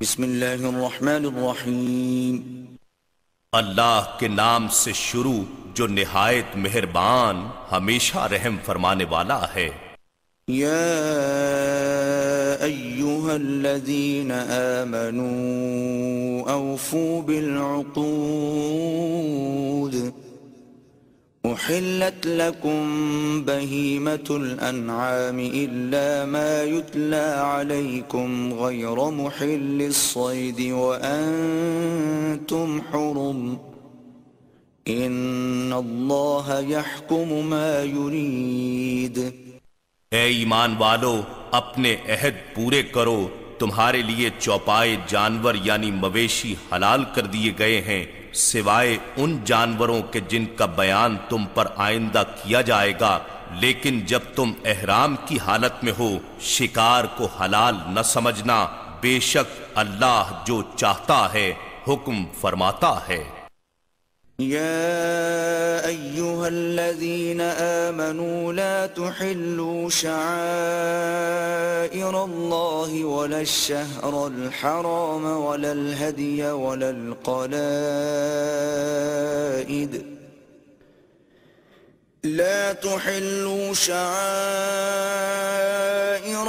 بسم اللہ الرحمن الرحیم۔ اللہ کے نام سے شروع جو نہایت مہربان ہمیشہ رحم فرمانے والا ہے۔ یا ایہا الذین آمنوا اوفوا بالعقود احلت لکم بہیمۃ الانعام الا ما یتلی علیکم غیر محل الصید وانتم حرم ان اللہ یحکم ما یرید۔ اے ایمان والو، اپنے عہد پورے کرو، تمہارے لیے چوپائے جانور یعنی مویشی حلال کر دیے گئے ہیں سوائے ان جانوروں کے جن کا بیان تم پر آئندہ کیا جائے گا، لیکن جب تم احرام کی حالت میں ہو شکار کو حلال نہ سمجھنا، بے شک اللہ جو چاہتا ہے حکم فرماتا ہے۔ يا أيها الذين آمنوا لا تحلوا شعائر الله ولا الشهر الحرام ولا الهدي ولا القلائد لا تحلوا شعائر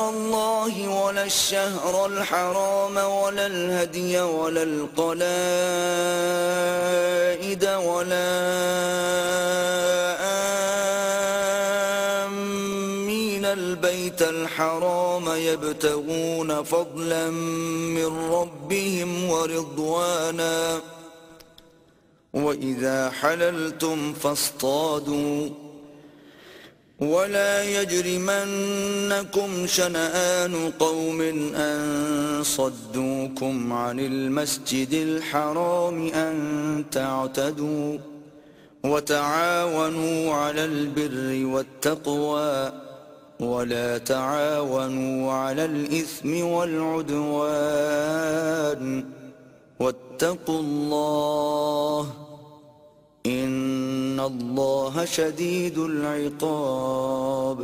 الله ولا الشهر الحرام ولا الهدي ولا القلائد ولا آمين البيت الحرام يبتغون فضلا من ربهم ورضوانا وَإِذَا حَلَلْتُمْ فَاصْطَادُوا وَلَا يَجْرِمَنَّكُمْ شَنَآنُ قَوْمٍ أَن صَدُّوكُمْ عَنِ الْمَسْجِدِ الْحَرَامِ أَن تَعْتَدُوا وَتَعَاوَنُوا عَلَى الْبِرِّ وَالتَّقْوَى وَلَا تَعَاوَنُوا عَلَى الْإِثْمِ وَالْعُدْوَانِ وَاتَّقُوا اللَّهَ ان اللہ شدید العقاب۔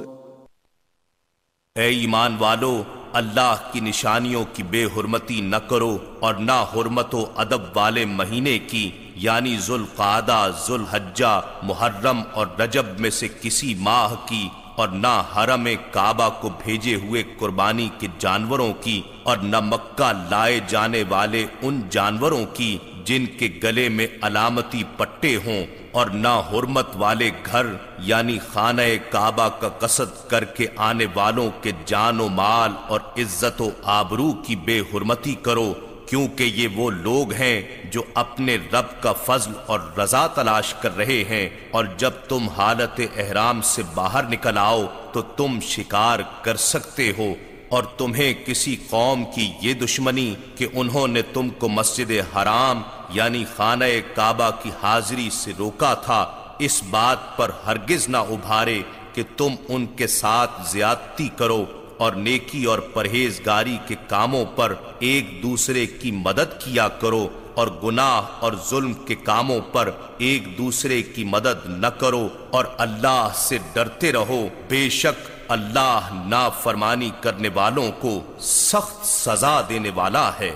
اے ایمان والو، اللہ کی نشانیوں کی بے حرمتی نہ کرو اور نہ حرمت و ادب والے مہینے کی یعنی ذوالقعدہ، ذوالحجہ، محرم اور رجب میں سے کسی ماہ کی، اور نہ حرم کعبہ کو بھیجے ہوئے قربانی کے جانوروں کی، اور نہ مکہ لائے جانے والے ان جانوروں کی جن کے گلے میں علامتی پٹے ہوں، اور نہ حرمت والے گھر یعنی خانہ کعبہ کا قصد کر کے آنے والوں کے جان و مال اور عزت و آبرو کی بے حرمتی کرو، کیونکہ یہ وہ لوگ ہیں جو اپنے رب کا فضل اور رضا تلاش کر رہے ہیں، اور جب تم حالت احرام سے باہر نکل آؤ تو تم شکار کر سکتے ہو، اور تمہیں کسی قوم کی یہ دشمنی کہ انہوں نے تم کو مسجد حرام یعنی خانہ کعبہ کی حاضری سے روکا تھا، اس بات پر ہرگز نہ ابھارے کہ تم ان کے ساتھ زیادتی کرو، اور نیکی اور پرہیزگاری کے کاموں پر ایک دوسرے کی مدد کیا کرو، اور گناہ اور ظلم کے کاموں پر ایک دوسرے کی مدد نہ کرو، اور اللہ سے ڈرتے رہو، بے شک اللہ نافرمانی کرنے والوں کو سخت سزا دینے والا ہے۔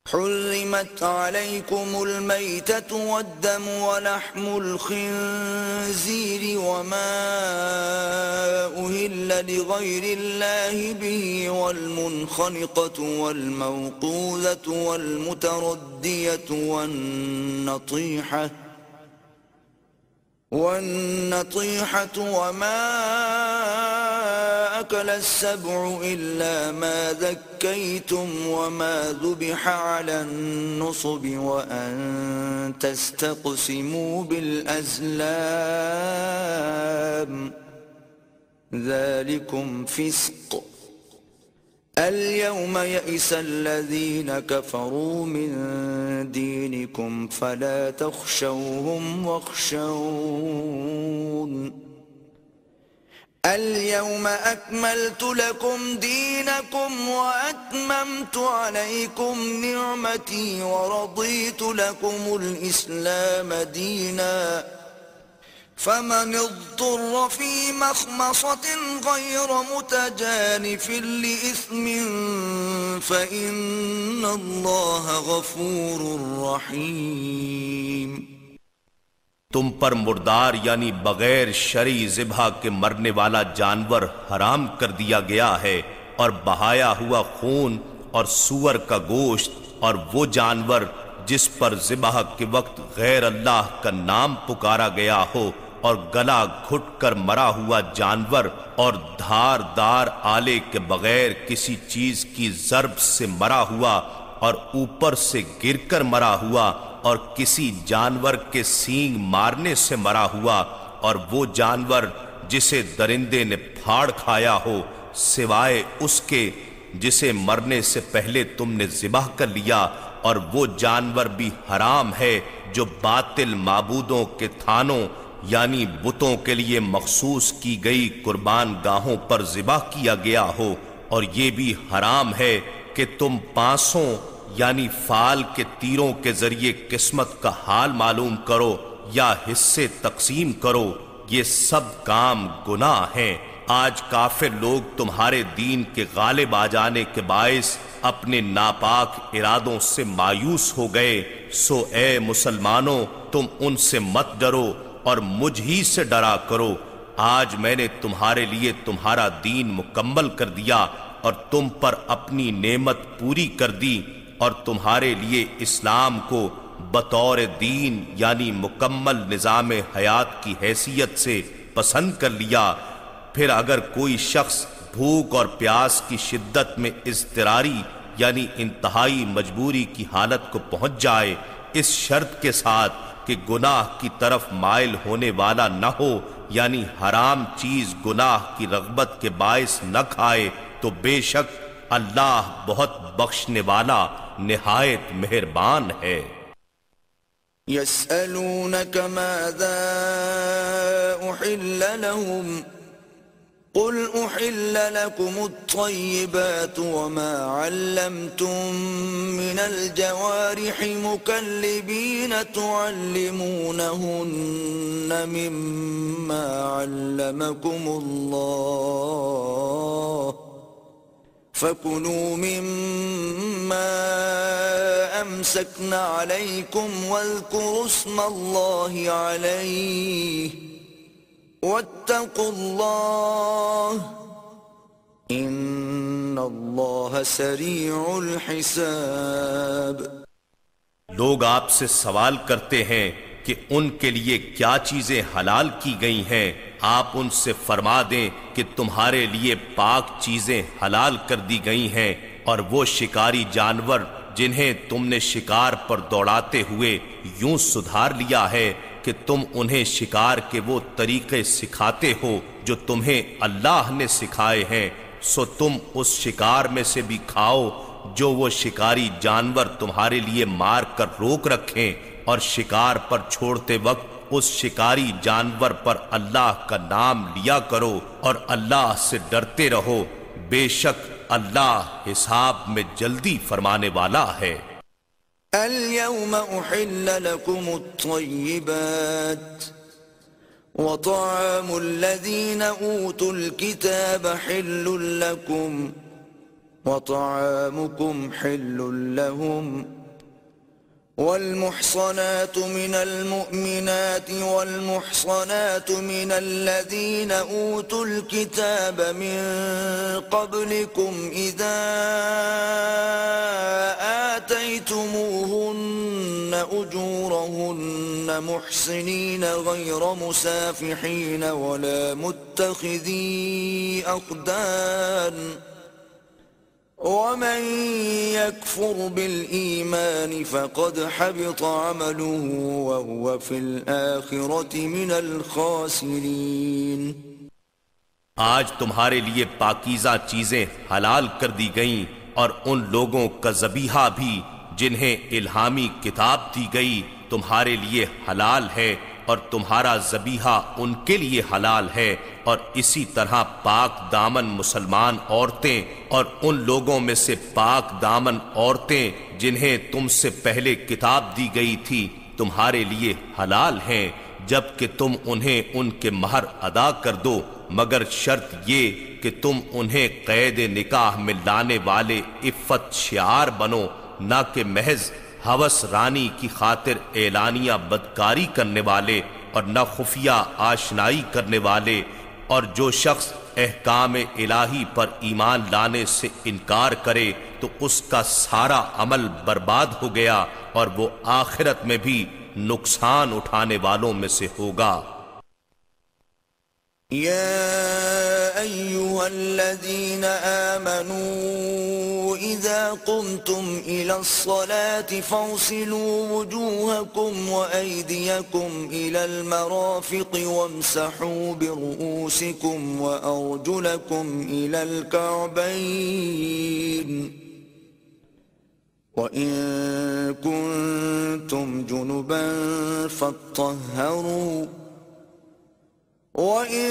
حرمت علیکم المیتۃ والدم ولحم الخنزیر وما أهل لغیر اللہ به والمنخنقۃ والموقوذۃ والمتردیۃ والنطیحة وما أكل السبع إلا ما ذكيتم وما ذبح على النصب وأن تستقسموا بالأزلام ذلكم فسق اليوم يئس الذين كفروا من دينكم فلا تخشوهم واخشون اليوم أكملت لكم دينكم وأتممت عليكم نعمتي ورضيت لكم الإسلام دينا فمن اضطر في مخمصة غير متجانف لإثم فإن الله غفور رحيم۔ تم پر مردار یعنی بغیر شرعی ذبح کے مرنے والا جانور حرام کر دیا گیا ہے، اور بہایا ہوا خون اور سور کا گوشت، اور وہ جانور جس پر ذبح کے وقت غیر اللہ کا نام پکارا گیا ہو، اور گلا گھٹ کر مرا ہوا جانور، اور دھار دار آلے کے بغیر کسی چیز کی ضرب سے مرا ہوا، اور اوپر سے گر کر مرا ہوا، اور کسی جانور کے سینگ مارنے سے مرا ہوا، اور وہ جانور جسے درندے نے پھاڑ کھایا ہو، سوائے اس کے جسے مرنے سے پہلے تم نے ذبح کر لیا، اور وہ جانور بھی حرام ہے جو باطل معبودوں کے تھانوں یعنی بتوں کے لیے مخصوص کی گئی قربان گاہوں پر ذبح کیا گیا ہو، اور یہ بھی حرام ہے کہ تم پانسوں یعنی فال کے تیروں کے ذریعے قسمت کا حال معلوم کرو یا حصے تقسیم کرو، یہ سب کام گناہ ہیں۔ آج کافر لوگ تمہارے دین کے غالب آ جانے کے باعث اپنے ناپاک ارادوں سے مایوس ہو گئے، سو اے مسلمانوں تم ان سے مت ڈرو اور مجھ ہی سے ڈرا کرو۔ آج میں نے تمہارے لیے تمہارا دین مکمل کر دیا اور تم پر اپنی نعمت پوری کر دی، اور تمہارے لیے اسلام کو بطور دین یعنی مکمل نظام حیات کی حیثیت سے پسند کر لیا۔ پھر اگر کوئی شخص بھوک اور پیاس کی شدت میں اضطراری یعنی انتہائی مجبوری کی حالت کو پہنچ جائے، اس شرط کے ساتھ کہ گناہ کی طرف مائل ہونے والا نہ ہو یعنی حرام چیز گناہ کی رغبت کے باعث نہ کھائے، تو بے شک اللہ بہت بخشنے والا نہایت مہربان ہے۔ يسألونك ماذا أحل لهم قل أحل لكم الطيبات وما علمتم من الجوارح مكلبين تعلمونهن مما علمكم الله فكلوا مما أمسكن عليكم واذكروا اسم الله عليه واتقوا الله ان اللہ سریع الحساب۔ لوگ آپ سے سوال کرتے ہیں کہ ان کے لیے کیا چیزیں حلال کی گئی ہیں، آپ ان سے فرما دیں کہ تمہارے لیے پاک چیزیں حلال کر دی گئی ہیں، اور وہ شکاری جانور جنہیں تم نے شکار پر دوڑاتے ہوئے یوں سدھار لیا ہے کہ تم انہیں شکار کے وہ طریقے سکھاتے ہو جو تمہیں اللہ نے سکھائے ہیں، سو تم اس شکار میں سے بھی کھاؤ جو وہ شکاری جانور تمہارے لیے مار کر روک رکھیں، اور شکار پر چھوڑتے وقت اس شکاری جانور پر اللہ کا نام لیا کرو اور اللہ سے ڈرتے رہو، بے شک اللہ حساب میں جلدی فرمانے والا ہے۔ اليوم احل لكم الطيبات وطعام الذين اوتوا الكتاب حل لكم وطعامكم حل لهم والمحصنات من المؤمنات والمحصنات من الذين أوتوا الكتاب من قبلكم إذا آتيتموهن أجورهن محصنين غير مسافحين ولا متخذي أخدان ومن يكفر بالإيمان فقد حبط عمله وهو في الآخرة من الخاسرين۔ آج تمہارے لیے پاکیزہ چیزیں حلال کر دی گئیں، اور ان لوگوں کا ذبیحہ بھی جنہیں الہامی کتاب دی گئی تمہارے لیے حلال ہے، اور تمہارا ذبیحہ ان کے لیے حلال ہے، اور اسی طرح پاک دامن مسلمان عورتیں اور ان لوگوں میں سے پاک دامن عورتیں جنہیں تم سے پہلے کتاب دی گئی تھی تمہارے لیے حلال ہیں، جب کہ تم انہیں ان کے مہر ادا کر دو، مگر شرط یہ کہ تم انہیں قید نکاح میں لانے والے عفت شعار بنو، نہ کہ محض ہوس رانی کی خاطر اعلانیہ بدکاری کرنے والے، اور نہ خفیہ آشنائی کرنے والے۔ اور جو شخص احکام الہی پر ایمان لانے سے انکار کرے تو اس کا سارا عمل برباد ہو گیا، اور وہ آخرت میں بھی نقصان اٹھانے والوں میں سے ہوگا۔ يا أيها الذين آمنوا إذا قمتم إلى الصلاة فاغسلوا وجوهكم وأيديكم إلى المرافق وامسحوا برؤوسكم وأرجلكم إلى الكعبين وإن كنتم جنبا فاطهروا وَإِن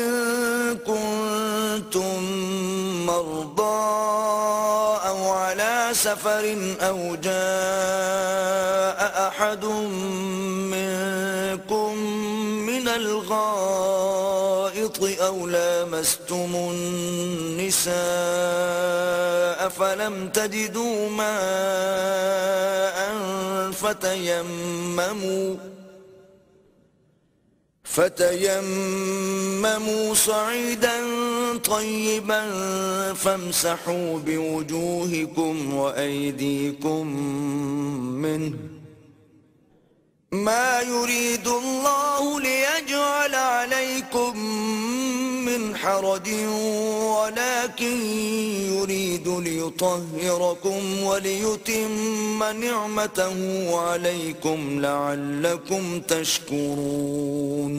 كُنتُم مَّرْضَىٰ أَوْ عَلَىٰ سَفَرٍ أَوْ جَاءَ أَحَدٌ مِّنكُم مِّنَ الْغَائِطِ أَوْ لَامَسْتُمُ النِّسَاءَ فَلَمْ تَجِدُوا مَاءً فتيمموا صعيدا طيبا فامسحوا بوجوهكم وأيديكم منه ما يريد الله ليجعل عليكم من حرج ولكن يريد ليطهركم وليتم نعمته عليكم لعلكم تشكرون۔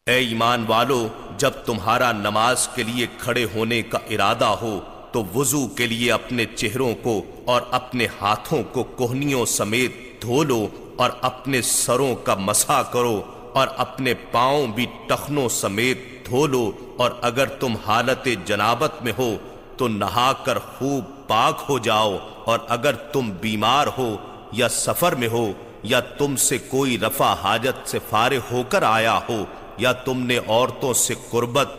اے ایمان والو، جب تمہارا نماز کے لیے کھڑے ہونے کا ارادہ ہو تو وضو کے لیے اپنے چہروں کو اور اپنے ہاتھوں کو کوہنیوں سمیت دھو لو، اور اپنے سروں کا مسح کرو، اور اپنے پاؤں بھی ٹخنوں سمیت دھو لو، اور اگر تم حالت جنابت میں ہو تو نہا کر خوب پاک ہو جاؤ، اور اگر تم بیمار ہو یا سفر میں ہو یا تم سے کوئی رفع حاجت سے فارغ ہو کر آیا ہو یا تم نے عورتوں سے قربت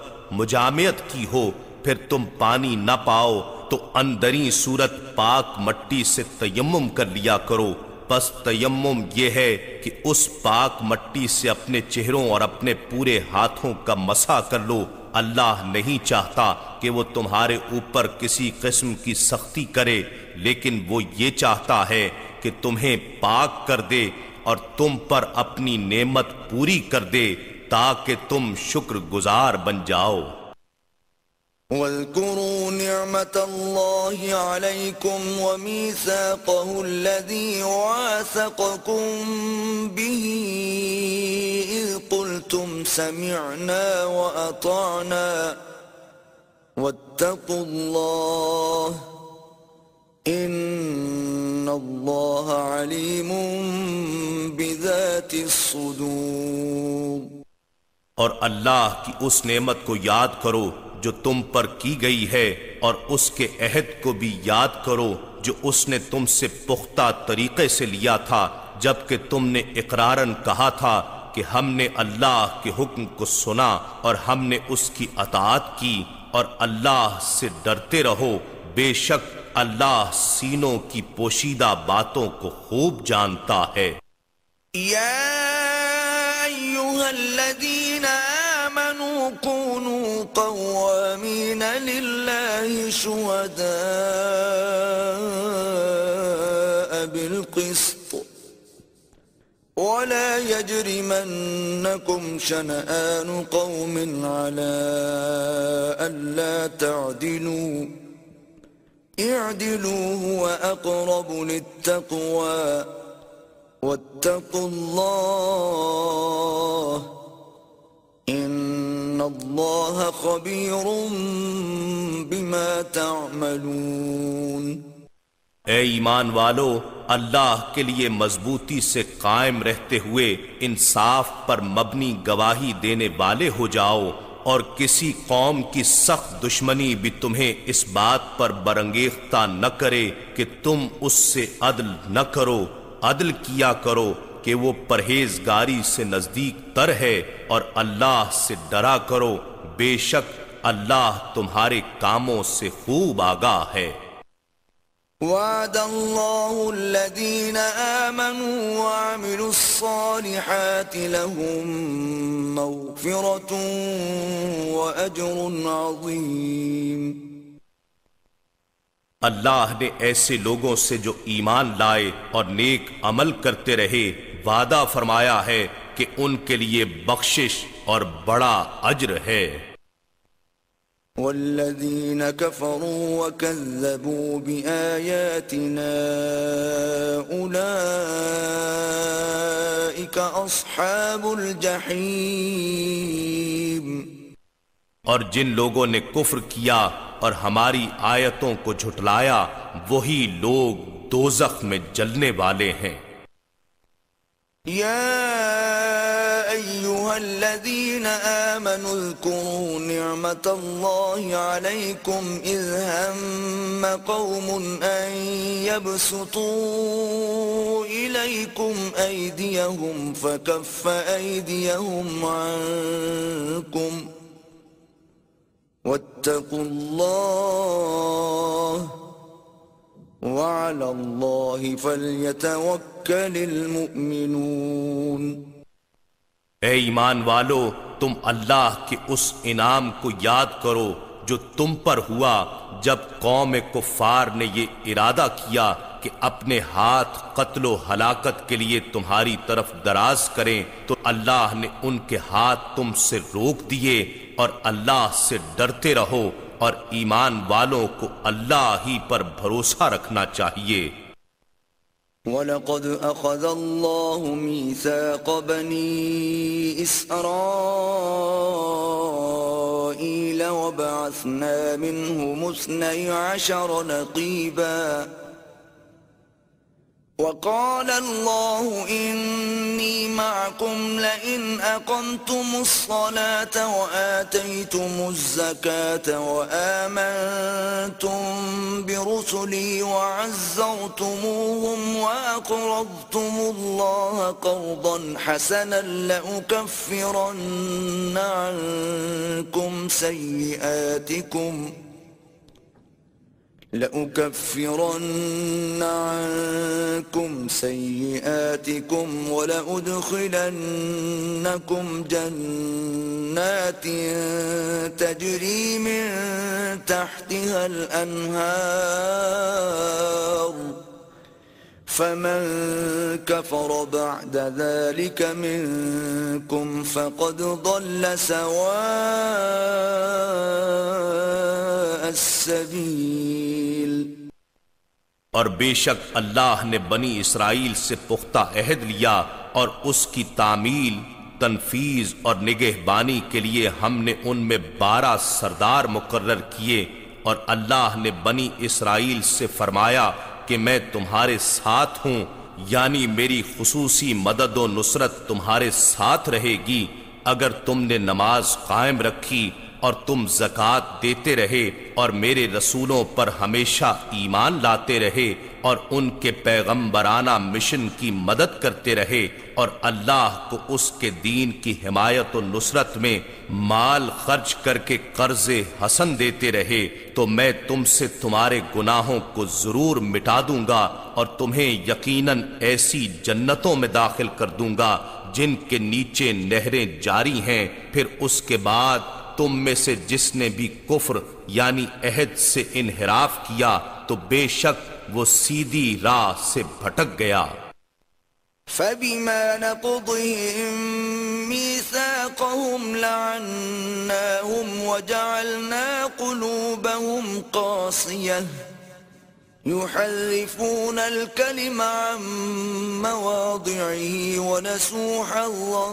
مجامعت کی ہو، پھر تم پانی نہ پاؤ تو اندرین صورت پاک مٹی سے تیمم کر لیا کرو۔ بس تیمم یہ ہے کہ اس پاک مٹی سے اپنے چہروں اور اپنے پورے ہاتھوں کا مسح کر لو۔ اللہ نہیں چاہتا کہ وہ تمہارے اوپر کسی قسم کی سختی کرے، لیکن وہ یہ چاہتا ہے کہ تمہیں پاک کر دے اور تم پر اپنی نعمت پوری کر دے تاکہ تم شکر گزار بن جاؤ۔ واذكروا نعمة الله عليكم وميثاقه الذي واثقكم به إذ قلتم سمعنا وأطعنا واتقوا الله إن الله عليم بذات الصدور۔ اور اللہ کی اس نعمت کو یاد کرو جو تم پر کی گئی ہے، اور اس کے عہد کو بھی یاد کرو جو اس نے تم سے پختہ طریقے سے لیا تھا، جبکہ تم نے اقراراً کہا تھا کہ ہم نے اللہ کے حکم کو سنا اور ہم نے اس کی اطاعت کی، اور اللہ سے ڈرتے رہو، بے شک اللہ سینوں کی پوشیدہ باتوں کو خوب جانتا ہے۔ یا ایھا الذین آمنوا كونوا قوامین للہ شہداء بالقسط ولا يجرمنكم شنآن قوم على ألا تعدلوا اعدلوا هو أقرب للتقوى واتقوا الله ان اللہ خبیر بما تعملون۔ اے ایمان والو، اللہ کے لیے مضبوطی سے قائم رہتے ہوئے انصاف پر مبنی گواہی دینے والے ہو جاؤ، اور کسی قوم کی سخت دشمنی بھی تمہیں اس بات پر برانگیختہ نہ کرے کہ تم اس سے عدل نہ کرو، عدل کیا کرو، کہ وہ پرہیزگاری سے نزدیک تر ہے، اور اللہ سے ڈرا کرو، بے شک اللہ تمہارے کاموں سے خوب آگاہ ہے۔ وعد الله الذين آمنوا وعملوا الصالحات لهم مغفرة وأجر عظيم۔ اللہ نے ایسے لوگوں سے جو ایمان لائے اور نیک عمل کرتے رہے وعدہ فرمایا ہے کہ ان کے لیے بخشش اور بڑا اجر ہے۔ والذين كفروا وكذبوا بآياتنا أولئك أصحاب الجحيم۔ اور جن لوگوں نے کفر کیا اور ہماری آیتوں کو جھٹلایا وہی لوگ دوزخ میں جلنے والے ہیں۔ يا أيها الذين آمنوا اذكروا نعمة الله عليكم إذ هم قوم أن يبسطوا إليكم أيديهم فكف أيديهم عنكم واتقوا الله وعلى الله فليتوكل المؤمنون۔ اے ایمان والو، تم اللہ کے اس انعام کو یاد کرو جو تم پر ہوا جب قوم کفار نے یہ ارادہ کیا کہ اپنے ہاتھ قتل و ہلاکت کے لیے تمہاری طرف دراز کریں تو اللہ نے ان کے ہاتھ تم سے روک دیے، اور اللہ سے ڈرتے رہو، اور ایمان والوں کو اللہ ہی پر بھروسہ رکھنا چاہیے۔ وَلَقَدْ أَخَذَ اللَّهُ مِيثَاقَ بَنِي إِسْرَائِيلَ وَبَعَثْنَا مِنْهُمُ 12 نَقِيبًا وقال الله إني معكم لئن أقمتم الصلاة وآتيتم الزكاة وآمنتم برسلي وعزرتموهم وأقرضتم الله قرضا حسنا لأكفرن عنكم سيئاتكم ولأدخلنكم جنات تجري من تحتها الأنهار فمن كفر بعد ذلك منكم فقد ضل سواء السبيل۔ اور بے شک اللہ نے بنی اسرائیل سے پختہ عہد لیا، اور اس کی تعمیل، تنفیذ اور نگہبانی کے لیے ہم نے ان میں 12 سردار مقرر کیے، اور اللہ نے بنی اسرائیل سے فرمایا کہ میں تمہارے ساتھ ہوں، یعنی میری خصوصی مدد و نصرت تمہارے ساتھ رہے گی اگر تم نے نماز قائم رکھی اور تم زکوٰۃ دیتے رہے اور میرے رسولوں پر ہمیشہ ایمان لاتے رہے اور ان کے پیغمبرانہ مشن کی مدد کرتے رہے اور اللہ کو اس کے دین کی حمایت و نصرت میں مال خرچ کر کے قرض حسن دیتے رہے تو میں تم سے تمہارے گناہوں کو ضرور مٹا دوں گا اور تمہیں یقیناً ایسی جنتوں میں داخل کر دوں گا جن کے نیچے نہریں جاری ہیں۔ پھر اس کے بعد تم میں سے جس نے بھی کفر یعنی عہد سے انحراف کیا تو بے شک وہ سیدھی راہ سے بھٹک گیا۔ فَبِمَا نَقْضِهِم مِّيثَاقَهُمْ لَعَنَّاهُمْ وَجَعَلْنَا قُلُوبَهُمْ قَاسِيَةً يُحَرِّفُونَ الْكَلِمَ عَن مَّوَاضِعِهِ وَنَسُوا حَظًّا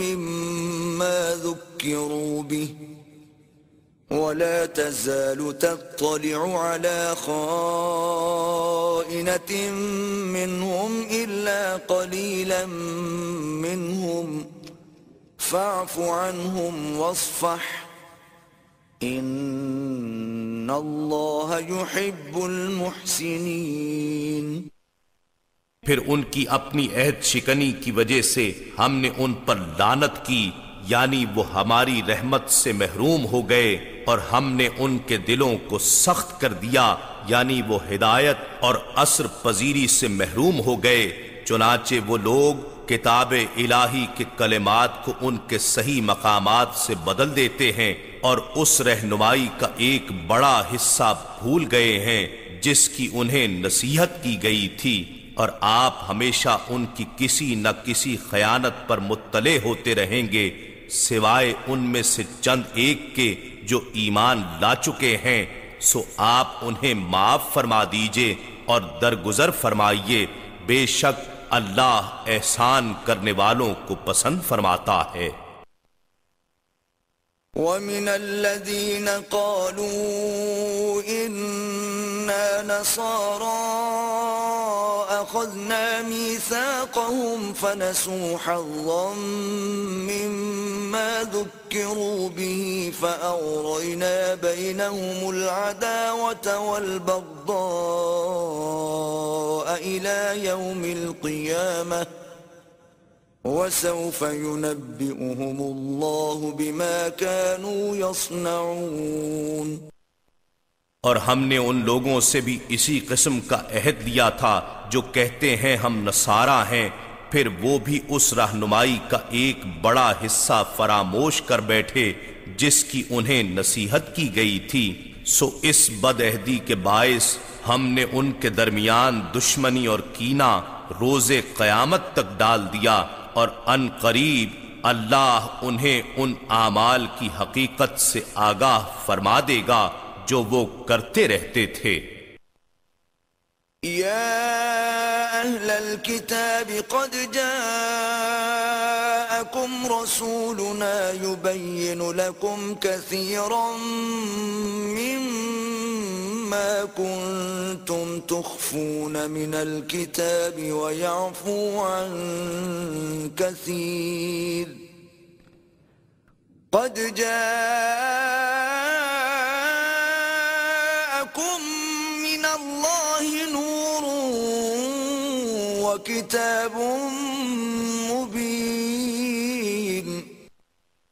مِّمَّا ذُكِّرُوا بِهِ وَلَا تَزَالُ تَطَّلِعُ عَلَى خَائِنَةٍ مِّنْهُمْ إِلَّا قَلِيلًا مِّنْهُمْ فَاعْفُ عَنْهُمْ وَاصْفَحْ إِنَّ اللَّهَ يُحِبُّ الْمُحْسِنِينَ۔ پھر ان کی اپنی عہد شکنی کی وجہ سے ہم نے ان پر لعنت کی، یعنی وہ ہماری رحمت سے محروم ہو گئے، اور ہم نے ان کے دلوں کو سخت کر دیا، یعنی وہ ہدایت اور اثر پذیری سے محروم ہو گئے۔ چنانچہ وہ لوگ کتاب الہی کے کلمات کو ان کے صحیح مقامات سے بدل دیتے ہیں، اور اس رہنمائی کا ایک بڑا حصہ بھول گئے ہیں جس کی انہیں نصیحت کی گئی تھی، اور آپ ہمیشہ ان کی کسی نہ کسی خیانت پر مطلع ہوتے رہیں گے، سوائے ان میں سے چند ایک کے جو ایمان لا چکے ہیں، سو آپ انہیں معاف فرما دیجئے اور درگزر فرمائیے، بے شک اللہ احسان کرنے والوں کو پسند فرماتا ہے۔ وَمِنَ الَّذِينَ قَالُوا إِنَّا نَصَارَىٰ أَخَذْنَا مِيثَاقَهُمْ فَنَسُوا حَظًّا مِّمَّا ذُكِّرُوا بِهِ فَأَغْرَيْنَا بَيْنَهُمُ الْعَدَاوَةَ وَالْبَغْضَاءَ إِلَىٰ يَوْمِ الْقِيَامَةِ وَسَوْفَ يُنَبِّئُهُمُ اللَّهُ بِمَا كَانُوا يَصْنَعُونَ۔ اور ہم نے ان لوگوں سے بھی اسی قسم کا عہد لیا تھا جو کہتے ہیں ہم نصارہ ہیں، پھر وہ بھی اس رہنمائی کا ایک بڑا حصہ فراموش کر بیٹھے جس کی انہیں نصیحت کی گئی تھی، سو اس بد عہدی کے باعث ہم نے ان کے درمیان دشمنی اور کینہ روز قیامت تک ڈال دیا، اور ان قریب اللہ انہیں ان اعمال کی حقیقت سے آگاہ فرما دے گا جو وہ کرتے رہتے تھے۔ یا اہل الكتاب قد جاءکم رسولنا يبین لکم کثیرا مما كنتم تخفون من الكتاب ويعفو عن كثير قد جاءكم من الله نور وكتاب مبين۔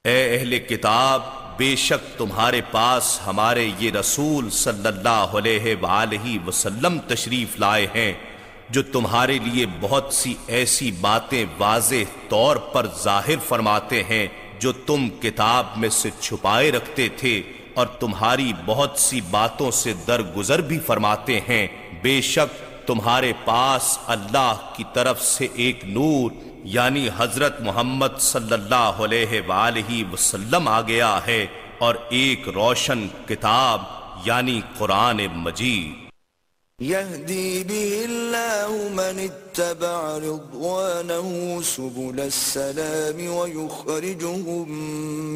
اے اہل کتاب، بے شک تمہارے پاس ہمارے یہ رسول صلی اللہ علیہ وآلہ وسلم تشریف لائے ہیں جو تمہارے لیے بہت سی ایسی باتیں واضح طور پر ظاہر فرماتے ہیں جو تم کتاب میں سے چھپائے رکھتے تھے، اور تمہاری بہت سی باتوں سے درگزر بھی فرماتے ہیں۔ بے شک تمہارے پاس اللہ کی طرف سے ایک نور یعنی حضرت محمد صلی اللہ علیہ وآلہ وسلم آ گیا ہے، اور ایک روشن کتاب یعنی قرآن مجید۔ يهدي به الله من اتبع رضوانه سبل السلام ويخرجهم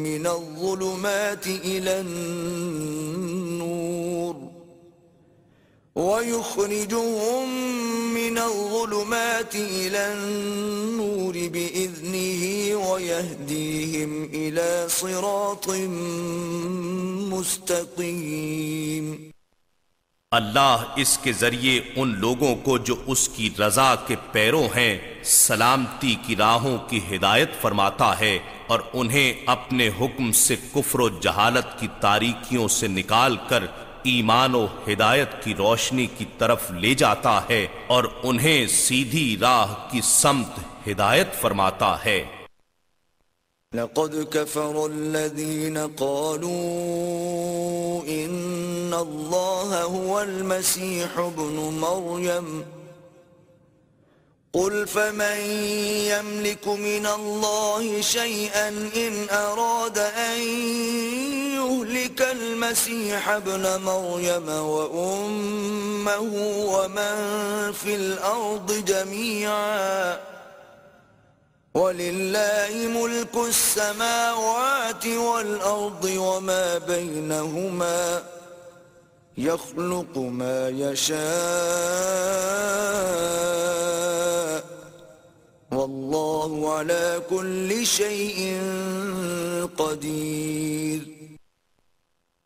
من الظلمات إلى النور بإذنه ويهديهم إلى صراط مستقيم۔ اللہ اس کے ذریعے ان لوگوں کو جو اس کی رضا کے پیرو ہیں سلامتی کی راہوں کی ہدایت فرماتا ہے، اور انہیں اپنے حکم سے کفر و جہالت کی تاریکیوں سے نکال کر ایمان و ہدایت کی روشنی کی طرف لے جاتا ہے، اور انہیں سیدھی راہ کی سمت ہدایت فرماتا ہے۔ لقد كفر الذين قالوا إن الله هو المسيح ابن مريم قل فمن يملك من الله شيئا إن أراد أن يهلك المسيح ابن مريم وأمه ومن في الأرض جميعا وَلِلَّهِ مُلْكُ السَّمَاوَاتِ وَالْأَرْضِ وَمَا بَيْنَهُمَا يَخْلُقُ مَا يَشَاءُ وَاللَّهُ عَلَى كُلِّ شَيْءٍ قَدِيرٌ۔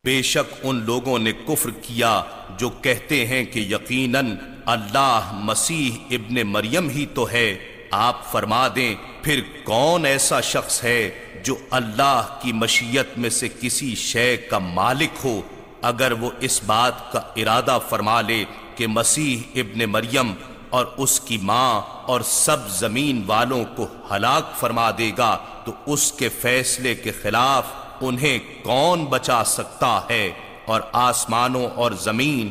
بے شک ان لوگوں نے کفر کیا جو کہتے ہیں کہ یقیناً اللہ مسیح ابن مریم ہی تو ہے۔ آپ فرما دیں پھر کون ایسا شخص ہے جو اللہ کی مشیت میں سے کسی شے کا مالک ہو، اگر وہ اس بات کا ارادہ فرما لے کہ مسیح ابن مریم اور اس کی ماں اور سب زمین والوں کو ہلاک فرما دے گا تو اس کے فیصلے کے خلاف انہیں کون بچا سکتا ہے؟ اور آسمانوں اور زمین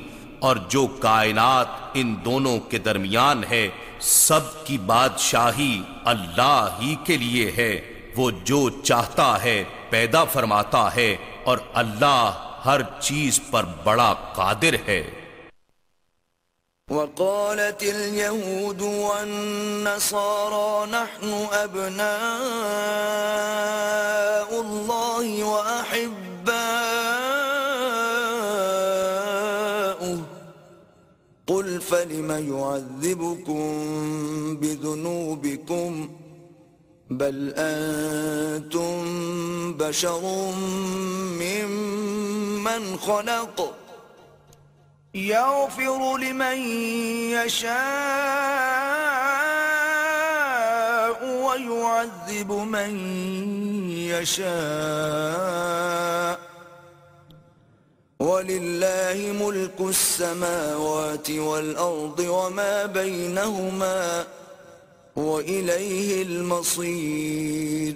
اور جو کائنات ان دونوں کے درمیان ہے سب کی بادشاہی اللہ ہی کے لیے ہے، وہ جو چاہتا ہے پیدا فرماتا ہے، اور اللہ ہر چیز پر بڑا قادر ہے۔ وقالت اليهود والنصارى نحن أبناء الله وأحباؤه قل فلم يعذبكم بذنوبكم بل أنتم بشر ممن خلق يغفر لمن يشاء ويعذب من يشاء ولله ملك السماوات والأرض وما بينهما وإليه المصير۔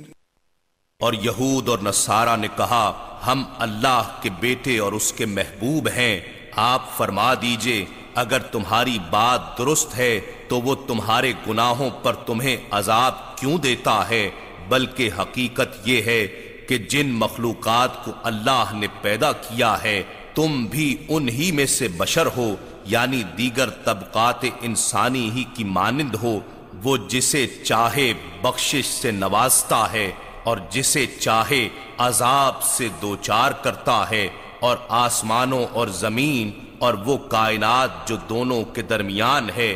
اور یہود اور نصارہ نے کہا ہم اللہ کے بیٹے اور اس کے محبوب ہیں۔ آپ فرما دیجئے اگر تمہاری بات درست ہے تو وہ تمہارے گناہوں پر تمہیں عذاب کیوں دیتا ہے؟ بلکہ حقیقت یہ ہے کہ جن مخلوقات کو اللہ نے پیدا کیا ہے تم بھی انہی میں سے بشر ہو، یعنی دیگر طبقات انسانی ہی کی مانند ہو۔ وہ جسے چاہے بخشش سے نوازتا ہے اور جسے چاہے عذاب سے دوچار کرتا ہے، اور آسمانوں اور زمین اور وہ کائنات جو دونوں کے درمیان ہے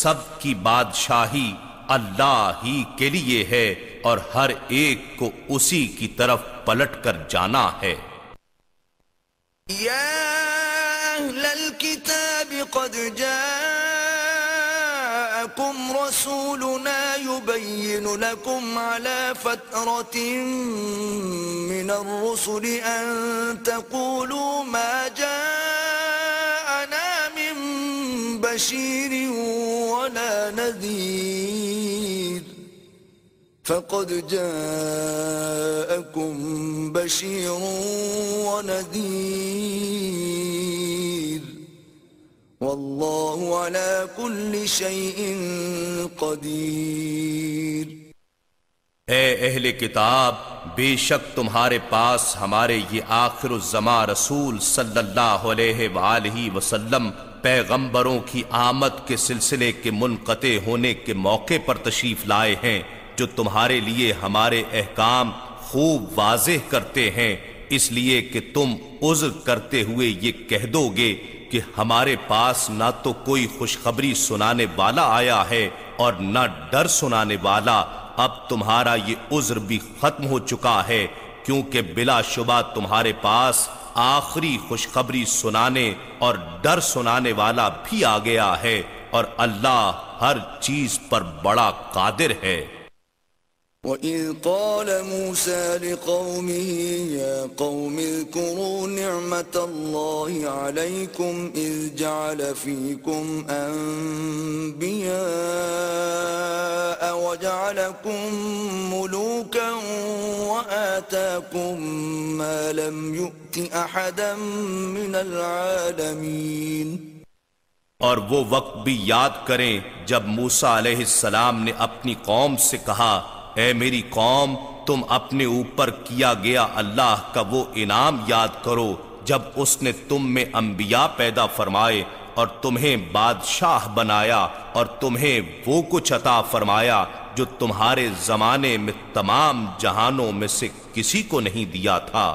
سب کی بادشاہی اللہ ہی کے لیے ہے، اور ہر ایک کو اسی کی طرف پلٹ کر جانا ہے۔ یا اہل الكتاب قد جاءکم رسولنا يبين لكم على فترة من الرسل أن تقولوا ما جاءنا من بشير ولا نذير فقد جاءكم بشير ونذير واللہ علی کل شیء قدیر۔ اے اہل کتاب بے شک تمہارے پاس ہمارے یہ آخر الزماں رسول صلی اللہ علیہ وآلہ وسلم پیغمبروں کی آمد کے سلسلے کے منقطع ہونے کے موقع پر تشریف لائے ہیں، جو تمہارے لیے ہمارے احکام خوب واضح کرتے ہیں، اس لیے کہ تم عذر کرتے ہوئے یہ کہہ دو گے کہ ہمارے پاس نہ تو کوئی خوشخبری سنانے والا آیا ہے اور نہ ڈر سنانے والا۔ اب تمہارا یہ عذر بھی ختم ہو چکا ہے، کیونکہ بلا شبہ تمہارے پاس آخری خوشخبری سنانے اور ڈر سنانے والا بھی آ گیا ہے، اور اللہ ہر چیز پر بڑا قادر ہے۔ وَإِذْ قَالَ مُوسَى لِقَوْمِهِ يَا قَوْمِ اذْكُرُوا نِعْمَةَ اللَّهِ عَلَيْكُمْ إِذْ جَعَلَ فِيكُمْ أَنْبِيَاءَ وَجَعَلَكُمْ مُلُوكًا وَآتَاكُمْ مَا لَمْ يُؤْتِ أَحَدًا مِنَ الْعَالَمِينَ۔ اور وہ وقت بھی یاد کریں جب موسیٰ علیہ السلام نے اپنی قوم سے کہا اے میری قوم تم اپنے اوپر کیا گیا اللہ کا وہ انعام یاد کرو جب اس نے تم میں انبیاء پیدا فرمائے اور تمہیں بادشاہ بنایا اور تمہیں وہ کچھ عطا فرمایا جو تمہارے زمانے میں تمام جہانوں میں سے کسی کو نہیں دیا تھا۔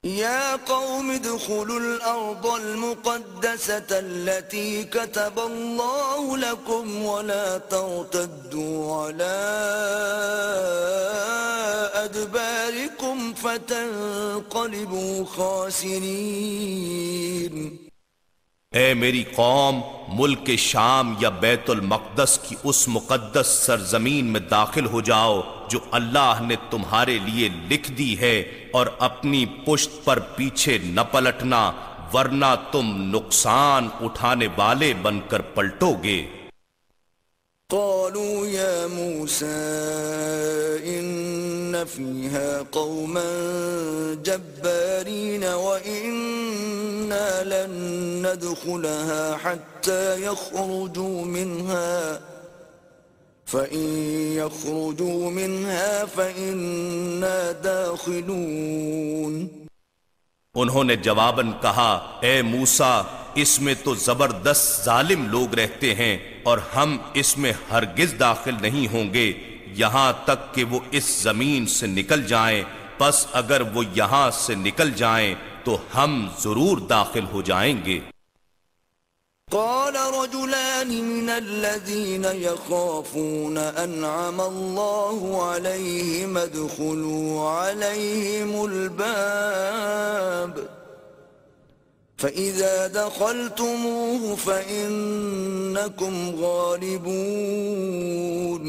يا قوم ادخلوا الأرض المقدسة التي كتب الله لكم ولا ترتدوا على أدباركم فتنقلبوا خاسرين۔ اور وہ وقت بھی یاد کریں جب موسیٰ علیہ السلام نے اپنی قوم سے کہا اے میری قوم تم اپنے اوپر کیا گیا اللہ کا وہ انعام یاد کرو جب اس نے تم میں انبیاء پیدا فرمائے اور تمہیں بادشاہ بنایا اور تمہیں وہ کچھ عطا فرمایا جو تمہارے زمانے میں تمام جہانوں میں سے کسی کو نہیں دیا تھا۔ اور وہ وقت بھی یاد کریں جب اے میری قوم، ملک شام یا بیت المقدس کی اس مقدس سرزمین میں داخل ہو جاؤ جو اللہ نے تمہارے لیے لکھ دی ہے، اور اپنی پشت پر پیچھے نہ پلٹنا، ورنہ تم نقصان اٹھانے والے بن کر پلٹو گے۔ قالوا يا موسى إن فيها قوما جبارين وإنا لن ندخلها حتى يخرجوا منها فإن يخرجوا منها فإنا داخلون۔ انہوں نے جواباً کہا، اے موسیٰ، اس میں تو زبردست ظالم لوگ رہتے ہیں اور ہم اس میں ہرگز داخل نہیں ہوں گے یہاں تک کہ وہ اس زمین سے نکل جائیں، پس اگر وہ یہاں سے نکل جائیں تو ہم ضرور داخل ہو جائیں گے۔ قال رجلان من الذين يخافون أنعم الله عليهم ادخلوا عليهم الباب فإذا دخلتموه فإنكم غالبون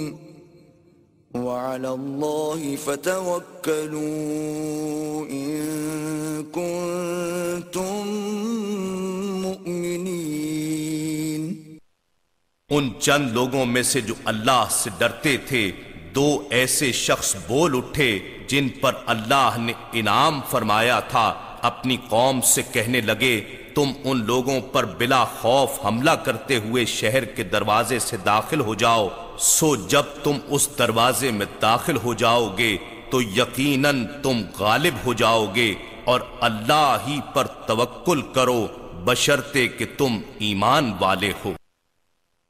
وعلى الله فتوكلوا إن كنتم مؤمنين۔ ان چند لوگوں میں سے جو اللہ سے ڈرتے تھے، دو ایسے شخص بول اٹھے جن پر اللہ نے انعام فرمایا تھا، اپنی قوم سے کہنے لگے، تم ان لوگوں پر بلا خوف حملہ کرتے ہوئے شہر کے دروازے سے داخل ہو جاؤ، سو جب تم اس دروازے میں داخل ہو جاؤ گے تو یقیناً تم غالب ہو جاؤ گے، اور اللہ ہی پر توکل کرو بشرطے کہ تم ایمان والے ہو۔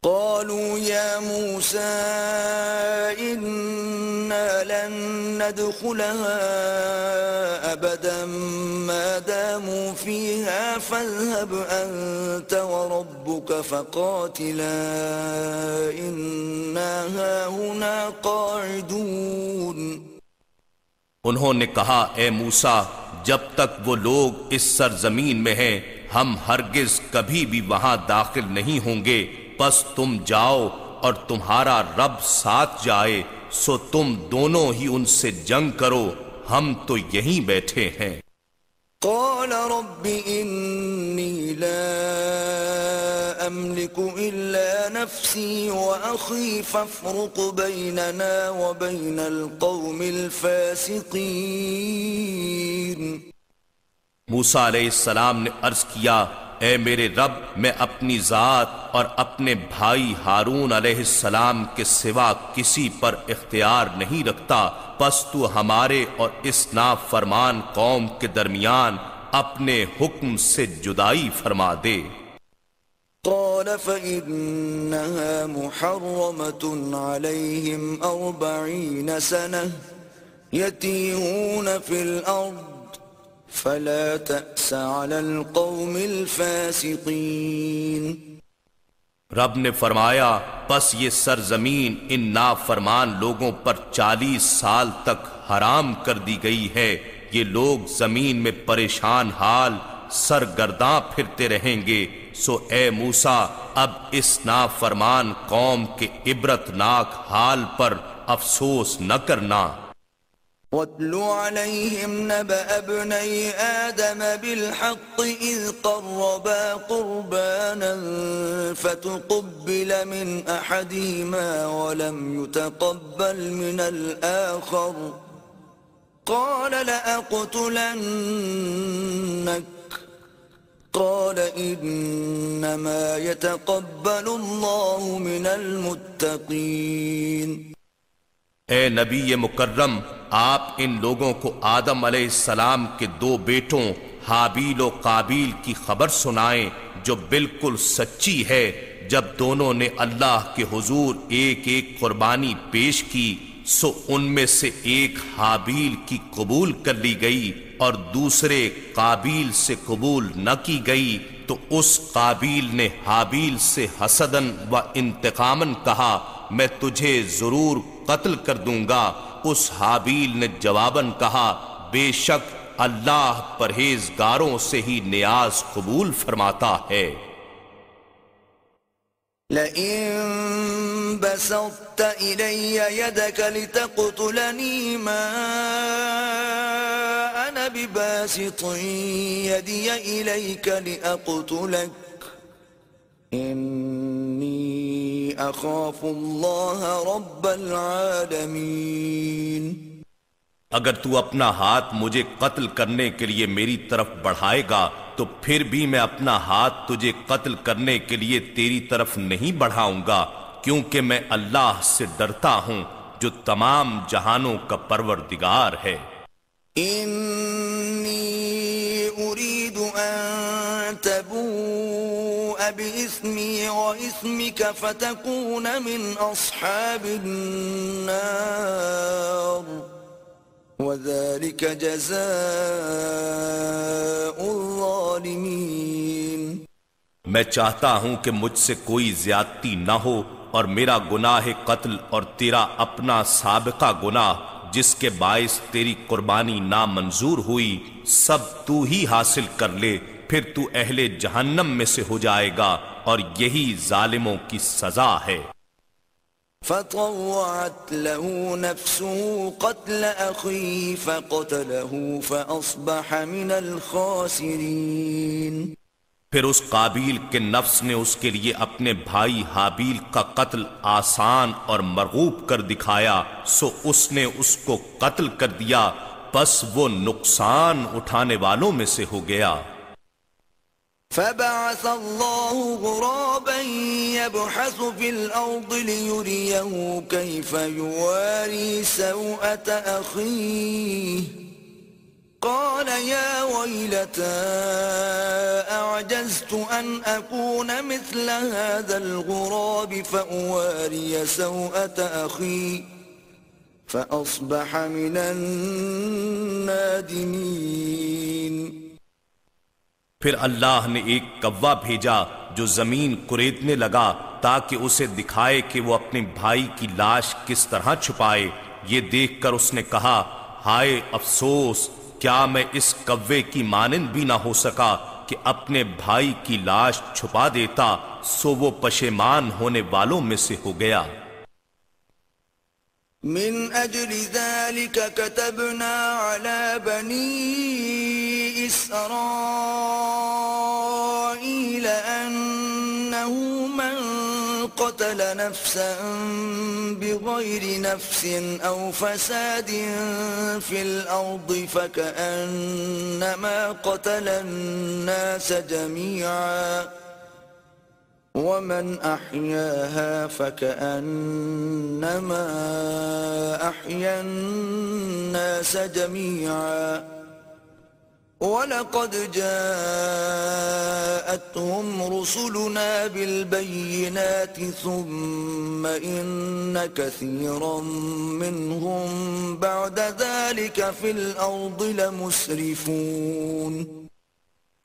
قالوا يا موسى إنا لن ندخلها أبدا ما داموا فيها فاذهب أنت وربك فقاتلا إنا هاهنا قاعدون۔ انہوں نے کہا، اے موسیٰ، جب تک وہ لوگ اس سرزمین میں ہیں ہم ہرگز کبھی بھی وہاں داخل نہیں ہوں گے، پس تم جاؤ اور تمہارا رب ساتھ جائے، سو تم دونوں ہی ان سے جنگ کرو، ہم تو یہیں بیٹھے ہیں۔ قال رب إني لا أملك إلا نفسي وأخي فافرق بيننا وبين القوم الفاسقين۔ موسیٰ علیہ السلام نے عرض کیا، اے میرے رب، میں اپنی ذات اور اپنے بھائی ہارون علیہ السلام کے سوا کسی پر اختیار نہیں رکھتا، پس تو ہمارے اور اس نافرمان قوم کے درمیان اپنے حکم سے جدائی فرما دے۔ قال فإنها محرمة عليهم 40 سنة يتيهون في الأرض فلا تأس على القوم الفاسقين۔ رب نے فرمایا، پس یہ سرزمین ان نافرمان لوگوں پر 40 سال تک حرام کر دی گئی ہے، یہ لوگ زمین میں پریشان حال سرگرداں پھرتے رہیں گے، سو اے موسیٰ اب اس نافرمان قوم کے عبرتناک حال پر افسوس نہ کرنا۔ وَاتْلُ عَلَيْهِمْ نَبَأَ ابْنَيْ آدَمَ بِالْحَقِّ إِذْ قَرَّبَا قُرْبَانًا فَتُقُبِّلَ مِنْ أَحَدِهِمَا وَلَمْ يُتَقَبَّلْ مِنَ الْآخَرِ قَالَ لَأَقْتُلَنَّكَ قَالَ إِنَّمَا يَتَقَبَّلُ اللَّهُ مِنَ الْمُتَّقِينَ۔ اے نبی مکرم، آپ ان لوگوں کو آدم علیہ السلام کے 2 بیٹوں حابیل و قابیل کی خبر سنائیں جو بالکل سچی ہے۔ جب دونوں نے اللہ کے حضور ایک ایک قربانی پیش کی، سو ان میں سے ایک حابیل کی قبول کر لی گئی اور دوسرے قابیل سے قبول نہ کی گئی، تو اس قابیل نے حابیل سے حسداً و انتقاماً کہا، میں تجھے ضرور قتل کر دوں گا۔ اس حابیل نے جواباً کہا، بے شک اللہ پرہیزگاروں سے ہی نیاز قبول فرماتا ہے۔ لئن بسطت إلي يدك لتقتلني ما أنا بباسط يدي إليك لأقتلك إني أخاف الله رب العالمين. اگر تو اپنا ہاتھ مجھے قتل کرنے کے لیے میری طرف بڑھائے گا تو پھر بھی میں اپنا ہاتھ تجھے قتل کرنے کے لیے تیری طرف نہیں بڑھاؤں گا، کیونکہ میں اللہ سے ڈرتا ہوں جو تمام جہانوں کا پروردگار ہے. إني أريد أن تبوء بإثمي وإثمك فتكون من أصحاب النار وذلك جزاء الظالمين. میں چاہتا ہوں کہ مجھ سے کوئی زیادتی نہ ہو اور میرا گناہ قتل اور تیرا اپنا سابقہ گناہ جس کے باعث تیری قربانی نامنظور ہوئی سب تو ہی حاصل کر لے، پھر تو اہل جہنم میں سے ہو جائے گا اور یہی ظالموں کی سزا ہے. فطوعت له نفسه قتل أخيه فقتله فأصبح من الخاسرين. پھر اس قابیل کے نفس نے اس کے لیے اپنے بھائی حابیل کا قتل آسان اور مرغوب کر دکھایا، سو اس نے اس کو قتل کر دیا، بس وہ نقصان اٹھانے والوں میں سے ہو گیا. فبعث الله غرابا يبحث في الأرض ليريه كيف يواري سوءة أخيه قال يا ويلتى أعجزت أن أكون مثل هذا الغراب فأواري سوءة أخي فأصبح من النادمين. پھر اللہ نے ایک کوا بھیجا جو زمین کریدنے لگا تاکہ اسے دکھائے کہ وہ اپنے بھائی کی لاش کس طرح چھپائے. یہ دیکھ کر اس نے کہا ہائے افسوس، کیا میں اس کوے کی مانند بھی نہ ہو سکا کہ اپنے بھائی کی لاش چھپا دیتا. سو وہ پشیمان ہونے والوں میں سے ہو گیا. من أجل ذلك كتبنا على بني إسرائيل أنه من قتل نفسا بغير نفس أو فساد في الأرض فكأنما قتل الناس جميعا ومن أحياها فكأنما أحيا الناس جميعا وَلَقَدْ جَاءَتْهُمْ رُسُلُنَا بِالْبَيِّنَاتِ ثُمَّ إِنَّ كَثِيرًا مِّنْهُمْ بَعْدَ ذَلِكَ فِي الْأَرْضِ لَمُسْرِفُونَ.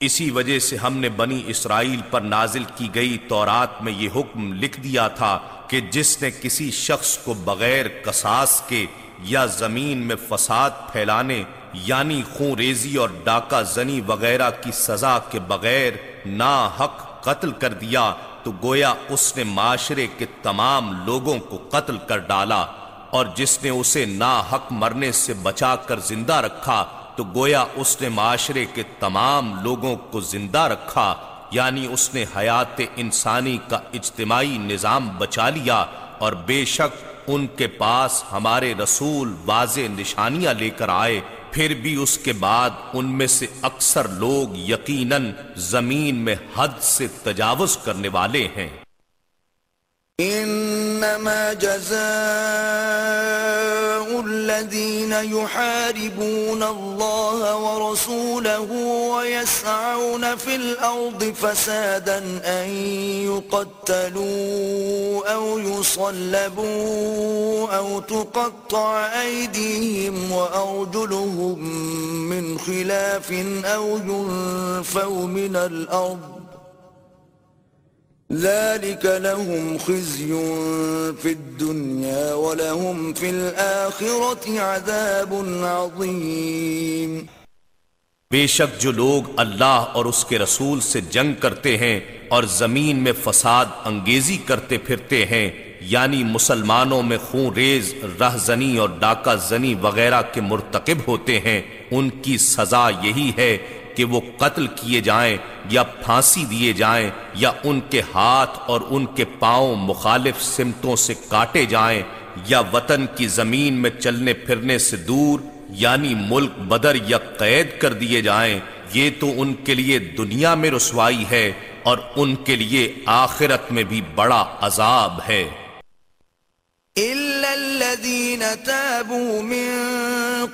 اسی وجہ سے ہم نے بنی اسرائیل پر نازل کی گئی تورات میں یہ حکم لکھ دیا تھا کہ جس نے کسی شخص کو بغیر قصاص کے یا زمین میں فساد پھیلانے یعنی خون ریزی اور ڈاکہ زنی وغیرہ کی سزا کے بغیر ناحق قتل کر دیا تو گویا اس نے معاشرے کے تمام لوگوں کو قتل کر ڈالا، اور جس نے اسے ناحق مرنے سے بچا کر زندہ رکھا تو گویا اس نے معاشرے کے تمام لوگوں کو زندہ رکھا، یعنی اس نے حیات انسانی کا اجتماعی نظام بچا لیا. اور بے شک ان کے پاس ہمارے رسول واضح نشانیاں لے کر آئے، پھر بھی اس کے بعد ان میں سے اکثر لوگ یقیناً زمین میں حد سے تجاوز کرنے والے ہیں. انما جزاء الذين يحاربون الله ورسوله ويسعون في الأرض فسادا أن يقتلوا أو يصلبوا أو تقطع أيديهم وأرجلهم من خلاف أو ينفوا من الأرض ذلك لهم خزي في الدنيا ولهم في الآخرة عذاب عظيم. بے شک جو لوگ اللہ اور اس کے رسول سے جنگ کرتے ہیں اور زمین میں فساد انگیزی کرتے پھرتے ہیں، یعنی مسلمانوں میں خون ریز، رہزنی اور ڈاکہ زنی وغیرہ کے مرتکب ہوتے ہیں، ان کی سزا یہی ہے کہ وہ قتل کیے جائیں یا پھانسی دیے جائیں، یا ان کے ہاتھ اور ان کے پاؤں مخالف سمتوں سے کاٹے جائیں، یا وطن کی زمین میں چلنے پھرنے سے دور یعنی ملک بدر یا قید کر دیے جائیں۔ یہ تو ان کے لیے دنیا میں رسوائی ہے اور ان کے لیے آخرت میں بھی بڑا عذاب ہے۔ إِلَّا الَّذِينَ تَابُوا مِن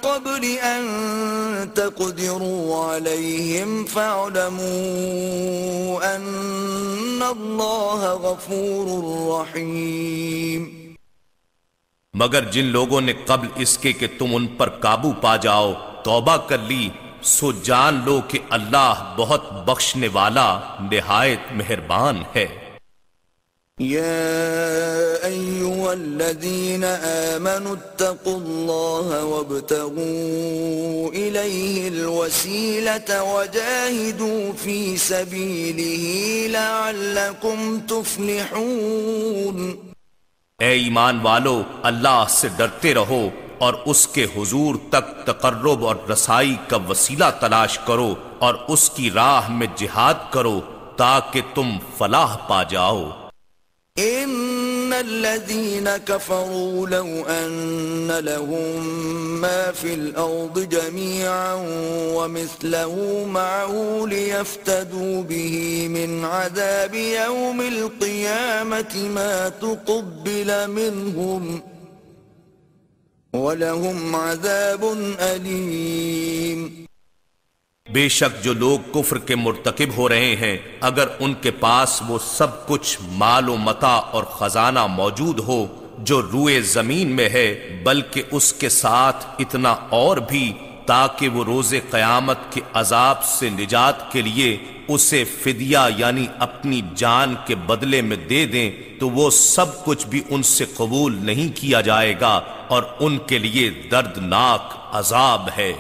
قَبْلِ أَن تَقْدِرُوا عَلَيْهِمْ فَاعْلَمُوا أَنَّ اللَّهَ غَفُورٌ رَّحِيمٌ۔ مگر جن لوگوں نے قبل اس کے کہ تم ان پر قابو پا جاؤ توبہ کر لی، سو جان لو کہ اللہ بہت بخشنے والا نہایت مہربان ہے۔ يا أيها الذين آمنوا اتقوا الله وابتغوا إليه الوسيلة وجاهدوا في سبيله لعلكم تفلحون۔ اے ایمان والو، اللہ سے ڈرتے رہو اور اس کے حضور تک تقرب اور رسائی کا وسیلہ تلاش کرو اور اس کی راہ میں جہاد کرو تاکہ تم فلاح پا جاؤ۔ ان الذين كفروا لو ان لهم ما في الارض جميعا ومثله معه ليفتدوا به من عذاب يوم القيامة ما تقبل منهم ولهم عذاب أليم۔ بے شک جو لوگ کفر کے مرتکب ہو رہے ہیں، اگر ان کے پاس وہ سب کچھ مال و متاع اور خزانہ موجود ہو جو روئے زمین میں ہے، بلکہ اس کے ساتھ اتنا اور بھی تاکہ وہ روز قیامت کے عذاب سے نجات کے لیے اسے فدیہ یعنی اپنی جان کے بدلے میں دے دیں، تو وہ سب کچھ بھی ان سے قبول نہیں کیا جائے گا اور ان کے لیے دردناک عذاب ہے۔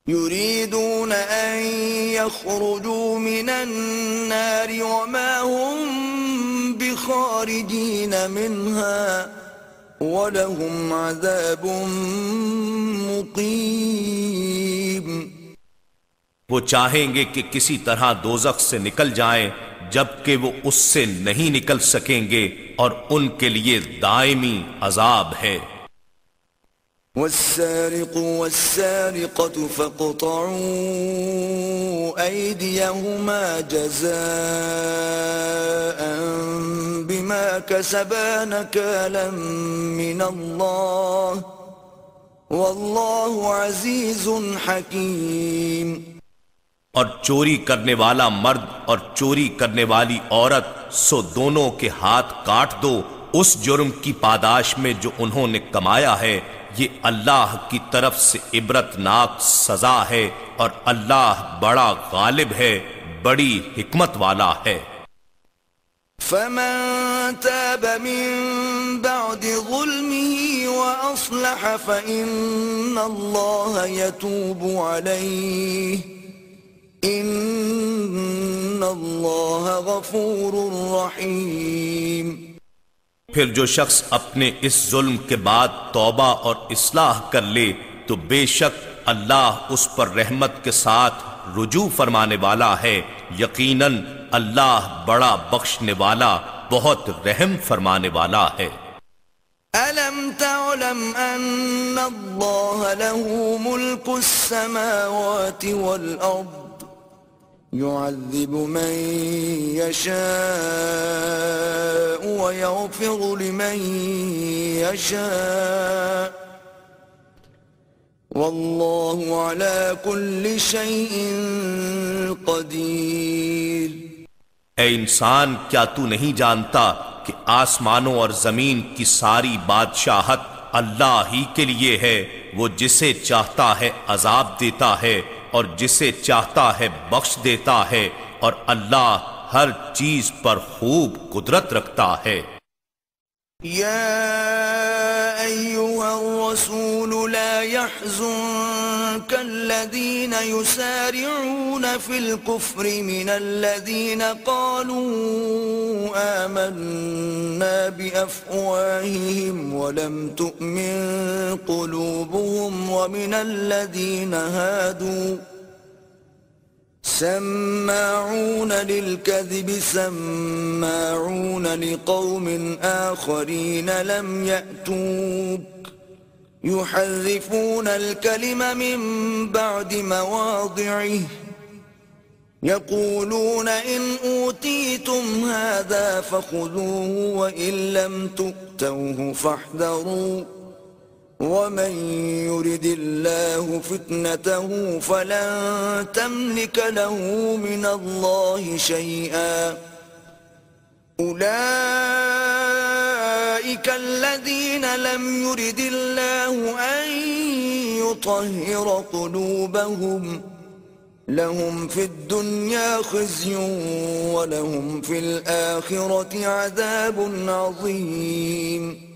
يريدون أن يخرجوا من النار وما هم بخارجين منها ولهم عذاب مقيم۔ وہ چاہیں گے کہ کسی طرح دوزخ سے نکل جائیں جبکہ وہ اس سے نہیں نکل سکیں گے اور ان کے لیے دائمی عذاب ہے۔ والسارق والسارقة فاقطعوا أيديهما جزاء بما كسبا نكالا من الله والله عزيز حكيم۔ اور چوری کرنے والا مرد اور چوری کرنے والی عورت سو دونوں کے ہاتھ کاٹ دو اس جرم کی پاداش میں جو انہوں نے کمایا ہے، یہ اللہ کی طرف سے عبرتناک سزا ہے اور اللہ بڑا غالب ہے، بڑی حکمت والا ہے۔ فمن تاب من بعد ظلمه وأصلح فإن الله يتوب عليه إن الله غفور رحيم۔ پھر جو شخص اپنے اس ظلم کے بعد توبہ اور اصلاح کر لے تو بے شک اللہ اس پر رحمت کے ساتھ رجوع فرمانے والا ہے، یقیناً اللہ بڑا بخشنے والا بہت رحم فرمانے والا ہے۔ أَلَمْ تَعْلَمْ أَنَّ اللَّهَ لَهُ مُلْكُ السَّمَاوَاتِ وَالْأَرْضِ يُعَذِّبُ مَن يَشَاءُ وَيَغْفِرُ لِمَن يَشَاءُ وَاللَّهُ عَلَى كُلِّ شَيْءٍ قَدِيرٌ۔ اے انسان، کیا تو نہیں جانتا کہ آسمانوں اور زمین کی ساری بادشاہت اللہ ہی کے لیے ہے؟ وہ جسے چاہتا ہے عذاب دیتا ہے اور جسے چاہتا ہے بخش دیتا ہے، اور اللہ ہر چیز پر خوب قدرت رکھتا ہے۔ يا أيها الرسول لا يحزنك كالذين يسارعون في الكفر من الذين قالوا آمنا بأفواههم ولم تؤمن قلوبهم ومن الذين هادوا سماعون للكذب سماعون لقوم آخرين لم يأتوك يحرفون الكلم من بعد مواضعه يقولون إن أوتيتم هذا فخذوه وإن لم تؤتوه فاحذروا ومن يرد الله فتنته فلن تملك له من الله شيئا أولئك الذين لم يرد الله أن يطهر قلوبهم لهم في الدنيا خزي ولهم في الآخرة عذاب عظيم.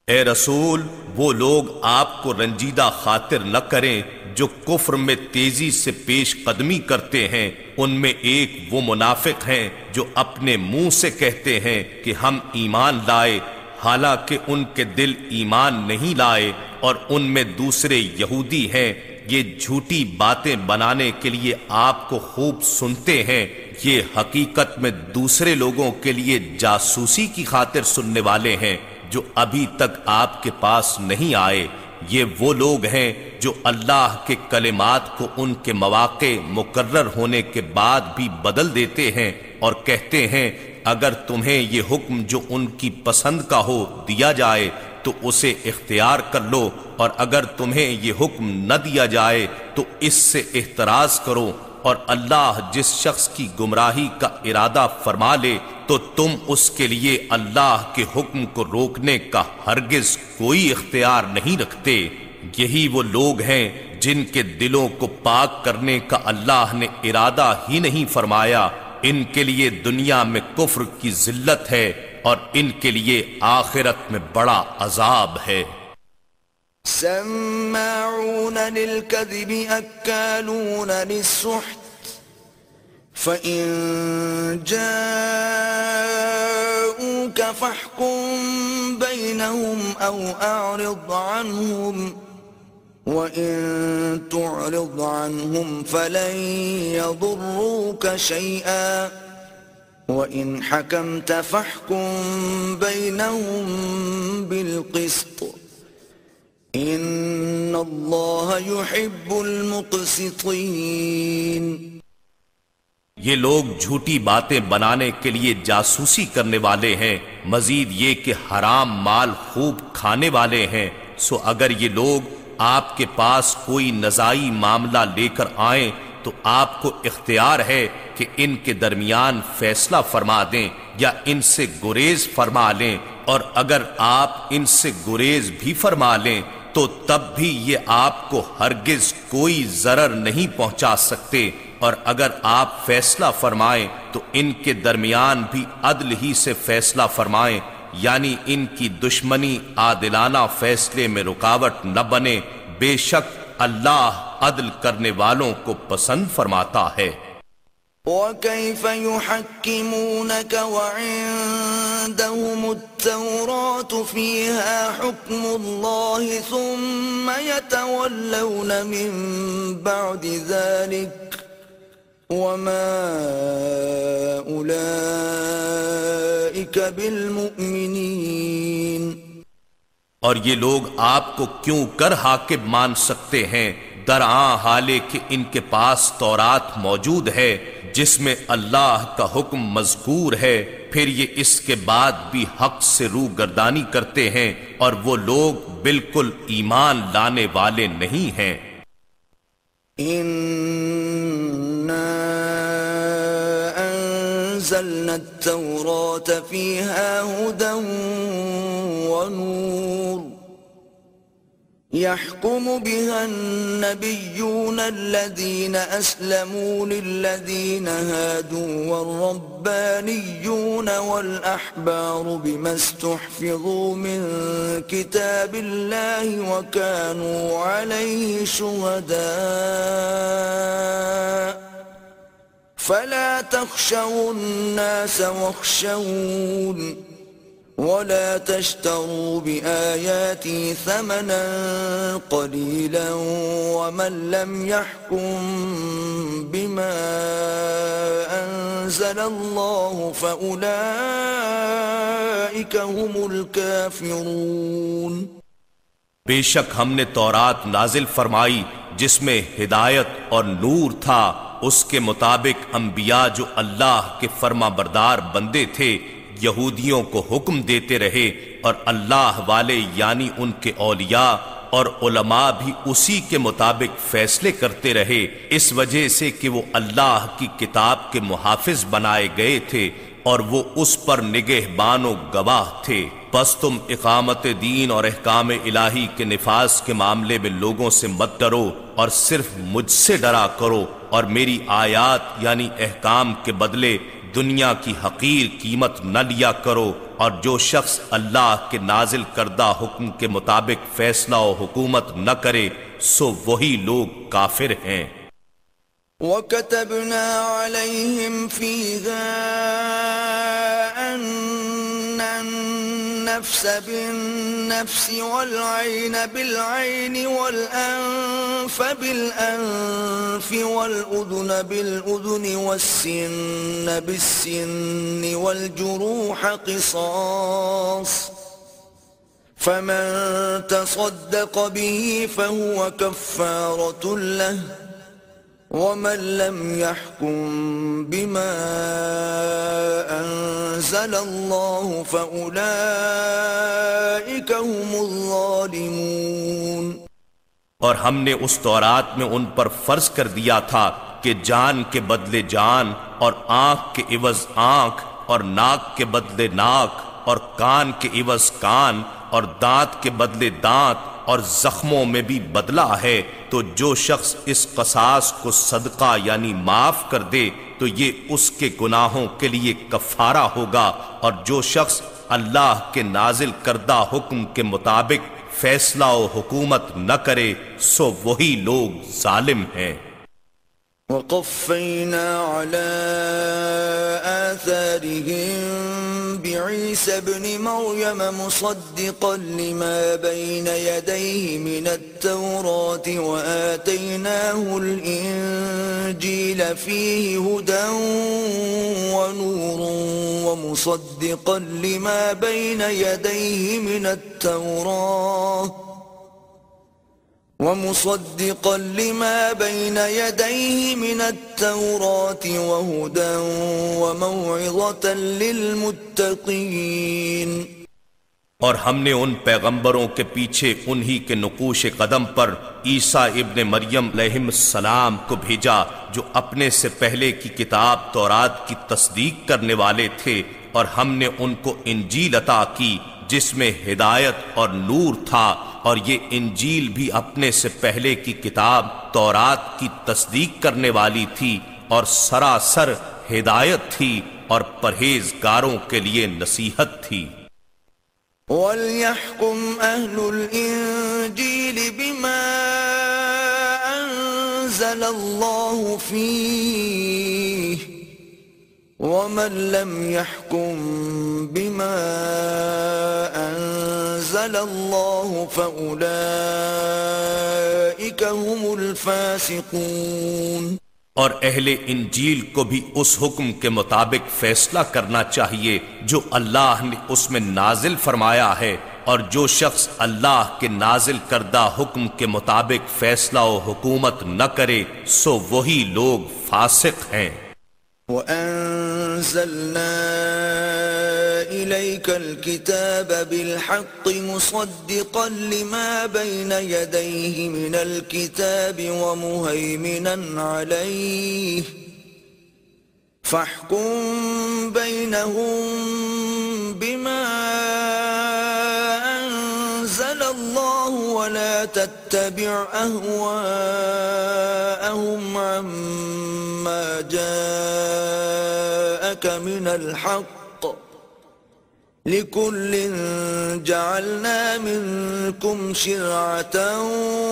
اے رسول، وہ لوگ آپ کو رنجیدہ خاطر نہ کریں جو کفر میں تیزی سے پیش قدمی کرتے ہیں. ان میں ایک وہ منافق ہیں جو اپنے منہ سے کہتے ہیں کہ ہم ایمان لائے، حالانکہ ان کے دل ایمان نہیں لائے، اور ان میں دوسرے یہودی ہیں. یہ جھوٹی باتیں بنانے کے لیے آپ کو خوب سنتے ہیں، یہ حقیقت میں دوسرے لوگوں کے لیے جاسوسی کی خاطر سننے والے ہیں جو ابھی تک آپ کے پاس نہیں آئے. یہ وہ لوگ ہیں جو اللہ کے کلمات کو ان کے مواقع مقرر ہونے کے بعد بھی بدل دیتے ہیں اور کہتے ہیں اگر تمہیں یہ حکم جو ان کی پسند کا ہو دیا جائے تو اسے اختیار کر لو، اور اگر تمہیں یہ حکم نہ دیا جائے تو اس سے احتراز کرو، اور اللہ جس شخص کی گمراہی کا ارادہ فرما لے تو تم اس کے لیے اللہ کے حکم کو روکنے کا ہرگز کوئی اختیار نہیں رکھتے. یہی وہ لوگ ہیں جن کے دلوں کو پاک کرنے کا اللہ نے ارادہ ہی نہیں فرمایا. ان کے لیے دنیا میں کفر کی ذلت ہے اور ان کے لیے آخرت میں بڑا عذاب ہے. سماعون للكذب أكالون للسحت فإن جاءوك فاحكم بينهم أو أعرض عنهم وإن تعرض عنهم فلن يضروك شيئا وإن حكمت فاحكم بينهم بالقسط ان اللہ یحب المقسطین. یہ لوگ جھوٹی باتیں بنانے کے لیے جاسوسی کرنے والے ہیں، مزید یہ کہ حرام مال خوب کھانے والے ہیں. سو اگر یہ لوگ آپ کے پاس کوئی نزاعی معاملہ لے کر آئیں تو آپ کو اختیار ہے کہ ان کے درمیان فیصلہ فرما دیں یا ان سے گریز فرما لیں، اور اگر آپ ان سے گریز بھی فرما لیں تو تب بھی یہ آپ کو ہرگز کوئی ضرر نہیں پہنچا سکتے، اور اگر آپ فیصلہ فرمائیں تو ان کے درمیان بھی عدل ہی سے فیصلہ فرمائیں، یعنی ان کی دشمنی عادلانہ فیصلے میں رکاوٹ نہ بنے. بے شک اللہ عدل کرنے والوں کو پسند فرماتا ہے. وَكَيْفَ يُحَكِّمُونَكَ وَعِندَهُمُ التَّوْرَاةُ فِيهَا حُكْمُ اللَّهِ ثُمَّ يَتَوَلَّوْنَ مِن بَعْدِ ذَلِكَ وَمَا أُولَئِكَ بِالْمُؤْمِنِينَ. اور یہ لوگ آپ کو کیوں کر حاکم مان سکتے ہیں، درآں حالے کہ ان کے پاس تورات موجود ہے جس میں اللہ کا حکم مذکور ہے، پھر یہ اس کے بعد بھی حق سے رو گردانی کرتے ہیں، اور وہ لوگ بالکل ایمان لانے والے نہیں ہیں. إِنَّا أَنزَلْنَا التَّوْرَاةَ فِيهَا هُدًى وَنُورٌ يحكم بها النبيون الذين أسلموا للذين هادوا والربانيون والأحبار بما استحفظوا من كتاب الله وكانوا عليه شهداء فلا تخشوا الناس واخشون ولا تشتروا بآياتي ثمنا قليلا ومن لم يحكم بما أنزل الله فأولئك هم الكافرون۔ بے شک ہم نے تورات نازل فرمائی جس میں ہدایت اور نور تھا، اس کے مطابق انبیاء جو اللہ کے فرما بردار بندے تھے یہودیوں کو حکم دیتے رہے، اور اللہ والے یعنی ان کے اولیاء اور علماء بھی اسی کے مطابق فیصلے کرتے رہے، اس وجہ سے کہ وہ اللہ کی کتاب کے محافظ بنائے گئے تھے اور وہ اس پر نگہبان و گواہ تھے۔ پس تم اقامت دین اور احکام الہی کے نفاذ کے معاملے میں لوگوں سے مت ڈرو اور صرف مجھ سے ڈرا کرو، اور میری آیات یعنی احکام کے بدلے دنیا کی حقیر قیمت نہ لیا کرو، اور جو شخص اللہ کے نازل کردہ حکم کے مطابق فیصلہ و حکومت نہ کرے سو وہی لوگ کافر ہیں۔ وَكَتَبْنَا عَلَيْهِمْ فِيهَا أَنَّ النَّفْسَ بِالنَّفْسِ وَالْعَيْنَ بِالْعَيْنِ وَالْأَنفَ بِالْأَنفِ وَالْأُذُنَ بِالْأُذُنِ وَالسِّنَّ بِالسِّنِّ وَالْجُرُوحَ قِصَاصٌ فَمَن تَصَدَّقَ بِهِ فَهُوَ كَفَّارَةٌ لَهُ وَمَن لَّمْ يَحْكُم بِمَا أَنزَلَ اللَّهُ فَأُولَئِكَ هُمُ الظَّالِمُونَ۔ اور ہم نے اس تورات میں ان پر فرض کر دیا تھا کہ جان کے بدلے جان، اور آنکھ کے عوض آنکھ، اور ناک کے بدلے ناک، اور کان کے عوض کان، اور دانت کے بدلے دانت، اور زخموں میں بھی بدلہ ہے، تو جو شخص اس قصاص کو صدقہ یعنی معاف کر دے تو یہ اس کے گناہوں کے لیے کفارہ ہوگا، اور جو شخص اللہ کے نازل کردہ حکم کے مطابق فیصلہ و حکومت نہ کرے سو وہی لوگ ظالم ہیں۔ وَقَفَّيْنَا عَلَىٰ آثَارِهِم بِعِيسَى ابْنِ مَرْيَمَ مُصَدِّقًا لِمَا بَيْنَ يَدَيْهِ مِنَ التَّوْرَاةِ وَآتَيْنَاهُ الْإِنجِيلَ فِيهِ هُدًى وَنُورٌ وَمُصَدِّقًا لِمَا بَيْنَ يَدَيْهِ مِنَ التَّوْرَاةِ وَهُدًى وَمَوْعِظَةً لِّلْمُتَّقِينَ۔ اور ہم نے ان پیغمبروں کے پیچھے انہی کے نقوش قدم پر عیسیٰ ابن مریم علیہ السلام کو بھیجا جو اپنے سے پہلے کی کتاب تورات کی تصدیق کرنے والے تھے، اور ہم نے ان کو انجیل عطا کی جس میں ہدایت اور نور تھا، اور یہ انجیل بھی اپنے سے پہلے کی کتاب تورات کی تصدیق کرنے والی تھی اور سراسر ہدایت تھی اور پرہیزگاروں کے لیے نصیحت تھی۔ وَلْيَحْكُمْ أَهْلُ الْإِنجِيلِ بِمَا أَنزَلَ اللَّهُ فِيهِ وَمَن لَّمْ يَحْكُم بِمَا أَنزَلَ اللَّهُ فَأُولَئِكَ هُمُ الْفَاسِقُونَ۔ اور اہل انجیل کو بھی اس حکم کے مطابق فیصلہ کرنا چاہیے جو اللہ نے اس میں نازل فرمایا ہے، اور جو شخص اللہ کے نازل کردہ حکم کے مطابق فیصلہ و حکومت نہ کرے سو وہی لوگ فاسق ہیں۔ وَأَنزَلْنَا إِلَيْكَ الْكِتَابَ بِالْحَقِّ مُصَدِّقًا لِمَا بَيْنَ يَدَيْهِ مِنَ الْكِتَابِ وَمُهَيْمِنًا عَلَيْهِ فَاحْكُم بَيْنَهُم بِمَا أَنزَلَ اللَّهُ وَلَا تَتَّبِعْ تتبع أهواءهم عما جاءك من الحق لكل جعلنا منكم شرعة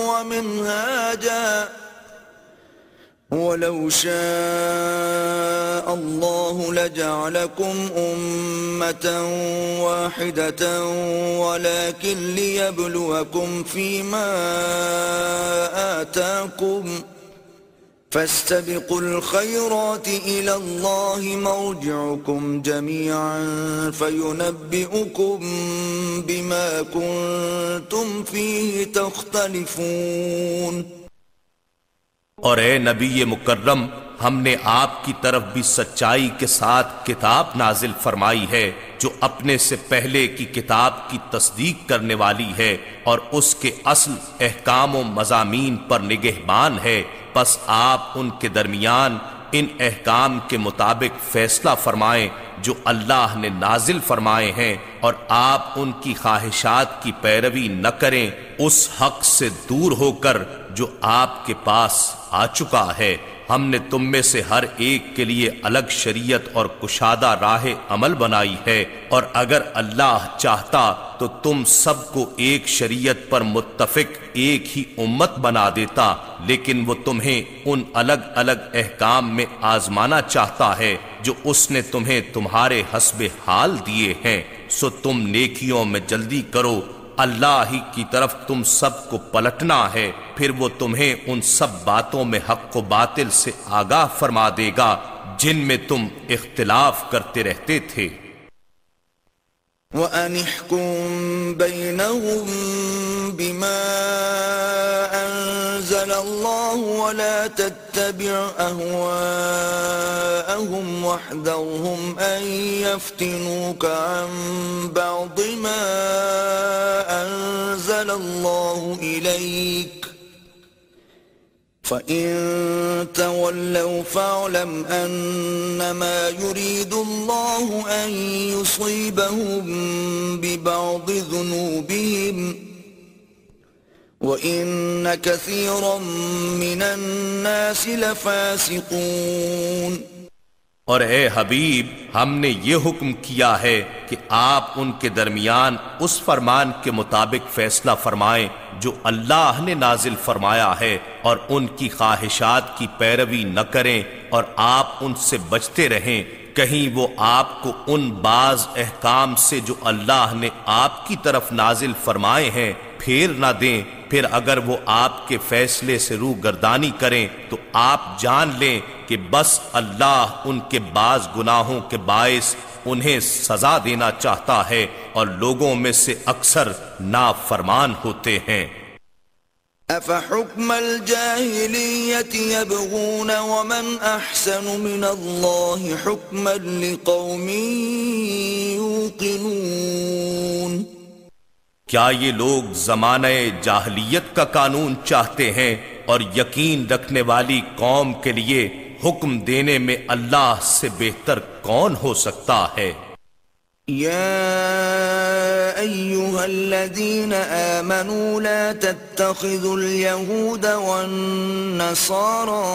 ومنهاجا ولو شاء الله لجعلكم أمة واحدة ولكن ليبلوكم فيما آتاكم فاستبقوا الخيرات إلى الله مرجعكم جميعا فينبئكم بما كنتم فيه تختلفون. اور اے نبی مکرم، ہم نے آپ کی طرف بھی سچائی کے ساتھ کتاب نازل فرمائی ہے جو اپنے سے پہلے کی کتاب کی تصدیق کرنے والی ہے اور اس کے اصل احکام و مضامین پر نگہبان ہے. پس آپ ان کے درمیان ان احکام کے مطابق فیصلہ فرمائیں جو اللہ نے نازل فرمائے ہیں، اور آپ ان کی خواہشات کی پیروی نہ کریں اس حق سے دور ہو کر جو آپ کے پاس آ چکا ہے. ہم نے تم میں سے ہر ایک کے لیے الگ شریعت اور کشادہ راہ عمل بنائی ہے، اور اگر اللہ چاہتا تو تم سب کو ایک شریعت پر متفق ایک ہی امت بنا دیتا، لیکن وہ تمہیں ان الگ الگ احکام میں آزمانا چاہتا ہے جو اس نے تمہیں تمہارے حسب حال دیے ہیں. سو تم نیکیوں میں جلدی کرو، اللہ ہی کی طرف تم سب کو پلٹنا ہے، پھر وہ تمہیں ان سب باتوں میں حق و باطل سے آگاہ فرما دے گا جن میں تم اختلاف کرتے رہتے تھے. وَأَنِ احْكُم بَيْنَهُم بِمَا أَنزَلَ اللَّهُ وَلَا تَتَّبِعْ أَهْوَاءَهُمْ وَاحْذَرْهُمْ أَن يَفْتِنُوكَ عَن بَعْضِ مَا أَنزَلَ اللَّهُ إِلَيْكَ فَإِن تَوَلَّوْا فَاعْلَمْ أَنَّمَا يُرِيدُ اللَّهُ أَن يُصِيبَهُم بِبَعْضِ ذُنُوبِهِمْ وَإِنَّ كَثِيرًا مِّنَ النَّاسِ لَفَاسِقُونَ. اور اے حبیب، ہم نے یہ حکم کیا ہے کہ آپ ان کے درمیان اس فرمان کے مطابق فیصلہ فرمائیں جو اللہ نے نازل فرمایا ہے، اور ان کی خواہشات کی پیروی نہ کریں، اور آپ ان سے بچتے رہیں کہیں وہ آپ کو ان بعض احکام سے جو اللہ نے آپ کی طرف نازل فرمائے ہیں پھیر نہ دیں. پھر اگر وہ آپ کے فیصلے سے روگردانی کریں تو آپ جان لیں کہ بس اللہ ان کے بعض گناہوں کے باعث انہیں سزا دینا چاہتا ہے، اور لوگوں میں سے اکثر نافرمان ہوتے ہیں. أَفَحُكْمَ الْجَاهِلِيَّةِ يَبْغُونَ وَمَنْ أَحْسَنُ مِنَ اللَّهِ حُكْمًا لِقَوْمٍ يُوقِنُونَ. کیا یہ لوگ زمانہ جاہلیت کا قانون چاہتے ہیں، اور یقین رکھنے والی قوم کے لیے حکم دینے میں اللہ سے بہتر کون ہو سکتا ہے؟ يا أيها الذين آمنوا لا تتخذوا اليهود والنصارى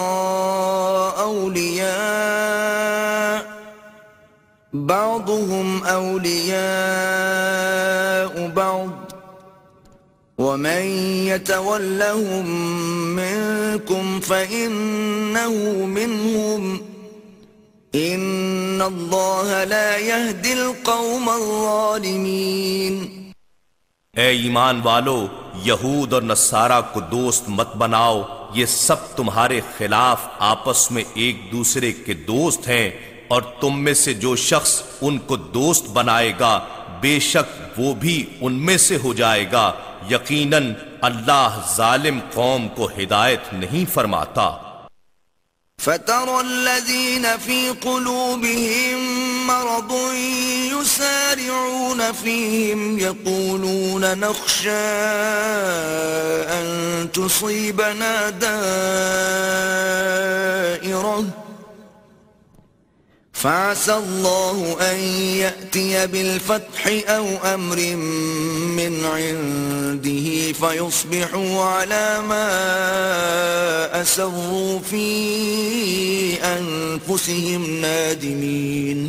أولياء بعضهم أولياء بعض ومن يتولهم منكم فإنه منهم ان اللہ لا يهدي القوم الظالمین. اے ایمان والو، یہود اور نصارہ کو دوست مت بناؤ، یہ سب تمہارے خلاف آپس میں ایک دوسرے کے دوست ہیں، اور تم میں سے جو شخص ان کو دوست بنائے گا بے شک وہ بھی ان میں سے ہو جائے گا. یقیناً اللہ ظالم قوم کو ہدایت نہیں فرماتا. فَتَرَى الَّذِينَ فِي قُلُوبِهِم مَّرَضٌ يُسَارِعُونَ فِيهِمْ يَقُولُونَ نَخْشَىٰ أَن تُصِيبَنَا دَائِرَةٌ فعسى الله أن يأتي بالفتح أو أمر من عنده فيصبحوا على ما أسروا في أنفسهم نادمين.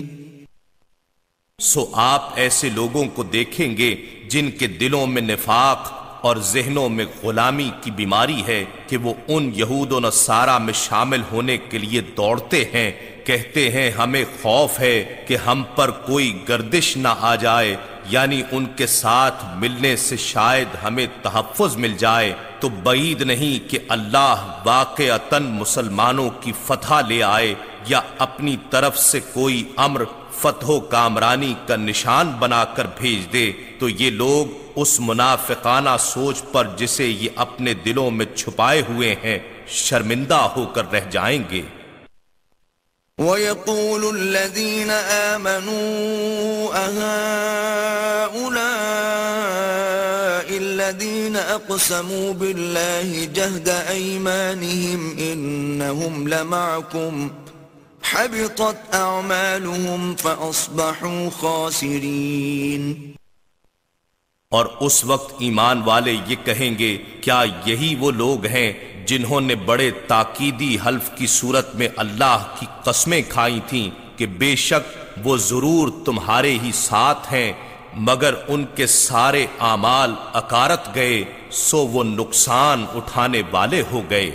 سو آپ ایسے لوگوں کو دیکھیں گے جن کے دلوں میں نفاق اور ذہنوں میں غلامی کی بیماری ہے کہ وہ ان یہود و نصارہ میں شامل ہونے کے لیے دوڑتے ہیں، کہتے ہیں ہمیں خوف ہے کہ ہم پر کوئی گردش نہ آ جائے، یعنی ان کے ساتھ ملنے سے شاید ہمیں تحفظ مل جائے. تو بعید نہیں کہ اللہ واقعتاً مسلمانوں کی فتح لے آئے یا اپنی طرف سے کوئی امر فتح و کامرانی کا نشان بنا کر بھیج دے. تو یہ لوگ اس منافقانہ سوچ پر جسے یہ اپنے دلوں میں چھپائے ہوئے ہیں شرمندہ ہو کر رہ جائیں گے. وَيَقُولُ الَّذِينَ آمَنُوا أَهَؤُلَاءِ الَّذِينَ أَقْسَمُوا بِاللَّهِ جَهْدَ أَيْمَانِهِمْ إِنَّهُمْ لَمَعَكُمْ حَبِطَتْ أَعْمَالُهُمْ فَأَصْبَحُوا خَاسِرِينَ. اور اس وقت ایمان والے یہ کہیں گے کیا یہی وہ لوگ ہیں جنہوں نے بڑے تاکیدی حلف کی صورت میں اللہ کی قسمیں کھائی تھیں کہ بے شک وہ ضرور تمہارے ہی ساتھ ہیں، مگر ان کے سارے اعمال اکارت گئے، سو وہ نقصان اٹھانے والے ہو گئے.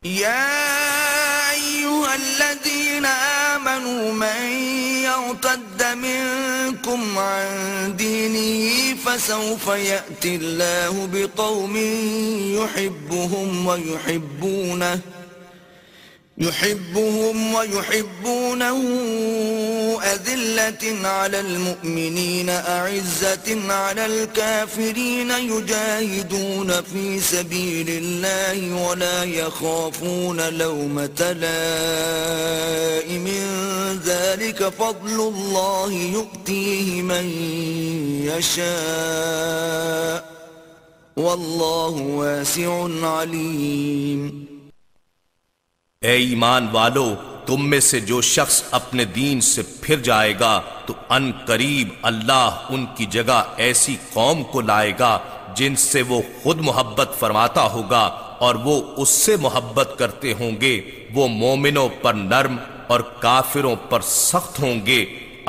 یا ایھا الذین آمنوا من یرتد منکم عن دینه فسوف یأتی اللہ بقوم يحبهم ويحبونه أذلة على المؤمنين أعزة على الكافرين يجاهدون في سبيل الله ولا يخافون لومة لائم ذلك فضل الله يؤتيه من يشاء والله واسع عليم. اے ایمان والو، تم میں سے جو شخص اپنے دین سے پھر جائے گا تو ان قریب اللہ ان کی جگہ ایسی قوم کو لائے گا جن سے وہ خود محبت فرماتا ہوگا اور وہ اس سے محبت کرتے ہوں گے. وہ مومنوں پر نرم اور کافروں پر سخت ہوں گے.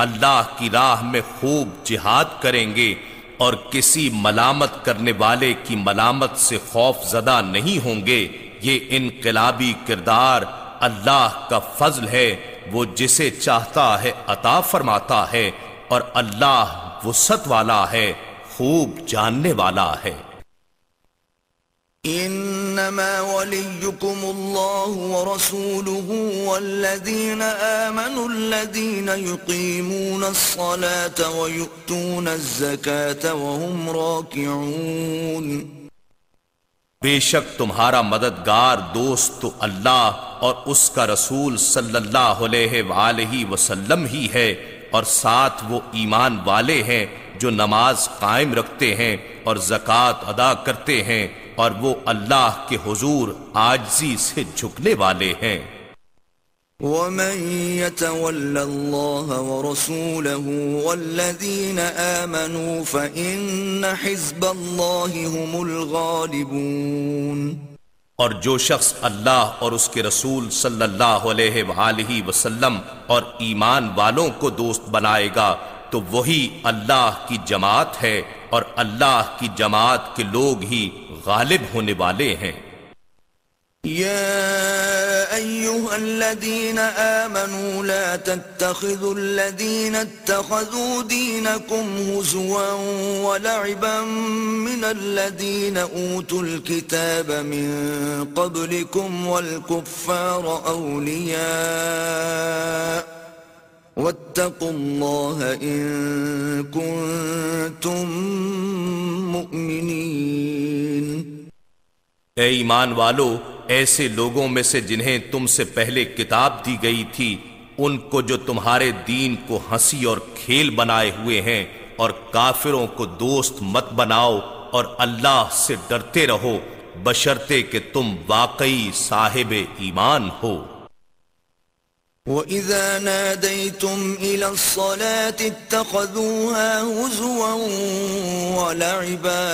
اللہ کی راہ میں خوب جہاد کریں گے اور کسی ملامت کرنے والے کی ملامت سے خوف زدہ نہیں ہوں گے. یہ انقلابی کردار اللہ کا فضل ہے، وہ جسے چاہتا ہے عطا فرماتا ہے، اور اللہ وسعت والا ہے، خوب جاننے والا ہے. انما وليكم الله ورسوله والذين آمنوا الذين يقيمون الصلاة ويؤتون الزكاة وهم راكعون. بے شک تمہارا مددگار دوست تو اللہ اور اس کا رسول صلی اللہ علیہ وآلہ وسلم ہی ہے، اور ساتھ وہ ایمان والے ہیں جو نماز قائم رکھتے ہیں اور زکوٰۃ ادا کرتے ہیں، اور وہ اللہ کے حضور عاجزی سے جھکنے والے ہیں. وَمَن يَتَوَلَّ اللَّهَ وَرَسُولَهُ وَالَّذِينَ آمَنُوا فَإِنَّ حِزْبَ اللَّهِ هُمُ الْغَالِبُونَ. اور جو شخص اللہ اور اس کے رسول صلی اللہ علیہ وآلہ وسلم اور ایمان والوں کو دوست بنائے گا تو وہی اللہ کی جماعت ہے، اور اللہ کی جماعت کے لوگ ہی غالب ہونے والے ہیں. يا أيها الذين آمنوا لا تتخذوا الذين اتخذوا دينكم هزوا ولعبا من الذين أوتوا الكتاب من قبلكم والكفار أولياء واتقوا الله إن كنتم مؤمنين. اے ایمان والو، ایسے لوگوں میں سے جنہیں تم سے پہلے کتاب دی گئی تھی ان کو جو تمہارے دین کو ہنسی اور کھیل بنائے ہوئے ہیں، اور کافروں کو دوست مت بناؤ، اور اللہ سے ڈرتے رہو بشرطے کہ تم واقعی صاحب ایمان ہو. وَإِذَا نَادَيْتُمْ إِلَى الصَّلَاةِ اتَّخَذُوهَا هُزُوًا وَلَعِبًا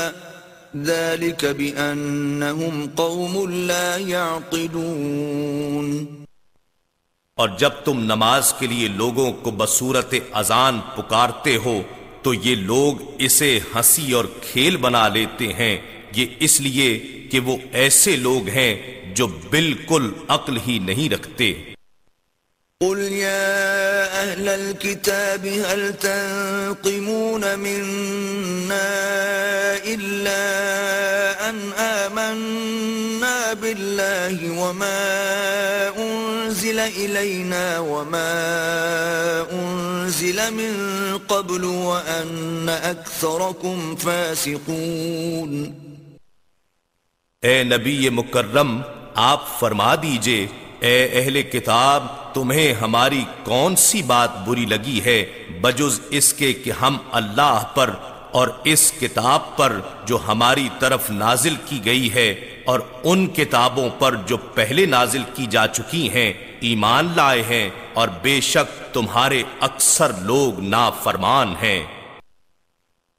ذَلِكَ بِأَنَّهُمْ قَوْمٌ لَا يَعْقِلُونَ۔ اور جب تم نماز کے لیے لوگوں کو بصورت اذان پکارتے ہو تو یہ لوگ اسے ہنسی اور کھیل بنا لیتے ہیں، یہ اس لیے کہ وہ ایسے لوگ ہیں جو بالکل عقل ہی نہیں رکھتے۔ قل يا أهل الكتاب هل تنقمون منا إلا أن آمنا بالله وما أنزل إلينا وما أنزل من قبل وأن أكثركم فاسقون۔ اے نبی مکرم، آپ فرما دیجئے، اے اہل کتاب، تمہیں ہماری کون سی بات بری لگی ہے بجز اس کے کہ ہم اللہ پر اور اس کتاب پر جو ہماری طرف نازل کی گئی ہے اور ان کتابوں پر جو پہلے نازل کی جا چکی ہیں ایمان لائے ہیں، اور بے شک تمہارے اکثر لوگ نافرمان ہیں۔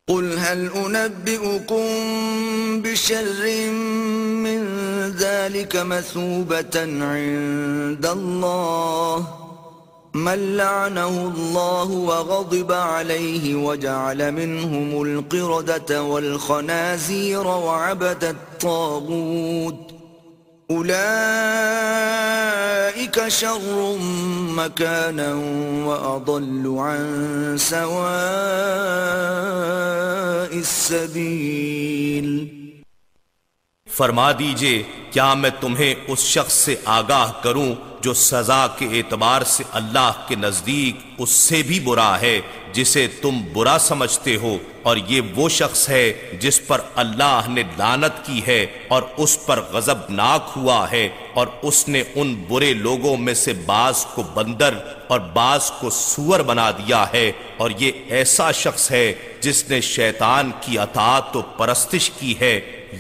قل هل أنبئكم بشر من ذلك مثوبة عند الله من لعنه الله وغضب عليه وجعل منهم القردة والخنازير وعبد الطاغوت أولئك شر مكانا وأضل عن سواء السبيل۔ فرما دیجئے، کیا میں تمہیں اس شخص سے آگاہ کروں جو سزا کے اعتبار سے اللہ کے نزدیک اس سے بھی برا ہے جسے تم برا سمجھتے ہو، اور یہ وہ شخص ہے جس پر اللہ نے لعنت کی ہے اور اس پر غضبناک ہوا ہے، اور اس نے ان برے لوگوں میں سے بعض کو بندر اور بعض کو سور بنا دیا ہے، اور یہ ایسا شخص ہے جس نے شیطان کی اطاعت و پرستش کی ہے۔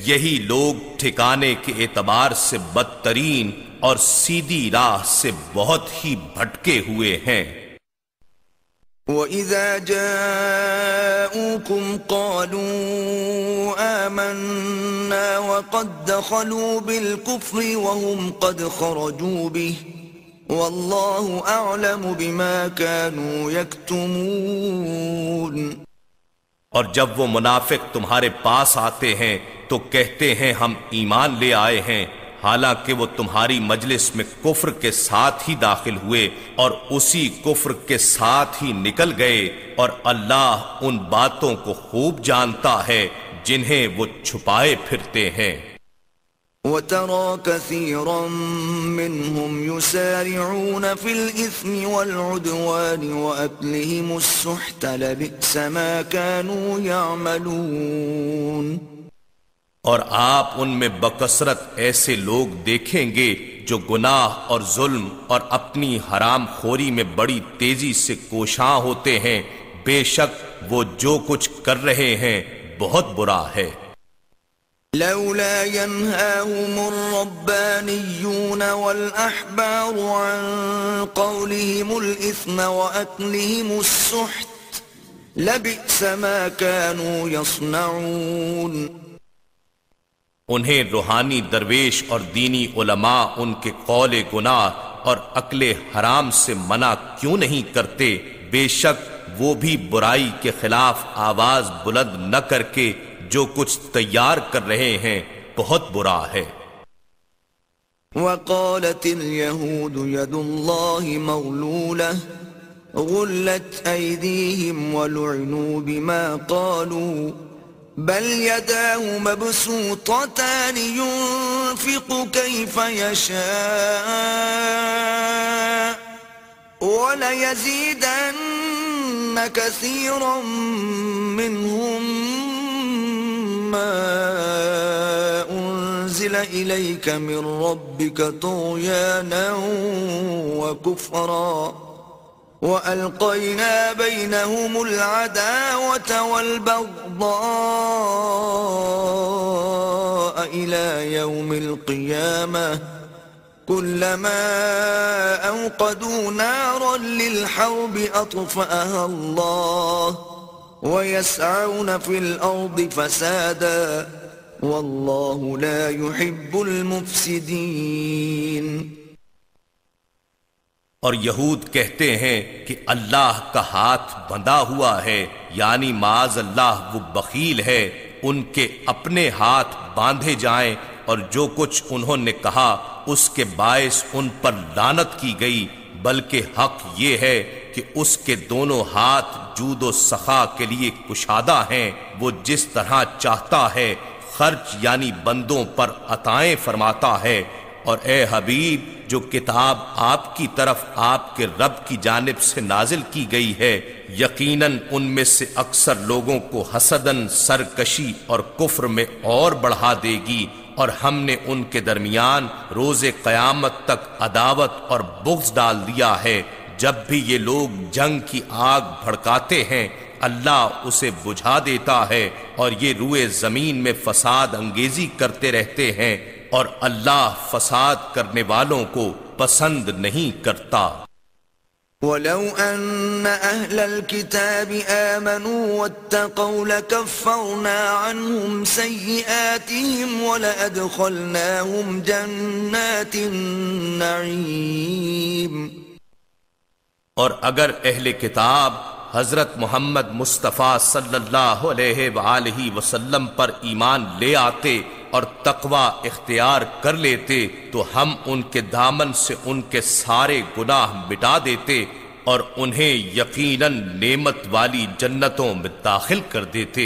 یہی لوگ ٹھکانے کے اعتبار سے بدترین اور سیدھی راہ سے بہت ہی بھٹکے ہوئے ہیں۔ وَإِذَا جَاءُوكُمْ قَالُوا آمَنَّا وَقَدْ دَخَلُوا بِالْكُفْرِ وَهُمْ قَدْ خَرَجُوا بِهِ وَاللَّهُ أَعْلَمُ بِمَا كَانُوا يَكْتُمُونَ۔ اور جب وہ منافق تمہارے پاس آتے ہیں تو کہتے ہیں ہم ایمان لے آئے ہیں، حالانکہ وہ تمہاری مجلس میں کفر کے ساتھ ہی داخل ہوئے اور اسی کفر کے ساتھ ہی نکل گئے، اور اللہ ان باتوں کو خوب جانتا ہے جنہیں وہ چھپائے پھرتے ہیں۔ وَتَرَى كَثِيرًا مِّنْهُمْ يُسَارِعُونَ فِي الْإِثْمِ وَالْعُدْوَانِ وَأَكْلِهِمُ السُّحْتَ لَبِئْسَ مَا كَانُوا يَعْمَلُونَ۔ اور آپ ان میں بکثرت ایسے لوگ دیکھیں گے جو گناہ اور ظلم اور اپنی حرام خوری میں بڑی تیزی سے کوشاں ہوتے ہیں، بے شک وہ جو کچھ کر رہے ہیں بہت برا ہے۔ لولا ينهاهم الربانيون والأحبار عن قولهم الإثم وأكلهم السحت لبئس ما كانوا يصنعون۔ انہیں روحانی درویش اور دینی علماء ان کے قول گناہ اور اکل حرام سے منع کیوں نہیں کرتے؟ بے شک وہ بھی برائی کے خلاف آواز بلند نہ کر کے جو کچھ تیار کر رہے ہیں بہت برا ہے۔ وقالت اليهود يد الله مغلولة غلت أيديهم ولعنوا بما قالوا بل يداه مبسوطتان ينفق كيف يشاء وليزيدن كثيرا منهم ما أنزل إليك من ربك طغيانا وكفرا وألقينا بينهم العداوة والبغضاء إلى يوم القيامة كلما أوقدوا نارا للحرب أطفأها الله ويسعون في الأرض فسادا والله لا يحب المفسدين۔ اور یہود کہتے ہیں کہ اللہ کا ہاتھ بندھا ہوا ہے، یعنی معاذ اللہ وہ بخیل ہے، ان کے اپنے ہاتھ باندھے جائیں، اور جو کچھ انہوں نے کہا اس کے باعث ان پر لعنت کی گئی، بلکہ حق یہ ہے کہ اس کے دونوں ہاتھ جود و سخا کے لیے کشادہ ہیں، وہ جس طرح چاہتا ہے خرچ یعنی بندوں پر عطائیں فرماتا ہے۔ اور اے حبیب، جو کتاب آپ کی طرف آپ کے رب کی جانب سے نازل کی گئی ہے، یقیناً ان میں سے اکثر لوگوں کو حسداً سرکشی اور کفر میں اور بڑھا دے گی، اور ہم نے ان کے درمیان روز قیامت تک عداوت اور بغض ڈال دیا ہے۔ جب بھی یہ لوگ جنگ کی آگ بھڑکاتے ہیں اللہ اسے بجھا دیتا ہے، اور یہ روئے زمین میں فساد انگیزی کرتے رہتے ہیں، اور اللہ فساد کرنے والوں کو پسند نہیں کرتا۔ وَلَوْ أَنَّ أَهْلَ الْكِتَابِ آمَنُوا وَاتَّقَوْا لَكَفَّرْنَا عَنْهُمْ سَيِّئَاتِهِمْ وَلَأَدْخَلْنَاهُمْ جَنَّاتِ النَّعِيمِ۔ اور اگر اہل کتاب حضرت محمد مصطفیٰ صلی اللہ علیہ وآلہ وسلم پر ایمان لے آتے اور تقوی اختیار کر لیتے تو ہم ان کے دامن سے ان کے سارے گناہ مٹا دیتے اور انہیں یقیناً نعمت والی جنتوں میں داخل کر دیتے۔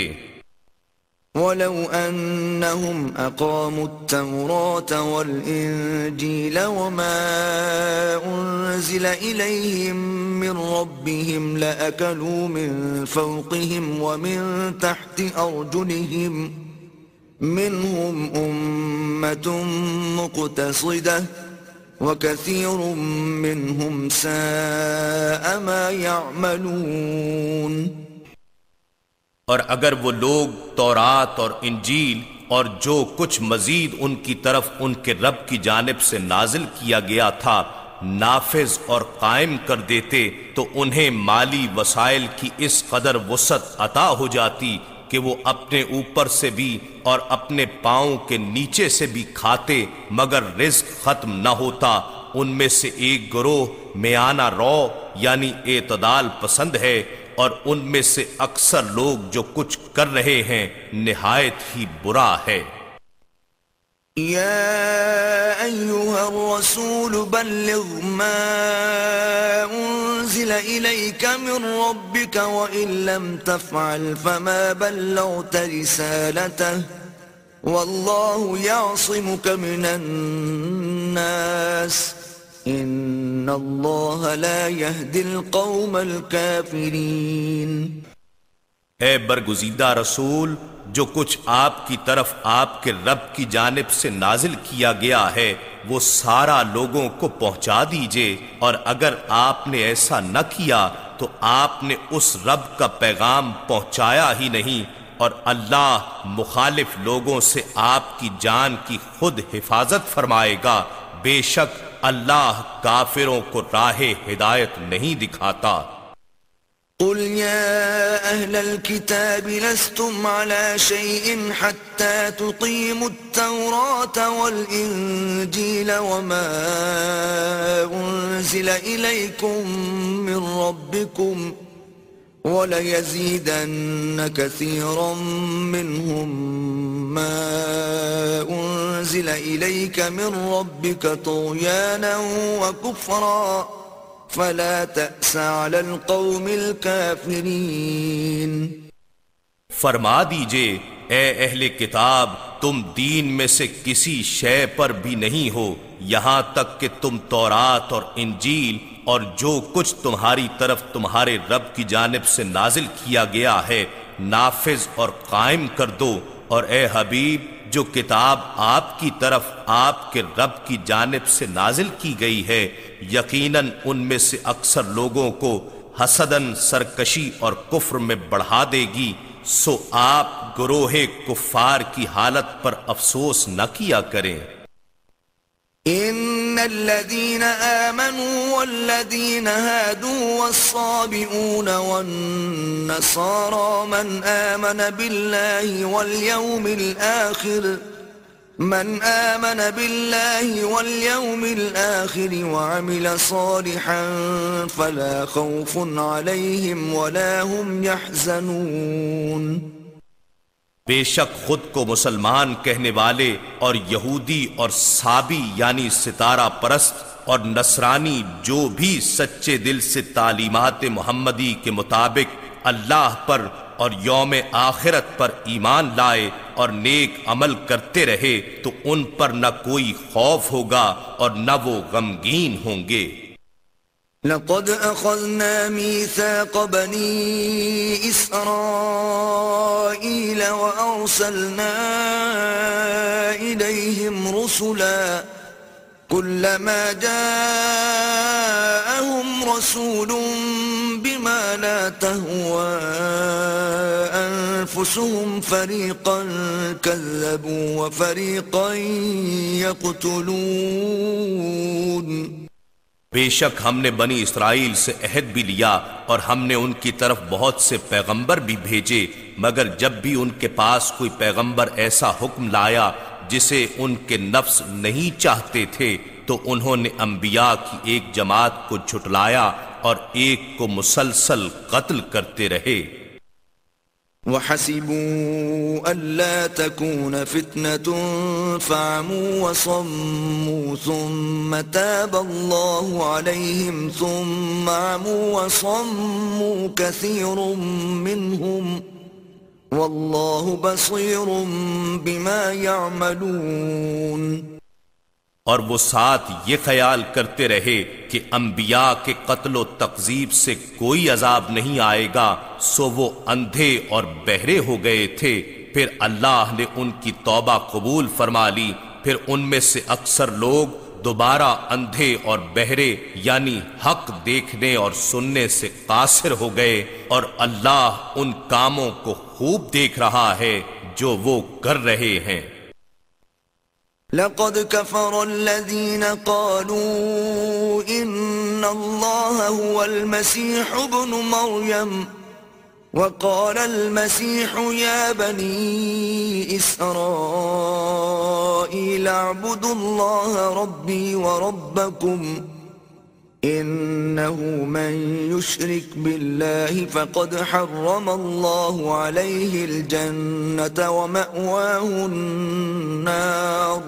وَلَوْ أَنَّهُمْ أَقَامُوا التَّوْرَاةَ وَالْإِنْجِيلَ وَمَا أُنْزِلَ إِلَيْهِمْ مِنْ رَبِّهِمْ لَأَكَلُوا مِنْ فَوْقِهِمْ وَمِنْ تَحْتِ أَرْجُلِهِمْ مِنْهُمْ أُمَّةٌ مُقْتَصِدَةٌ وَكَثِيرٌ مِّنْهُمْ سَاءَ مَا يَعْمَلُونَ۔ اور اگر وہ لوگ تورات اور انجیل اور جو کچھ مزید ان کی طرف ان کے رب کی جانب سے نازل کیا گیا تھا نافذ اور قائم کر دیتے تو انہیں مالی وسائل کی اس قدر وسعت عطا ہو جاتی کہ وہ اپنے اوپر سے بھی اور اپنے پاؤں کے نیچے سے بھی کھاتے مگر رزق ختم نہ ہوتا۔ ان میں سے ایک گروہ میانہ رو یعنی اعتدال پسند ہے، اور ان میں سے اکثر لوگ جو کچھ کر رہے ہیں نہایت ہی برا ہے۔ یا ایھا الرسول بلغ ما انزل الیک من ربک وان لم تفعل فما بلغت رسالته واللہ یعصمک من الناس ان اللہ لا یہدی القوم الکافرین۔ اے برگزیدہ رسول، جو کچھ آپ کی طرف آپ کے رب کی جانب سے نازل کیا گیا ہے وہ سارا لوگوں کو پہنچا دیجئے، اور اگر آپ نے ایسا نہ کیا تو آپ نے اس رب کا پیغام پہنچایا ہی نہیں، اور اللہ مخالف لوگوں سے آپ کی جان کی خود حفاظت فرمائے گا۔ بے شک اللہ کافروں کو راہ ہدایت نہیں دکھاتا۔ قل يا أهل الكتاب لستم على شيء حتى تقيموا التوراة والإنجيل وما أنزل إليكم من ربكم وَلَيَزِيدَنَّ كَثِيرًا مِّنْهُمْ مَا أُنزِلَ إِلَيْكَ مِنْ رَبِّكَ طُغْيَانًا وَكُفْرًا فَلَا تَأْسَ عَلَى الْقَوْمِ الْكَافِرِينَ۔ فرما دیجئے اے اہل کتاب تم دین میں سے کسی شے پر بھی نہیں ہو یہاں تک کہ تم تورات اور انجیل اور جو کچھ تمہاری طرف تمہارے رب کی جانب سے نازل کیا گیا ہے نافذ اور قائم کر دو، اور اے حبیب جو کتاب آپ کی طرف آپ کے رب کی جانب سے نازل کی گئی ہے یقیناً ان میں سے اکثر لوگوں کو حسداً سرکشی اور کفر میں بڑھا دے گی، سو آپ گروہ کفار کی حالت پر افسوس نہ کیا کریں۔ إن الذين آمنوا والذين هادوا والصابئون والنصارى من آمن بالله واليوم الآخر وعمل صالحا فلا خوف عليهم ولا هم يحزنون. بے شک خود کو مسلمان کہنے والے اور یہودی اور صابی یعنی ستارہ پرست اور نصرانی جو بھی سچے دل سے تعلیمات محمدی کے مطابق اللہ پر اور یوم آخرت پر ایمان لائے اور نیک عمل کرتے رہے تو ان پر نہ کوئی خوف ہوگا اور نہ وہ غمگین ہوں گے. لقد أخذنا ميثاق بني إسرائيل وأرسلنا إليهم رسلا كلما جاءهم رسول بما لا تهوى أنفسهم فريقا كذبوا وفريقا يقتلون. بے شک ہم نے بنی اسرائیل سے عہد بھی لیا اور ہم نے ان کی طرف بہت سے پیغمبر بھی بھیجے، مگر جب بھی ان کے پاس کوئی پیغمبر ایسا حکم لایا جسے ان کے نفس نہیں چاہتے تھے تو انہوں نے انبیاء کی ایک جماعت کو جھٹلایا اور ایک کو مسلسل قتل کرتے رہے. وحسبوا ألا تكون فتنة فعموا وصموا ثم تاب الله عليهم ثم عموا وصموا كثير منهم والله بصير بما يعملون. اور وہ ساتھ یہ خیال کرتے رہے کہ انبیاء کے قتل و تقذیب سے کوئی عذاب نہیں آئے گا، سو وہ اندھے اور بہرے ہو گئے تھے. پھر اللہ نے ان کی توبہ قبول فرما لی. پھر ان میں سے اکثر لوگ دوبارہ اندھے اور بہرے یعنی حق دیکھنے اور سننے سے قاصر ہو گئے، اور اللہ ان کاموں کو خوب دیکھ رہا ہے جو وہ کر رہے ہیں. لقد كفر الذين قالوا إن الله هو المسيح ابن مريم وقال المسيح يا بني إسرائيل اعبدوا الله ربي وربكم إنه من يشرك بالله فقد حرم الله عليه الجنة ومأواه النار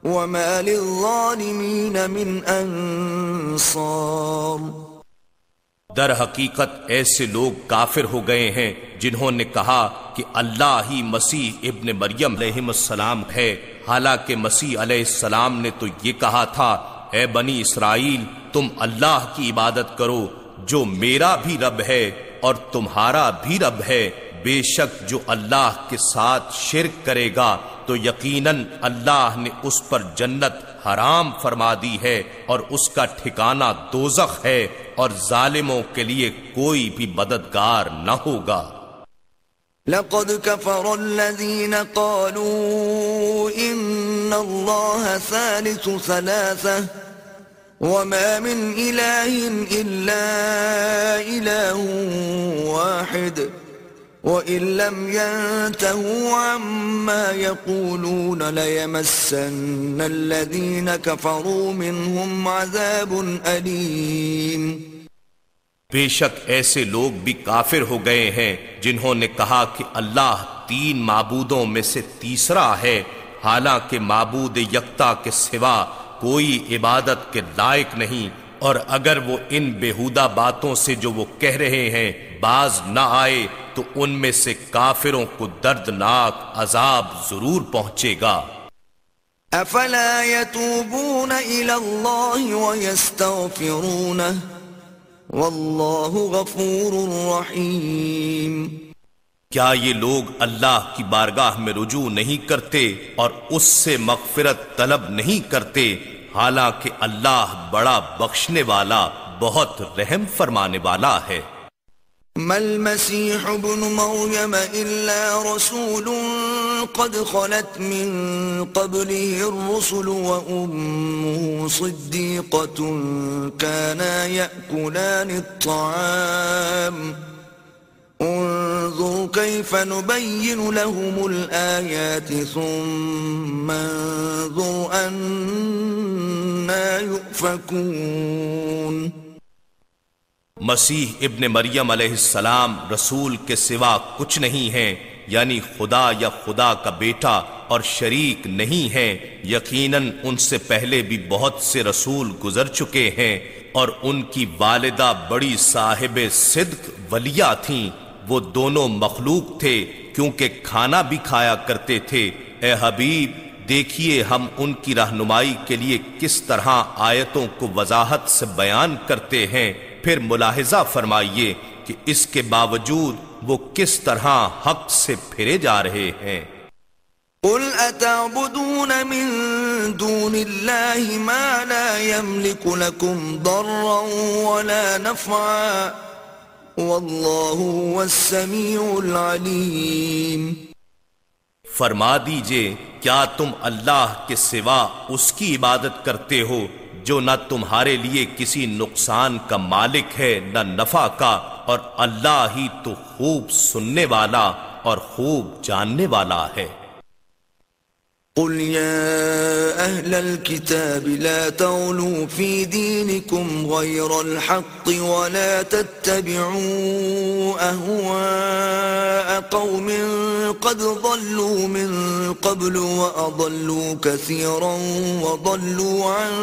وما للظالمين من انصار. در حقیقت ایسے لوگ کافر ہو گئے ہیں جنہوں نے کہا کہ اللہ ہی مسیح ابن مریم علیہ السلام ہے، حالانکہ مسیح علیہ السلام نے تو یہ کہا تھا اے بنی اسرائیل تم اللہ کی عبادت کرو جو میرا بھی رب ہے اور تمہارا بھی رب ہے. بے شک جو اللہ کے ساتھ شرک کرے گا تو یقیناً اللہ نے اس پر جنت حرام فرما دی ہے اور اس کا ٹھکانہ دوزخ ہے، اور ظالموں کے لیے کوئی بھی مددگار نہ ہوگا. لقد كفر الذين قالوا إن الله ثالث ثلاثة وما من إله إلا إله واحد وإن لم ينتهوا عما يقولون ليمسن الذين كفروا منهم عذاب أليم. بے شک ایسے لوگ بھی کافر ہو گئے ہیں جنہوں نے کہا کہ اللہ تین معبودوں میں سے تیسرا ہے، حالانکہ معبود یکتا کے سوا کوئی عبادت کے لائق نہیں، اور اگر وہ ان بیہودہ باتوں سے جو وہ کہہ رہے ہیں باز نہ آئے تو ان میں سے کافروں کو دردناک عذاب ضرور پہنچے گا. افلا يتوبون الى الله ويستغفرونه واللہ غفور رحیم. کیا یہ لوگ اللہ کی بارگاہ میں رجوع نہیں کرتے اور اس سے مغفرت طلب نہیں کرتے، حالانکہ اللہ بڑا بخشنے والا بہت رحم فرمانے والا ہے. ما المسيح ابن مريم إلا رسول قد خلت من قبله الرسل وأمه صديقة كانا يأكلان الطعام انظر كيف نبين لهم الآيات ثم انظر أنا يؤفكون. مسیح ابن مریم علیہ السلام رسول کے سوا کچھ نہیں ہیں، یعنی خدا یا خدا کا بیٹا اور شریک نہیں ہیں. یقیناً ان سے پہلے بھی بہت سے رسول گزر چکے ہیں اور ان کی والدہ بڑی صاحب صدق ولیہ تھیں. وہ دونوں مخلوق تھے کیونکہ کھانا بھی کھایا کرتے تھے. اے حبیب دیکھیے ہم ان کی رہنمائی کے لیے کس طرح آیتوں کو وضاحت سے بیان کرتے ہیں. پھر ملاحظہ فرمائیے کہ اس کے باوجود وہ کس طرح حق سے پھرے جا رہے ہیں. قل اتعبدون من دون الله ما لا يملك لكم ضرا ولا نفعا والله هو السميع العليم. فرما دیجئے کیا تم اللہ کے سوا اس کی عبادت کرتے ہو جو نہ تمہارے لیے کسی نقصان کا مالک ہے نہ نفع کا، اور اللہ ہی تو خوب سننے والا اور خوب جاننے والا ہے. قل يا أهل الكتاب لا تغلوا في دينكم غير الحق ولا تتبعوا أهواء قوم قد ضلوا من قبل وأضلوا كثيرا وضلوا عن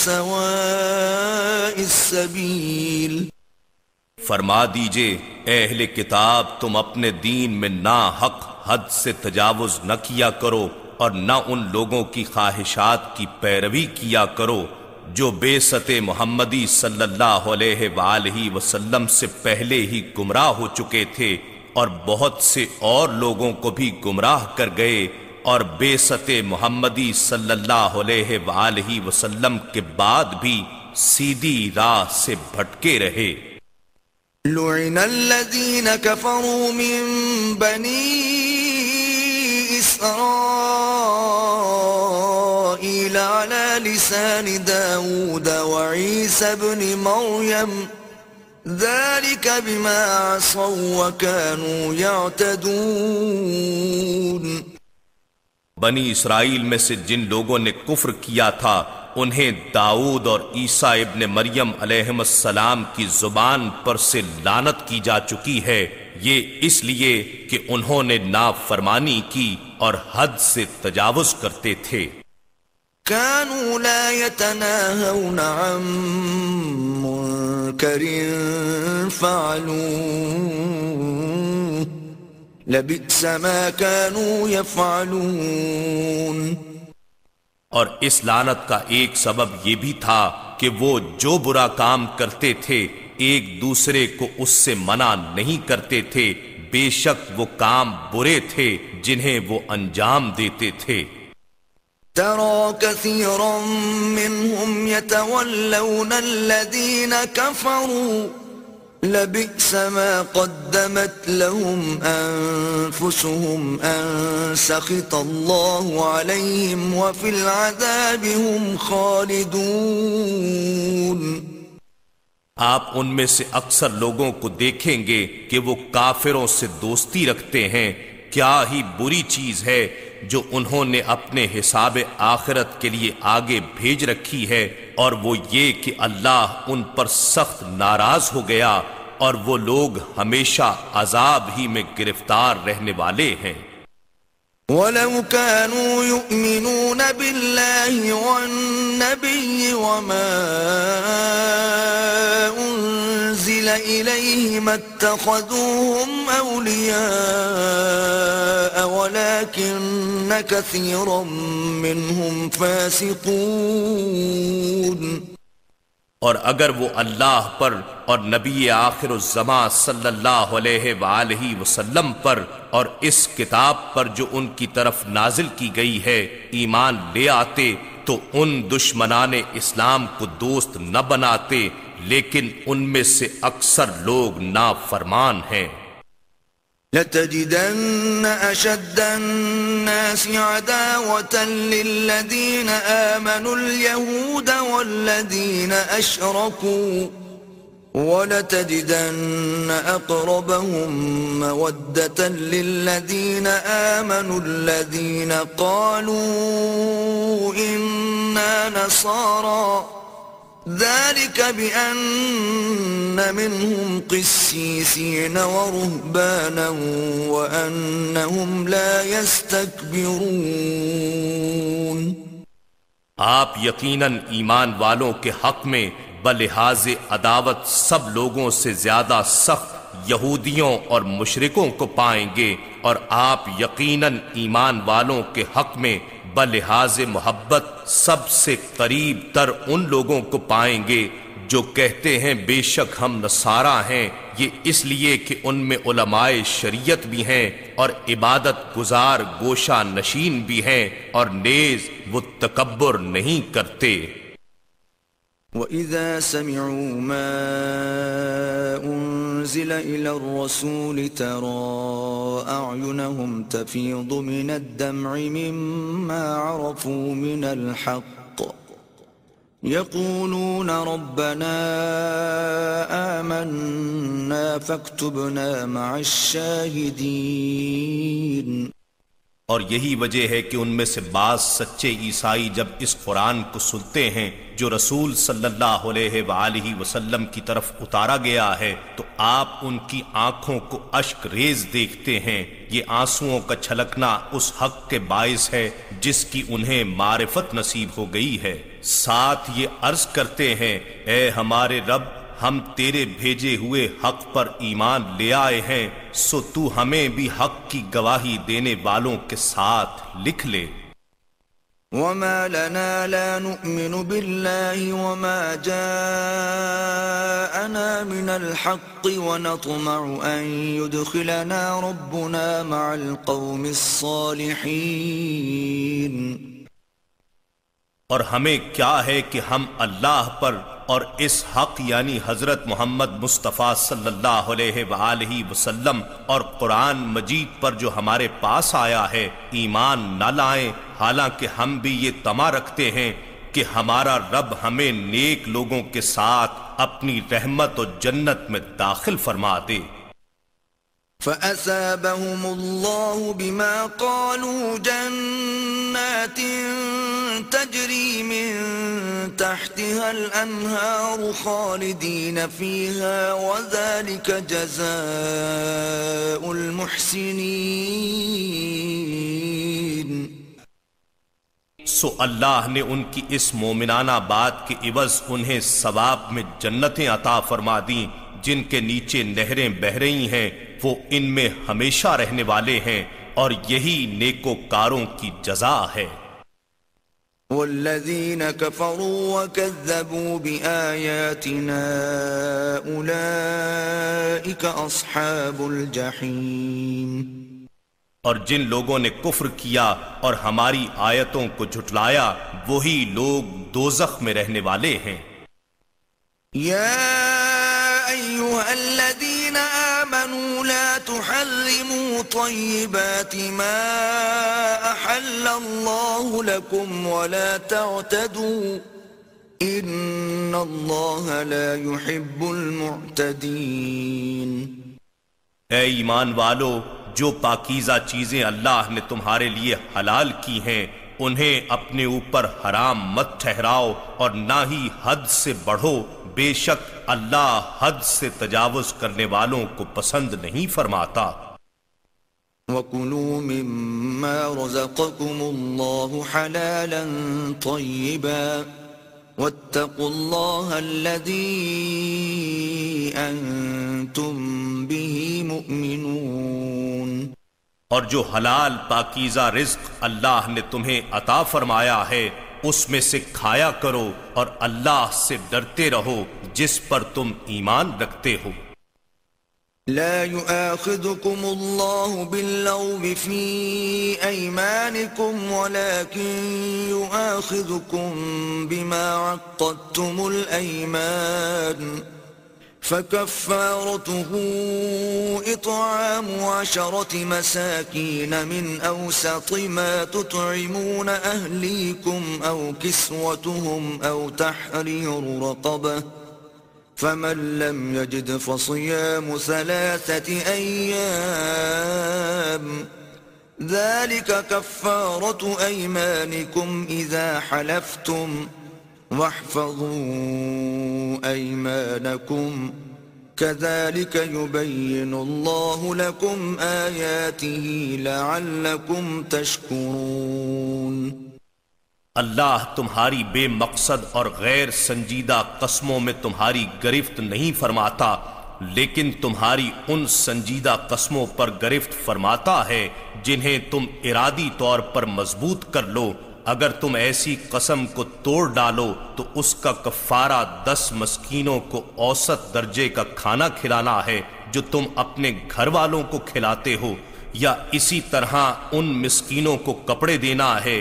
سواء السبيل. فرما دیجئے اے اہل کتاب تم اپنے دین میں ناحق حد سے تجاوز نہ کیا کرو اور نہ ان لوگوں کی خواہشات کی پیروی کیا کرو جو بعثت محمدی صلی اللہ علیہ وآلہ وسلم سے پہلے ہی گمراہ ہو چکے تھے اور بہت سے اور لوگوں کو بھی گمراہ کر گئے اور بعثت محمدی صلی اللہ علیہ وآلہ وسلم کے بعد بھی سیدھی راہ سے بھٹکے رہے. لعن الذين كفروا من بني إسرائيل على لسان داود وعيسى بن مريم ذلك بما عصوا وكانوا يعتدون. بنی اسرائیل میں سے جن لوگوں نے کفر کیا تھا انہیں داؤد اور عیسیٰ ابن مریم علیہم السلام کی زبان پر سے لعنت کی جا چکی ہے، یہ اس لیے کہ انہوں نے نافرمانی کی اور حد سے تجاوز کرتے تھے. كانوا لا يتناهون عن منكر فعلوه لبئس ما كانوا يفعلون. اور اس لعنت کا ایک سبب یہ بھی تھا کہ وہ جو برا کام کرتے تھے ایک دوسرے کو اس سے منع نہیں کرتے تھے، بے شک وہ کام برے تھے جنہیں وہ انجام دیتے تھے. ترى كثيرا منهم يتولون الذين كفروا لبئس ما قدمت لهم أنفسهم أن سخط الله عليهم وفي العذاب هم خالدون. آپ ان میں سے اکثر لوگوں کو دیکھیں گے کہ وہ کافروں سے دوستی رکھتے ہیں. کیا ہی بری چیز ہے جو انہوں نے اپنے حساب آخرت کے لیے آگے بھیج رکھی ہے، اور وہ یہ کہ اللہ ان پر سخت ناراض ہو گیا اور وہ لوگ ہمیشہ عذاب ہی میں گرفتار رہنے والے ہیں. وَلَوْ كَانُوا يُؤْمِنُونَ بِاللَّهِ وَالنَّبِيِّ وَمَا أُنزِلَ إِلَيْهِ مَا اتَّخَذُوهُمْ أَوْلِيَاءَ وَلَكِنَّ كَثِيرًا مِّنْهُمْ فَاسِقُونَ. اور اگر وہ اللہ پر اور نبی آخر الزمان صلی اللہ علیہ وآلہ وسلم پر اور اس کتاب پر جو ان کی طرف نازل کی گئی ہے ایمان لے آتے تو ان دشمنان اسلام کو دوست نہ بناتے، لیکن ان میں سے اکثر لوگ نافرمان ہیں۔ لتجدن أشد الناس عداوة للذين آمنوا اليهود والذين أشركوا ولتجدن أقربهم مودة للذين آمنوا الذين قالوا إنا نصارى ذلك بأن منهم قسيسين ورهبانا وأنهم لا يستكبرون۔ آپ یقیناً ایمان والوں کے حق میں بلحاظ عداوت سب لوگوں سے زیادہ سخت یہودیوں اور مشرکوں کو پائیں گے، اور آپ یقیناً ایمان والوں کے حق میں بلحاظ محبت سب سے قریب تر ان لوگوں کو پائیں گے جو کہتے ہیں بے شک ہم نصارہ ہیں، یہ اس لیے کہ ان میں علماء شریعت بھی ہیں اور عبادت گزار گوشہ نشین بھی ہیں، اور نیز وہ تکبر نہیں کرتے۔ وَإِذَا سَمِعُوا مَا أُنزِلَ إِلَى الرَّسُولِ تَرَى أَعْيُنَهُمْ تَفِيضُ مِنَ الدَّمْعِ مِمَّا عَرَفُوا مِنَ الْحَقِّ يَقُولُونَ رَبَّنَا آمَنَّا فَاكْتُبْنَا مَعَ الشَّاهِدِينَ۔ اور یہی وجہ ہے کہ ان میں سے بعض سچے عیسائی جب اس قرآن کو سنتے ہیں جو رسول صلی اللہ علیہ وآلہ وسلم کی طرف اتارا گیا ہے تو آپ ان کی آنکھوں کو اشک ریز دیکھتے ہیں، یہ آنسوؤں کا چھلکنا اس حق کے باعث ہے جس کی انہیں معرفت نصیب ہو گئی ہے، ساتھ یہ عرض کرتے ہیں اے ہمارے رب ہم تیرے بھیجے ہوئے حق پر ایمان لے آئے ہیں، سو تو ہمیں بھی حق کی گواہی دینے والوں کے ساتھ لکھ لے۔ وَمَا لَنَا لَا نُؤْمِنُ بِاللَّهِ وَمَا جَاءَنَا مِنَ الْحَقِّ وَنَطْمَعُ أَن يُدْخِلَنَا رَبُّنَا مَعَ الْقَوْمِ الصَّالِحِينَ۔ اور ہمیں کیا ہے کہ ہم اللہ پر اور اس حق یعنی حضرت محمد مصطفیٰ صلی اللہ علیہ وآلہ وسلم اور قرآن مجید پر جو ہمارے پاس آیا ہے ایمان نہ لائیں، حالانکہ ہم بھی یہ طمع رکھتے ہیں کہ ہمارا رب ہمیں نیک لوگوں کے ساتھ اپنی رحمت و جنت میں داخل فرما دے۔ فَأَثَابَهُمُ اللَّهُ بِمَا قَالُوا جَنَّاتٍ تَجْرِي مِن تَحْتِهَا الْأَنْهَارُ خَالِدِينَ فِيهَا وَذَلِكَ جَزَاءُ الْمُحْسِنِينَ۔ سو اللہ نے ان کی اس مومنانہ بات کے عوض انہیں ثواب میں جنتیں عطا فرما دیں جن کے نیچے نہریں بہہ رہی ہیں، وہ ان میں ہمیشہ رہنے والے ہیں، اور یہی نیکوکاروں کی جزا ہے۔ والذین کفروا وکذبوا بآیاتنا اولئک اصحاب الجحیم۔ اور جن لوگوں نے کفر کیا اور ہماری آیتوں کو جھٹلایا وہی لوگ دوزخ میں رہنے والے ہیں۔ یا ایھا الذین آمنوا لا تحرموا طیبات ما احل اللہ لکم ولا تعتدوا ان اللہ لا يحب المعتدین۔ اے ایمان والو، جو پاکیزہ چیزیں اللہ نے تمہارے لیے حلال کی ہیں انہیں اپنے اوپر حرام مت ٹھہراؤ اور نہ ہی حد سے بڑھو، بے شک اللہ حد سے تجاوز کرنے والوں کو پسند نہیں فرماتا۔ وَكُلُوا مِمَّا رَزَقَكُمُ اللَّهُ حَلَالًا طَيِّبًا وَاتَّقُوا اللَّهَ الَّذِي أَنتُم بِهِ مُؤْمِنُونَ۔ اور جو حلال پاکیزہ رزق اللہ نے تمہیں عطا فرمایا ہے اس میں سے کھایا کرو اور اللہ سے ڈرتے رہو جس پر تم ایمان رکھتے ہو۔ لا يؤاخذكم الله باللغو في أيمانكم ولكن يؤاخذكم بما عقدتم الأيمان فكفارته إطعام 10 مساكين من أوسط ما تطعمون أهليكم أو كسوتهم أو تحرير رقبة فمن لم يجد فصيام 3 أيام ذلك كفارة أيمانكم إذا حلفتم واحفظوا أيمانكم كذلك يبين الله لكم آياته لعلكم تشكرون اللہ تمہاری بے مقصد اور غیر سنجیدہ قسموں میں تمہاری گرفت نہیں فرماتا، لیکن تمہاری ان سنجیدہ قسموں پر گرفت فرماتا ہے جنہیں تم ارادی طور پر مضبوط کر لو۔ اگر تم ایسی قسم کو توڑ ڈالو تو اس کا کفارہ 10 مسکینوں کو اوسط درجے کا کھانا کھلانا ہے جو تم اپنے گھر والوں کو کھلاتے ہو، یا اسی طرح ان مسکینوں کو کپڑے دینا ہے،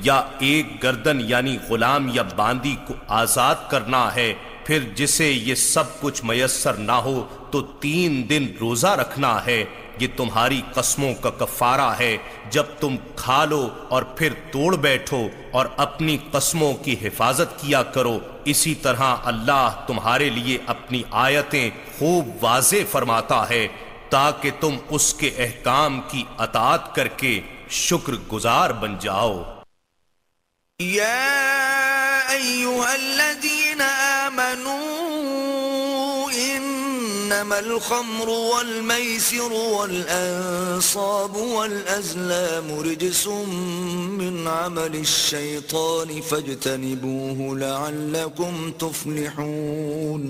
یا ایک گردن یعنی غلام یا باندی کو آزاد کرنا ہے۔ پھر جسے یہ سب کچھ میسر نہ ہو تو 3 دن روزہ رکھنا ہے۔ یہ تمہاری قسموں کا کفارہ ہے جب تم کھا لو اور پھر توڑ بیٹھو، اور اپنی قسموں کی حفاظت کیا کرو۔ اسی طرح اللہ تمہارے لیے اپنی آیتیں خوب واضح فرماتا ہے تاکہ تم اس کے احکام کی اطاعت کر کے شکر گزار بن جاؤ۔ یا ایھا الذین آمنوا انما الخمر والمیسر والانصاب والازلام رجس من عمل الشیطان فاجتنبوه لعلکم تفلحون۔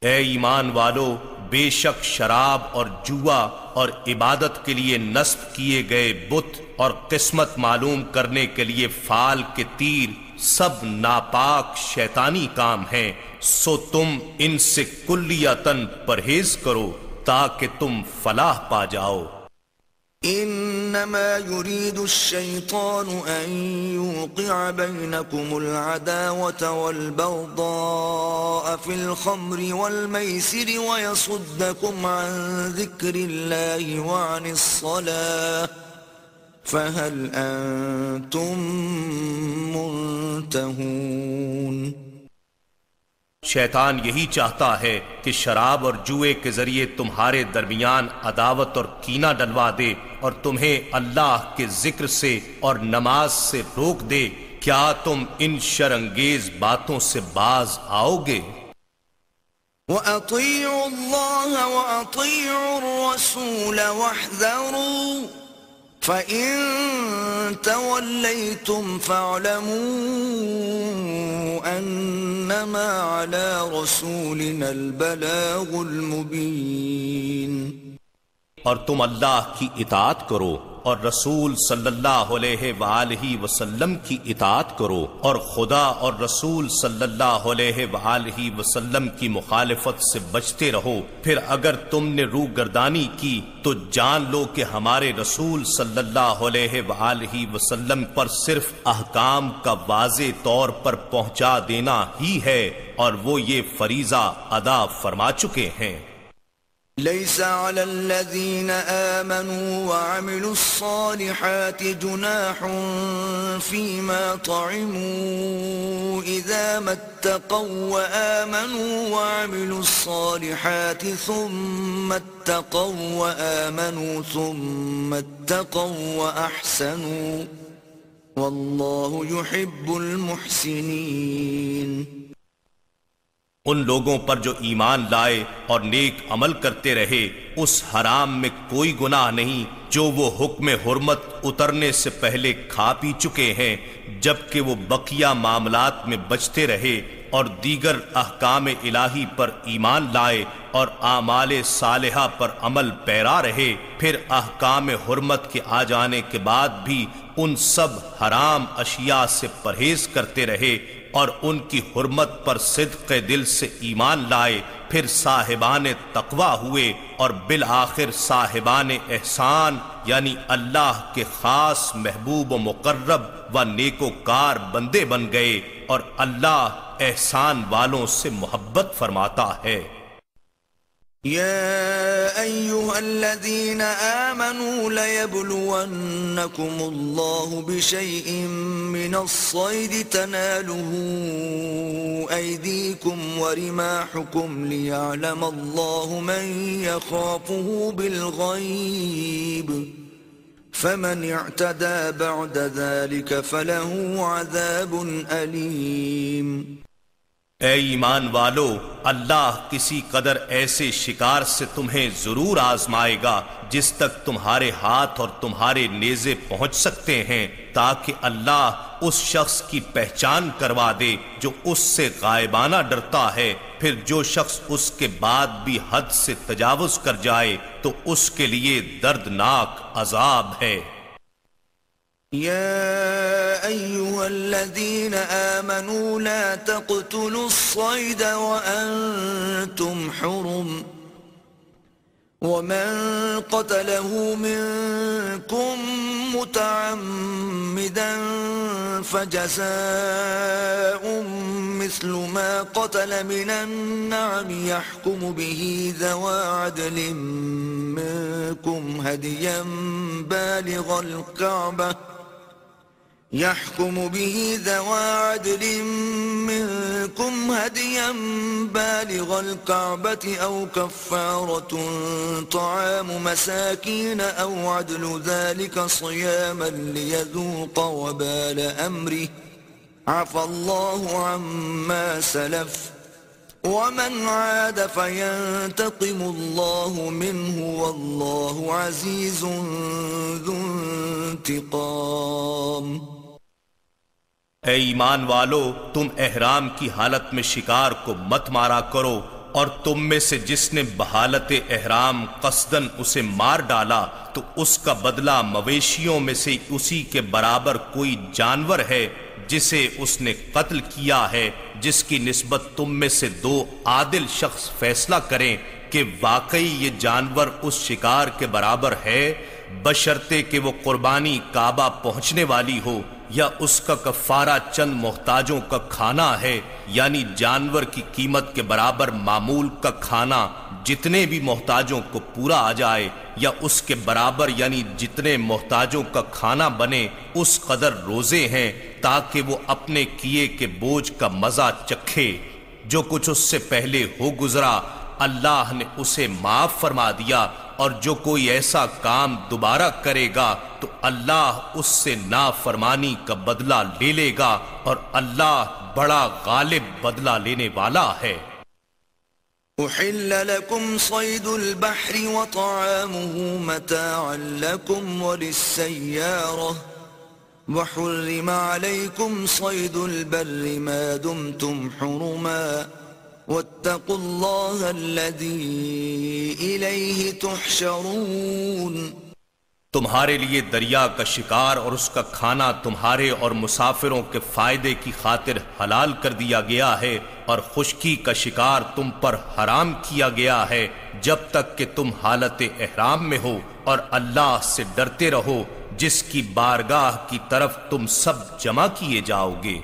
اے ایمان والو، بے شک شراب اور جوا اور عبادت کے لیے نصب کیے گئے بت اور قسمت معلوم کرنے کے لیے فال کے تیر سب ناپاک شیطانی کام ہیں، سو تم ان سے کلیتاً پرہیز کرو تاکہ تم فلاح پا جاؤ۔ انما يريد الشيطان ان يوقع بينكم العداوة والبغضاء في الخمر والميسر ويصدكم عن ذكر الله وعن الصلاة فهل انتم منتهون۔ شیطان یہی چاہتا ہے کہ شراب اور جوئے کے ذریعے تمہارے درمیان عداوت اور کینہ ڈلوا دے اور تمہیں اللہ کے ذکر سے اور نماز سے روک دے۔ کیا تم ان شرانگیز باتوں سے باز آؤ گے؟ وَأَطِيعُوا اللَّهَ وَأَطِيعُوا الرَّسُولَ وَاحْذَرُوا فَإِن تَوَلَّيْتُمْ فَاعْلَمُوا أَنَّمَا عَلَى رَسُولِنَا الْبَلَاغُ الْمُبِينُ۔ اور تم اللہ کی اطاعت کرو اور رسول صلی اللہ علیہ وآلہ وسلم کی اطاعت کرو، اور خدا اور رسول صلی اللہ علیہ وآلہ وسلم کی مخالفت سے بچتے رہو۔ پھر اگر تم نے روگردانی کی تو جان لو کہ ہمارے رسول صلی اللہ علیہ وآلہ وسلم پر صرف احکام کا واضح طور پر پہنچا دینا ہی ہے، اور وہ یہ فریضہ ادا فرما چکے ہیں۔ ليس على الذين آمنوا وعملوا الصالحات جناح فيما طعموا إذا ما اتقوا وآمنوا وعملوا الصالحات ثم اتقوا وآمنوا ثم اتقوا وأحسنوا والله يحب المحسنين۔ ان لوگوں پر جو ایمان لائے اور نیک عمل کرتے رہے اس حرام میں کوئی گناہ نہیں جو وہ حکم حرمت اترنے سے پہلے کھا پی چکے ہیں، جبکہ وہ بقیہ معاملات میں بچتے رہے اور دیگر احکام الہی پر ایمان لائے اور اعمال صالحہ پر عمل پیرا رہے۔ پھر احکام حرمت کے آ جانے کے بعد بھی ان سب حرام اشیاء سے پرہیز کرتے رہے اور ان کی حرمت پر صدق دل سے ایمان لائے۔ پھر صاحبان تقوی ہوئے، اور بالآخر صاحبان احسان یعنی اللہ کے خاص محبوب و مقرب و نیکوکار بندے بن گئے، اور اللہ احسان والوں سے محبت فرماتا ہے۔ يا أيها الذين آمنوا ليبلونكم الله بشيء من الصيد تناله أيديكم ورماحكم ليعلم الله من يخافه بالغيب فمن اعتدى بعد ذلك فله عذاب أليم۔ اے ایمان والو، اللہ کسی قدر ایسے شکار سے تمہیں ضرور آزمائے گا جس تک تمہارے ہاتھ اور تمہارے نیزے پہنچ سکتے ہیں، تاکہ اللہ اس شخص کی پہچان کروا دے جو اس سے غائبانہ ڈرتا ہے، پھر جو شخص اس کے بعد بھی حد سے تجاوز کر جائے تو اس کے لیے دردناک عذاب ہے۔ يا أيها الذين آمنوا لا تقتلوا الصيد وأنتم حرم ومن قتله منكم متعمدا فجزاء مثل ما قتل من النعم يحكم به ذوى عدل منكم هديا بالغ الكعبة يحكم به ذوى عدل منكم هديا بالغ الكعبة أو كفارة طعام مساكين أو عدل ذلك صياما ليذوق وبال أمره عفى الله عما سلف ومن عاد فينتقم الله منه والله عزيز ذو انتقام۔ اے ایمان والو، تم احرام کی حالت میں شکار کو مت مارا کرو، اور تم میں سے جس نے بحالت احرام قصدن اسے مار ڈالا تو اس کا بدلہ مویشیوں میں سے اسی کے برابر کوئی جانور ہے جسے اس نے قتل کیا ہے، جس کی نسبت تم میں سے دو عادل شخص فیصلہ کریں کہ واقعی یہ جانور اس شکار کے برابر ہے، بشرطے کہ وہ قربانی کعبہ پہنچنے والی ہو، یا اس کا کفارہ چند محتاجوں کا کھانا ہے، یعنی جانور کی قیمت کے برابر معمول کا کھانا جتنے بھی محتاجوں کو پورا آ جائے، یا اس کے برابر یعنی جتنے محتاجوں کا کھانا بنے اس قدر روزے ہیں، تاکہ وہ اپنے کیے کے بوجھ کا مزہ چکھے۔ جو کچھ اس سے پہلے ہو گزرا اللہ نے اسے معاف فرما دیا، اور جو کوئی ایسا کام دوبارہ کرے گا تو اللہ اس سے نافرمانی کا بدلہ لے لے گا، اور اللہ بڑا غالب بدلہ لینے والا ہے۔ أحل لكم صيد البحر وطعامه متاعا لكم وللسيارة وحرم عليكم صيد البر ما دمتم حرما واتقوا الله الذي إليه تحشرون۔ تمہارے لیے دریا کا شکار اور اس کا کھانا تمہارے اور مسافروں کے فائدے کی خاطر حلال کر دیا گیا ہے، اور خشکی کا شکار تم پر حرام کیا گیا ہے جب تک کہ تم حالت احرام میں ہو، اور اللہ سے ڈرتے رہو جس کی بارگاہ کی طرف تم سب جمع کیے جاؤ گے۔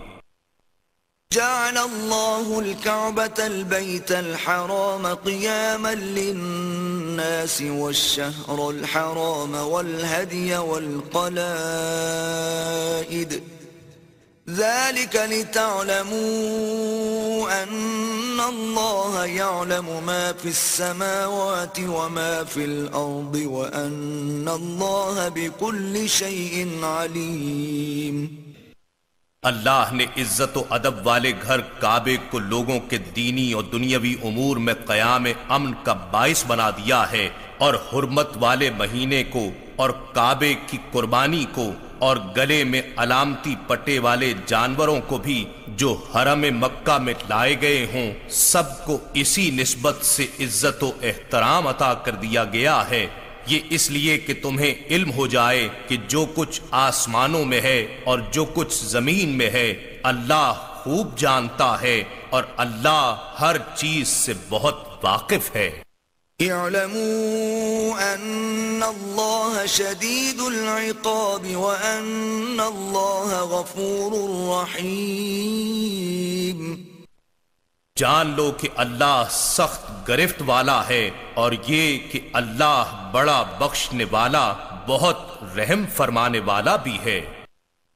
جعل الله الكعبة البيت الحرام قياما للناس والشهر الحرام والهدي والقلائد ذلك لتعلموا أن الله يعلم ما في السماوات وما في الأرض وأن الله بكل شيء عليم۔ اللہ نے عزت و ادب والے گھر کعبے کو لوگوں کے دینی اور دنیاوی امور میں قیام امن کا باعث بنا دیا ہے، اور حرمت والے مہینے کو اور کعبے کی قربانی کو اور گلے میں علامتی پٹے والے جانوروں کو بھی جو حرم مکہ میں لائے گئے ہوں، سب کو اسی نسبت سے عزت و احترام عطا کر دیا گیا ہے۔ یہ اس لیے کہ تمہیں علم ہو جائے کہ جو کچھ آسمانوں میں ہے اور جو کچھ زمین میں ہے اللہ خوب جانتا ہے، اور اللہ ہر چیز سے بہت واقف ہے۔ اعلموا ان اللہ شدید العقاب وان اللہ غفور رحیم۔ جان لو کہ اللہ سخت گرفت والا ہے، اور یہ کہ اللہ بڑا بخشنے والا بہت رحم فرمانے والا بھی ہے۔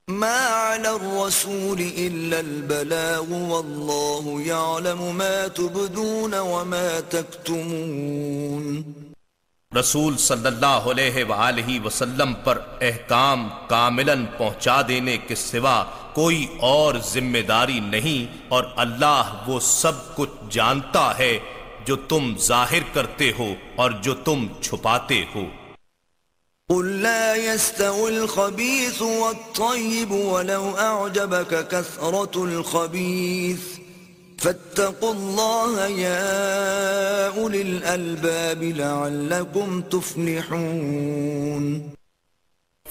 ما على الرسول الا البلاغ والله يعلم ما تبدون وما تكتمون۔ رسول صلی اللہ علیہ وآلہ وسلم پر احکام کاملاً پہنچا دینے کے سوا کوئی اور ذمہ داری نہیں، اور اللہ وہ سب کچھ جانتا ہے جو تم ظاہر کرتے ہو اور جو تم چھپاتے ہو۔ قل لا يستوي الخبيث والطيب ولو أعجبك كثرة الخبيث فاتقوا الله يا أولي الألباب لعلكم تفلحون۔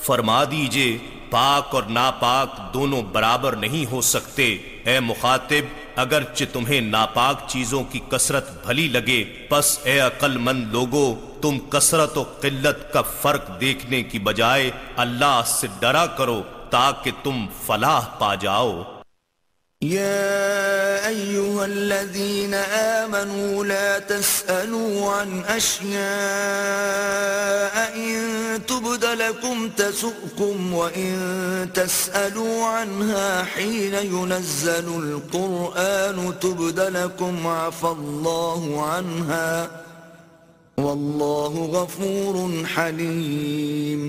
فرما دیجئے پاک اور ناپاک دونوں برابر نہیں ہو سکتے۔ اے مخاطب، اگرچہ تمہیں ناپاک چیزوں کی کثرت بھلی لگے، پس اے عقل مند لوگو، تم کثرت و قلت کا فرق دیکھنے کی بجائے اللہ سے ڈرا کرو تاکہ تم فلاح پا جاؤ۔ يا أيها الذين آمنوا لا تسألوا عن أشياء إن تبد لكم تسؤكم وإن تسألوا عنها حين ينزل القرآن تبد لكم عفى الله عنها والله غفور حليم۔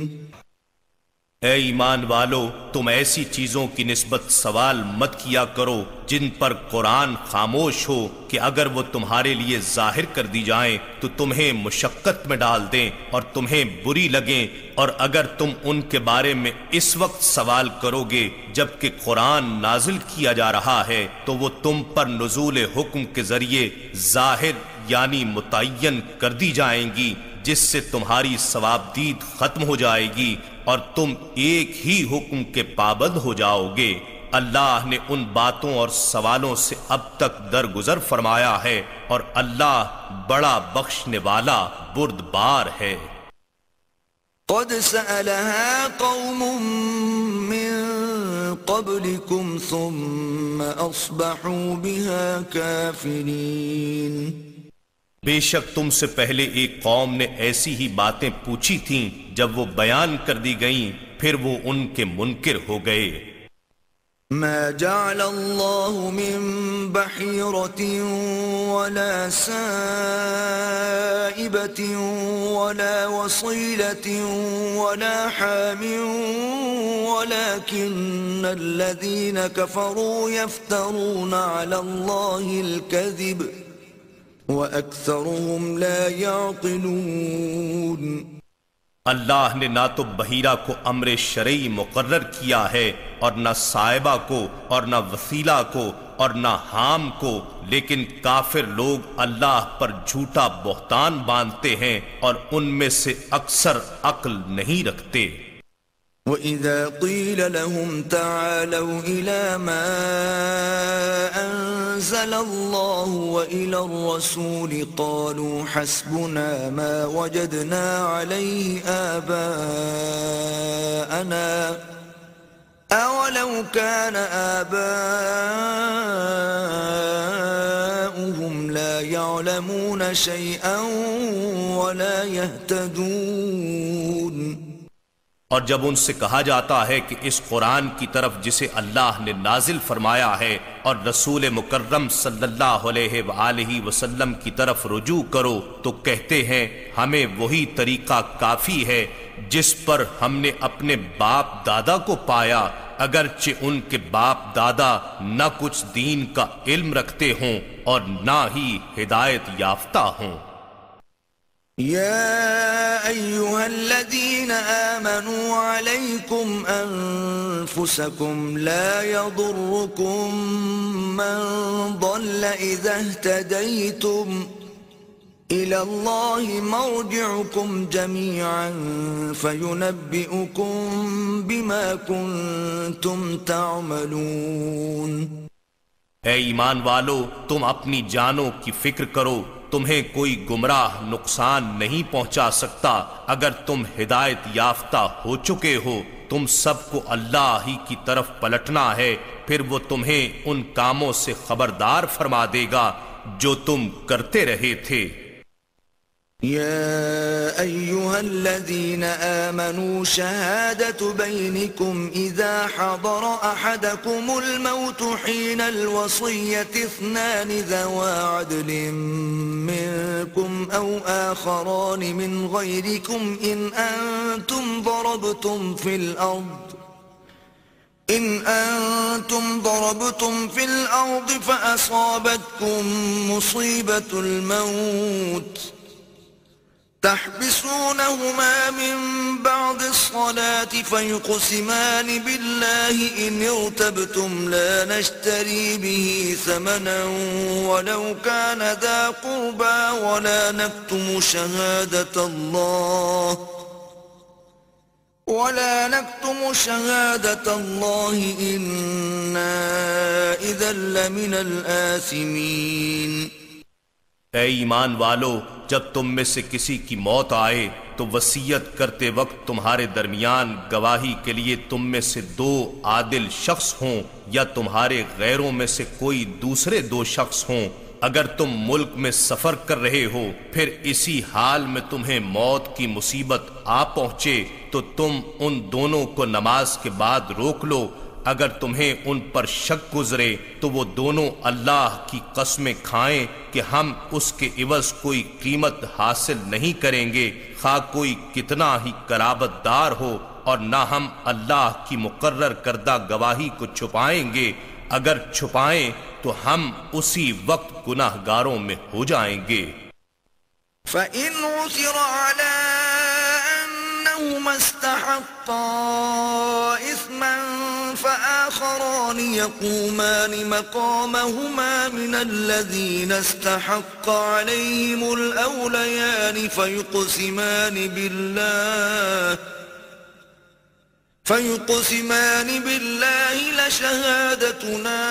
اے ایمان والو، تم ایسی چیزوں کی نسبت سوال مت کیا کرو جن پر قرآن خاموش ہو کہ اگر وہ تمہارے لیے ظاہر کر دی جائیں تو تمہیں مشقت میں ڈال دیں اور تمہیں بری لگیں، اور اگر تم ان کے بارے میں اس وقت سوال کرو گے جبکہ قرآن نازل کیا جا رہا ہے تو وہ تم پر نزول حکم کے ذریعے ظاہر یعنی متعین کر دی جائیں گی، جس سے تمہاری ثوابدید ختم ہو جائے گی اور تم ایک ہی حکم کے پابند ہو جاؤ گے۔ اللہ نے ان باتوں اور سوالوں سے اب تک درگزر فرمایا ہے، اور اللہ بڑا بخشنے والا بردبار ہے۔ قد سألها قوم من قبلكم ثم أصبحوا بها كافرين۔ بے شک تم سے پہلے ایک قوم نے ایسی ہی باتیں پوچھی تھیں، جب وہ بیان کر دی گئیں پھر وہ ان کے منکر ہو گئے۔ ما جعل الله من بحيرة ولا سائبة ولا وصيلة ولا حام ولكن الذين كفروا يفترون على الله الكذب وَأَكْثَرُهُمْ لَا يَعْقِلُونَ۔ اللہ نے نہ تو بحیرہ کو امر شرعی مقرر کیا ہے، اور نہ صائبہ کو، اور نہ وسیلہ کو، اور نہ حام کو، لیکن کافر لوگ اللہ پر جھوٹا بہتان باندھتے ہیں اور ان میں سے اکثر عقل نہیں رکھتے۔ وَإِذَا قِيلَ لَهُمْ تَعَالَوْا إِلَى مَا أَنزَلَ اللَّهُ وَإِلَى الرَّسُولِ قَالُوا حَسْبُنَا مَا وَجَدْنَا عَلَيْهِ آبَاءَنَا أَوَلَوْ كَانَ آبَاؤُهُمْ لَا يَعْلَمُونَ شَيْئًا وَلَا يَهْتَدُونَ۔ اور جب ان سے کہا جاتا ہے کہ اس قرآن کی طرف جسے اللہ نے نازل فرمایا ہے اور رسول مکرم صلی اللہ علیہ وآلہ وسلم کی طرف رجوع کرو، تو کہتے ہیں ہمیں وہی طریقہ کافی ہے جس پر ہم نے اپنے باپ دادا کو پایا، اگرچہ ان کے باپ دادا نہ کچھ دین کا علم رکھتے ہوں اور نہ ہی ہدایت یافتہ ہوں۔ يا أيها الذين آمنوا عليكم أنفسكم لا يضركم من ضل إذا اهتديتم إلى الله مرجعكم جميعا فينبئكم بما كنتم تعملون۔ اے ایمان والو، تم اپنی جانوں کی فکر کرو، تمہیں کوئی گمراہ نقصان نہیں پہنچا سکتا اگر تم ہدایت یافتہ ہو چکے ہو۔ تم سب کو اللہ ہی کی طرف پلٹنا ہے، پھر وہ تمہیں ان کاموں سے خبردار فرما دے گا جو تم کرتے رہے تھے۔ يا أيها الذين آمنوا شهادة بينكم إذا حضر أحدكم الموت حين الوصية اثنان ذوى عدل منكم أو آخران من غيركم إن أنتم ضربتم في الأرض فأصابتكم مصيبة الموت تحبسونهما من بعد الصلاة فيقسمان بالله إن ارتبتم لا نشتري به ثمنا ولو كان ذا قربى ولا نكتم شهادة الله إنا إذا لمن الآثمين۔ اے ایمان والو، جب تم میں سے کسی کی موت آئے تو وصیت کرتے وقت تمہارے درمیان گواہی کے لیے تم میں سے 2 عادل شخص ہوں یا تمہارے غیروں میں سے کوئی دوسرے 2 شخص ہوں۔ اگر تم ملک میں سفر کر رہے ہو پھر اسی حال میں تمہیں موت کی مصیبت آ پہنچے تو تم ان دونوں کو نماز کے بعد روک لو۔ اگر تمہیں ان پر شک گزرے تو وہ دونوں اللہ کی قسمیں کھائیں کہ ہم اس کے عوض کوئی قیمت حاصل نہیں کریں گے، خواہ کوئی کتنا ہی قرابت دار ہو، اور نہ ہم اللہ کی مقرر کردہ گواہی کو چھپائیں گے، اگر چھپائیں تو ہم اسی وقت گناہ گاروں میں ہو جائیں گے۔ فَإِنْ عُثِرَ عَلَىٰ أَنَّهُمَا اسْتَحَقَّا إِثْمًا فَآخَرَانِ يَقُومَانِ مَقَامَهُمَا مِنَ الَّذِينَ استحق عَلَيْهِمُ الْأَوْلَيَانِ فيقسمان بالله لشهادتنا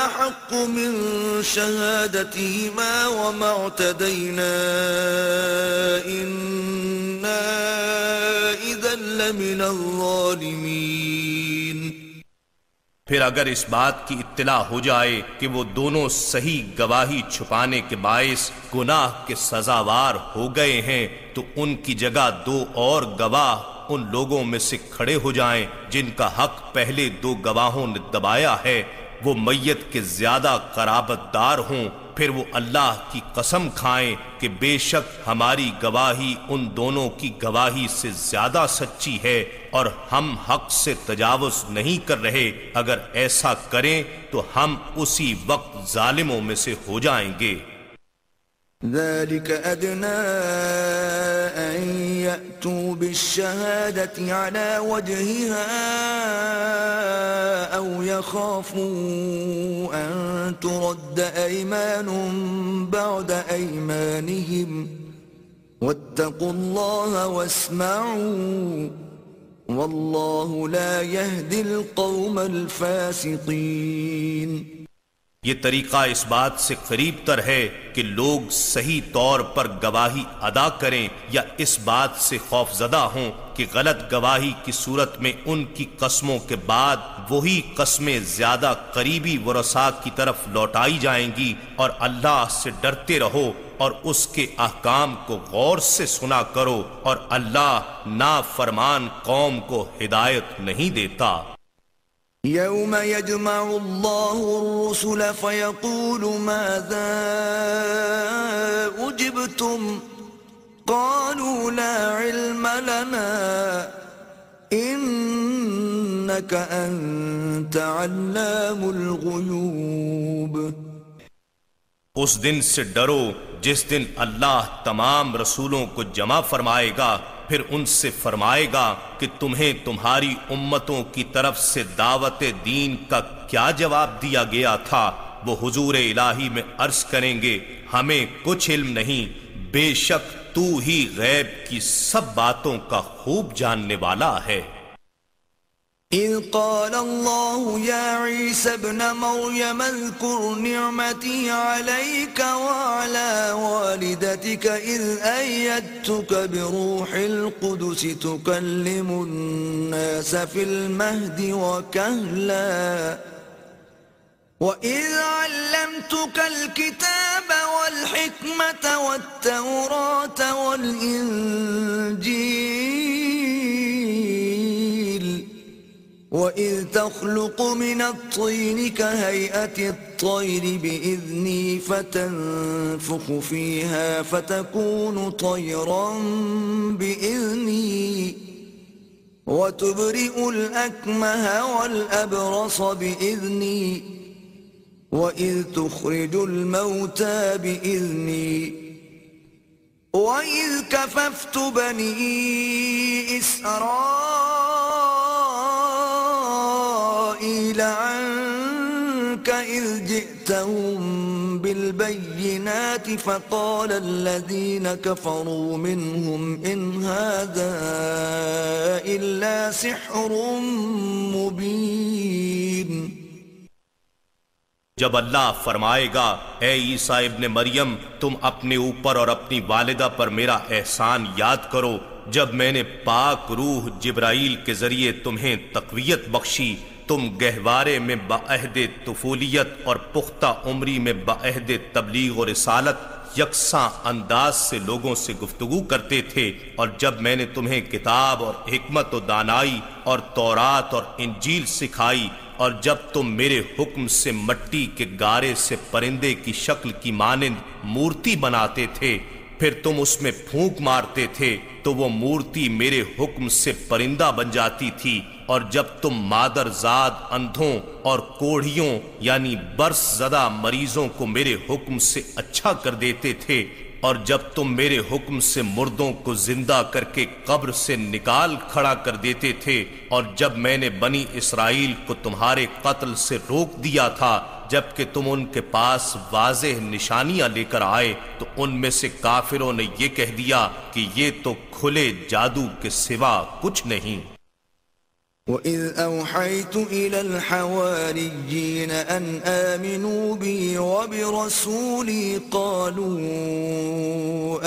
أحق من شهادتهما وما اعتدينا إنا إذا لمن الظالمين۔ پھر اگر اس بات کی اطلاع ہو جائے کہ وہ دونوں صحیح گواہی چھپانے کے باعث گناہ کے سزاوار ہو گئے ہیں تو ان کی جگہ 2 اور گواہ ان لوگوں میں سے کھڑے ہو جائیں جن کا حق پہلے 2 گواہوں نے دبایا ہے، وہ میت کے زیادہ قرابت دار ہوں، پھر وہ اللہ کی قسم کھائیں کہ بے شک ہماری گواہی ان دونوں کی گواہی سے زیادہ سچی ہے اور ہم حق سے تجاوز نہیں کر رہے۔ اگر ایسا کریں تو ہم اسی وقت ظالموں میں سے ہو جائیں گے۔ ذلك أدنى أن يأتوا بالشهادة على وجهها أو يخافوا أن ترد أيمان بعد أيمانهم واتقوا الله واسمعوا والله لا يهدي القوم الفاسقين۔ یہ طریقہ اس بات سے قریب تر ہے کہ لوگ صحیح طور پر گواہی ادا کریں یا اس بات سے خوف زدہ ہوں کہ غلط گواہی کی صورت میں ان کی قسموں کے بعد وہی قسمیں زیادہ قریبی ورثاء کی طرف لوٹائی جائیں گی، اور اللہ سے ڈرتے رہو اور اس کے احکام کو غور سے سنا کرو، اور اللہ نافرمان قوم کو ہدایت نہیں دیتا۔ يوم يجمع الله الرسل فيقول ماذا أجبتم قالوا لا علم لنا إنك أنت علام الغيوب۔ اس دن سے ڈرو جس دن اللہ تمام رسولوں کو جمع فرمائے گا، پھر ان سے فرمائے گا کہ تمہیں تمہاری امتوں کی طرف سے دعوت دین کا کیا جواب دیا گیا تھا؟ وہ حضور الہی میں عرض کریں گے ہمیں کچھ علم نہیں، بے شک تو ہی غیب کی سب باتوں کا خوب جاننے والا ہے۔ إذ قال الله يا عيسى ابن مريم اذكر نعمتي عليك وعلى والدتك إذ أيدتك بروح القدس تكلم الناس في المهد وكهلا وإذ علمتك الكتاب والحكمة والتوراة والإنجيل وإذ تخلق من الطين كهيئة الطير بإذني فتنفخ فيها فتكون طيرا بإذني وتبرئ الأكمه والأبرص بإذني وإذ تخرج الموتى بإذني وإذ كففت بني إسرائيل عنك إذ جئتهم بالبينات فقال الذين كفروا منهم إن هذا إلا سحر مبين. جب اللہ فرمائے گا اے عیسیٰ ابن مریم تم اپنے اوپر اور اپنی والدہ پر میرا احسان یاد کرو جب میں نے پاک روح جبرائیل کے ذریعے تمہیں تقویت بخشی تم گہوارے میں بعہد طفولیت اور پختہ عمری میں بعہد تبلیغ و رسالت یکساں انداز سے لوگوں سے گفتگو کرتے تھے اور جب میں نے تمہیں کتاب اور حکمت و دانائی اور تورات اور انجیل سکھائی اور جب تم میرے حکم سے مٹی کے گارے سے پرندے کی شکل کی مانند مورتی بناتے تھے پھر تم اس میں پھونک مارتے تھے تو وہ مورتی میرے حکم سے پرندہ بن جاتی تھی اور جب تم مادر زاد اندھوں اور کوڑھیوں یعنی برس زدہ مریضوں کو میرے حکم سے اچھا کر دیتے تھے اور جب تم میرے حکم سے مردوں کو زندہ کر کے قبر سے نکال کھڑا کر دیتے تھے اور جب میں نے بنی اسرائیل کو تمہارے قتل سے روک دیا تھا جبکہ تم ان کے پاس واضح نشانیاں لے کر آئے تو ان میں سے کافروں نے یہ کہہ دیا کہ یہ تو کھلے جادو کے سوا کچھ نہیں. وَإِذْ أَوْحَيْتُ إِلَى الْحَوَارِيِّينَ أَنْ آمِنُوا بِي وَبِرَسُولِي قَالُوا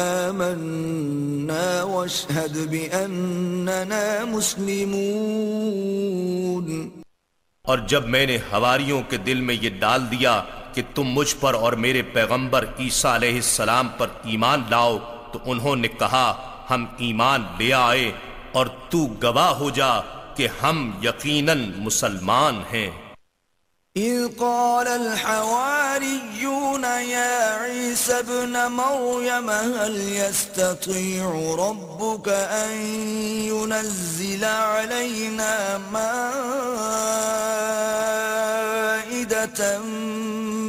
آمَنَّا وَاشْهَدْ بِأَنَّنَا مُسْلِمُونَ. اور جب میں نے حواریوں کے دل میں یہ ڈال دیا کہ تم مجھ پر اور میرے پیغمبر عیسیٰ علیہ السلام پر ایمان لاؤ تو انہوں نے کہا ہم ایمان لے آئے اور تو گواہ ہو جا کہ ہم یقیناً مسلمان ہیں. إذ قال الحواريون يا عيسى ابن مريم هل يستطيع ربك أن ينزل علينا مائدة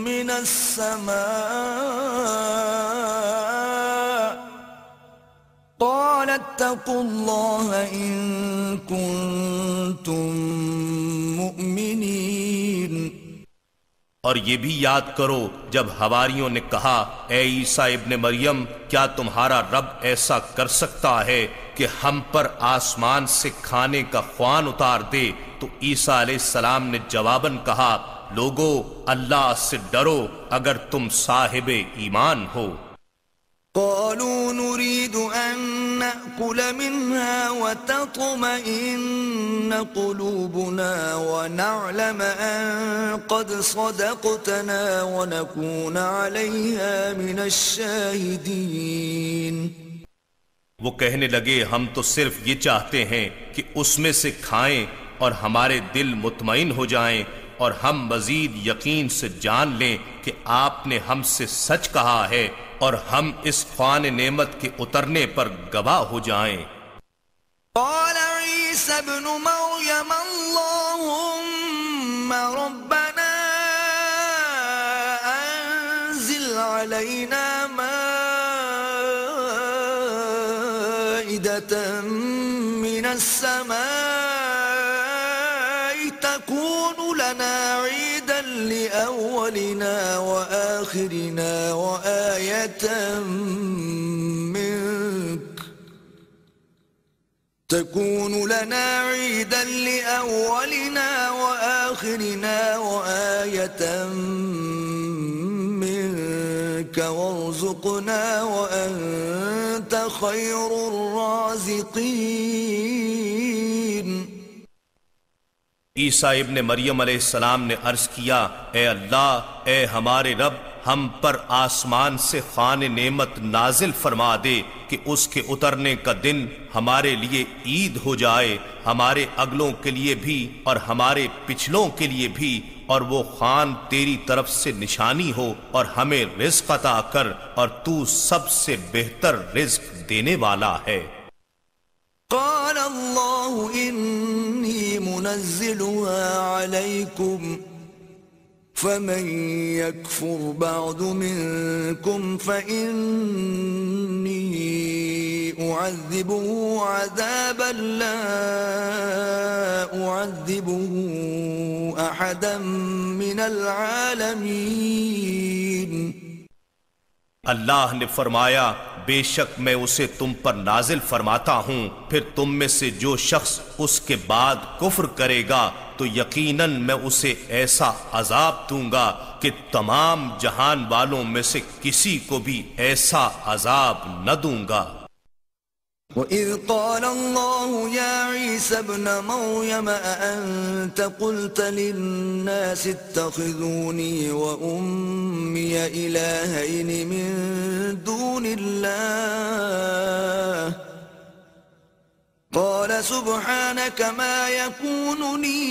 من السماء قال اتقوا الله إن كنتم مؤمنين. اور یہ بھی یاد کرو جب حواریوں نے کہا اے عیسیٰ ابن مریم کیا تمہارا رب ایسا کر سکتا ہے کہ ہم پر آسمان سے کھانے کا خوان اتار دے تو عیسیٰ علیہ السلام نے جواباً کہا لوگو اللہ سے ڈرو اگر تم صاحب ایمان ہو. قالوا نريد أن نأكل منها وتطمئن قلوبنا ونعلم أن قد صدقتنا ونكون عليها من الشاهدين. وہ کہنے لگے ہم تو صرف یہ چاہتے ہیں کہ اس میں سے کھائیں اور ہمارے دل مطمئن ہو جائیں اور ہم مزید یقین سے جان لیں کہ آپ نے ہم سے سچ کہا ہے اور ہم اس خوان نعمت کے اترنے پر گواہ ہو جائیں. قال عيسى ابن مريم اللهم ربنا أنزل علينا مائدة من السماء تكون لنا عيدا لأولنا وآخرنا وآية منك تكون لنا عيدا لأولنا وآخرنا وآية منك وارزقنا وأنت خير الرازقين۔ عیسیٰ ابن مریم علیہ السلام نے عرض کیا، اے اللہ، اے ہمارے رب، ہم پر آسمان سے خوان نعمت نازل فرما دے کہ اس کے اترنے کا دن ہمارے لیے عید ہو جائے، ہمارے اگلوں کے لیے بھی اور ہمارے پچھلوں کے لیے بھی، اور وہ خوان تیری طرف سے نشانی ہو، اور ہمیں رزق عطا کر، اور تو سب سے بہتر رزق دینے والا ہے۔ قال الله إني منزلها عليكم فمن يكفر بعد منكم فإني أعذبه عذابا لا أعذبه أحدا من العالمين۔ اللہ نے فرمایا، بے شک میں اسے تم پر نازل فرماتا ہوں، پھر تم میں سے جو شخص اس کے بعد کفر کرے گا تو یقیناً میں اسے ایسا عذاب دوں گا کہ تمام جہان والوں میں سے کسی کو بھی ایسا عذاب نہ دوں گا۔ وَإِذْ قَالَ اللَّهُ يَا عِيسَى ابْنَ مَرْيَمَ أَأَنْتَ قُلْتَ لِلنَّاسِ اتَّخِذُونِي وَأُمِّيَ إِلَٰهَيْنِ مِن دُونِ اللَّهِ قَالَ سُبْحَانَكَ مَا يَكُونُ لِي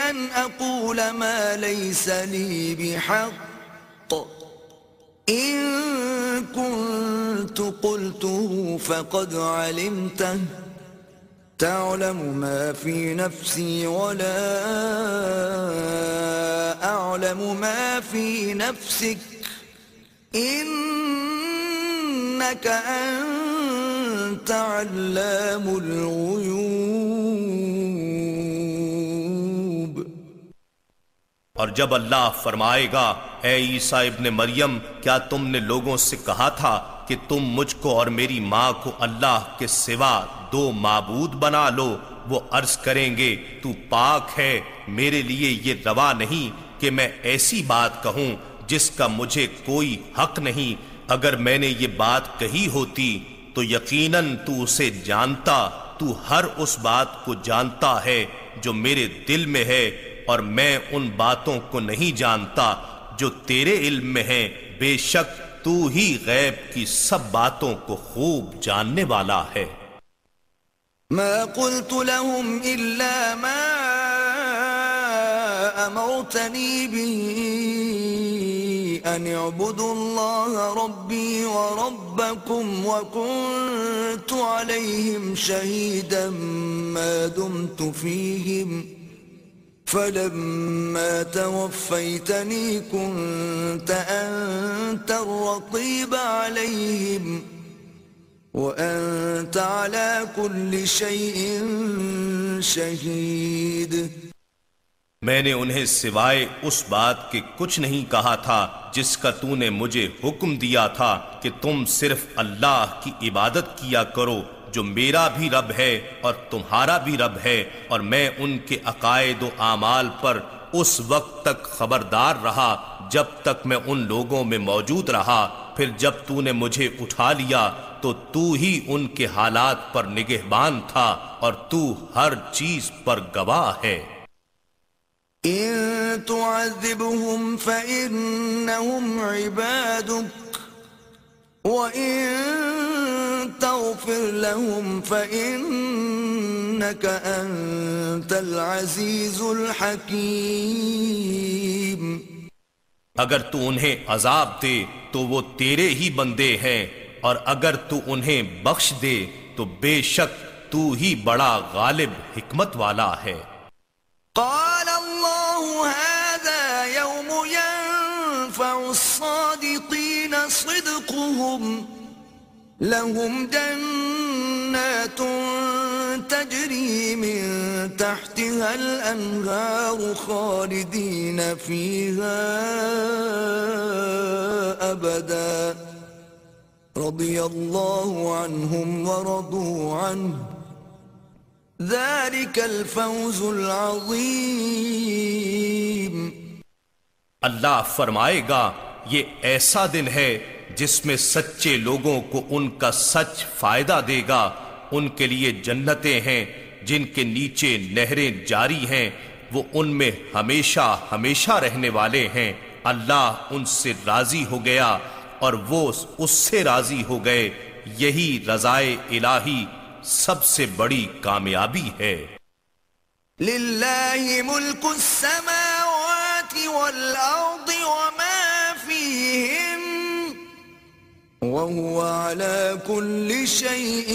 أَنْ أَقُولَ مَا لَيْسَ لِي بِحَقٍّ إِن كنت قلته فقد علمته تعلم ما في نفسي ولا أعلم ما في نفسك إنك أنت علام الغيوب۔ اور جب اللہ فرمائے گا، اے عیسیٰ ابن مریم، کیا تم نے لوگوں سے کہا تھا کہ تم مجھ کو اور میری ماں کو اللہ کے سوا دو معبود بنا لو؟ وہ عرض کریں گے، تو پاک ہے، میرے لیے یہ روا نہیں کہ میں ایسی بات کہوں جس کا مجھے کوئی حق نہیں۔ اگر میں نے یہ بات کہی ہوتی تو یقیناً تو اسے جانتا، تو ہر اس بات کو جانتا ہے جو میرے دل میں ہے، اور میں ان باتوں کو نہیں جانتا جو تیرے علم میں ہیں، بے شک تو ہی غیب کی سب باتوں کو خوب جاننے والا ہے۔ ما قلت لهم إلا ما أمرتني به أن اعبدوا الله ربي وربكم وكنت عليهم شهيدا ما دمت فيهم فلما توفيتني كنت أنت الرقيب عليهم وأنت على كل شيء شهيد۔ میں نے انہیں سوائے اس بات کے کچھ نہیں کہا تھا جس کا تو نے مجھے حکم دیا تھا کہ تم صرف اللہ کی عبادت کیا کرو جو میرا بھی رب ہے اور تمہارا بھی رب ہے، اور میں ان کے عقائد و اعمال پر اس وقت تک خبردار رہا جب تک میں ان لوگوں میں موجود رہا، پھر جب تو نے مجھے اٹھا لیا تو تو ہی ان کے حالات پر نگہبان تھا اور تو ہر چیز پر گواہ ہے۔ إن تعذبهم فإنهم عبادك وإن تغفر لهم فإنك أنت العزيز الحكيم۔ اگر تو انہیں عذاب دے تو وہ تیرے ہی بندے ہیں، اور اگر تو انہیں بخش دے تو بے شک تو ہی بڑا غالب حکمت والا ہے۔ قال الله هذا يوم ينفع الصادقين صدقهم لهم جنات تجري من تحتها الأنهار خالدين فيها أبدا رضي الله عنهم ورضوا عنه ذلك الفوز العظیم. اللہ فرمائے گا یہ ایسا دن ہے جس میں سچے لوگوں کو ان کا سچ فائدہ دے گا. ان کے لیے جنتیں ہیں جن کے نیچے نہریں جاری ہیں، وہ ان میں ہمیشہ ہمیشہ رہنے والے ہیں. اللہ ان سے راضی ہو گیا اور وہ اس سے راضی ہو گئے. یہی رضائے الہی سب سے بڑی کامیابی ہے. للہ ملک السماوات والارض وما فیہن وهو على كل شيء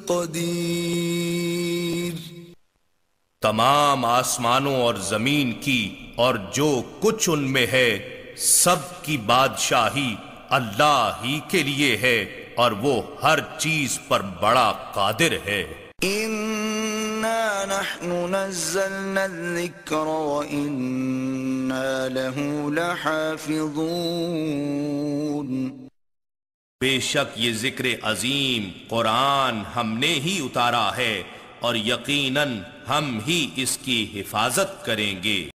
قدیر. تمام آسمانوں اور زمین کی اور جو کچھ ان میں ہے سب کی بادشاہی اللہ ہی کے لیے ہے اور وہ ہر چیز پر بڑا قادر ہے. انا نحن نزلنا الذکر وإنا له لحافظون. بے شک یہ ذکر عظیم قرآن ہم نے ہی اتارا ہے اور یقیناً ہم ہی اس کی حفاظت کریں گے.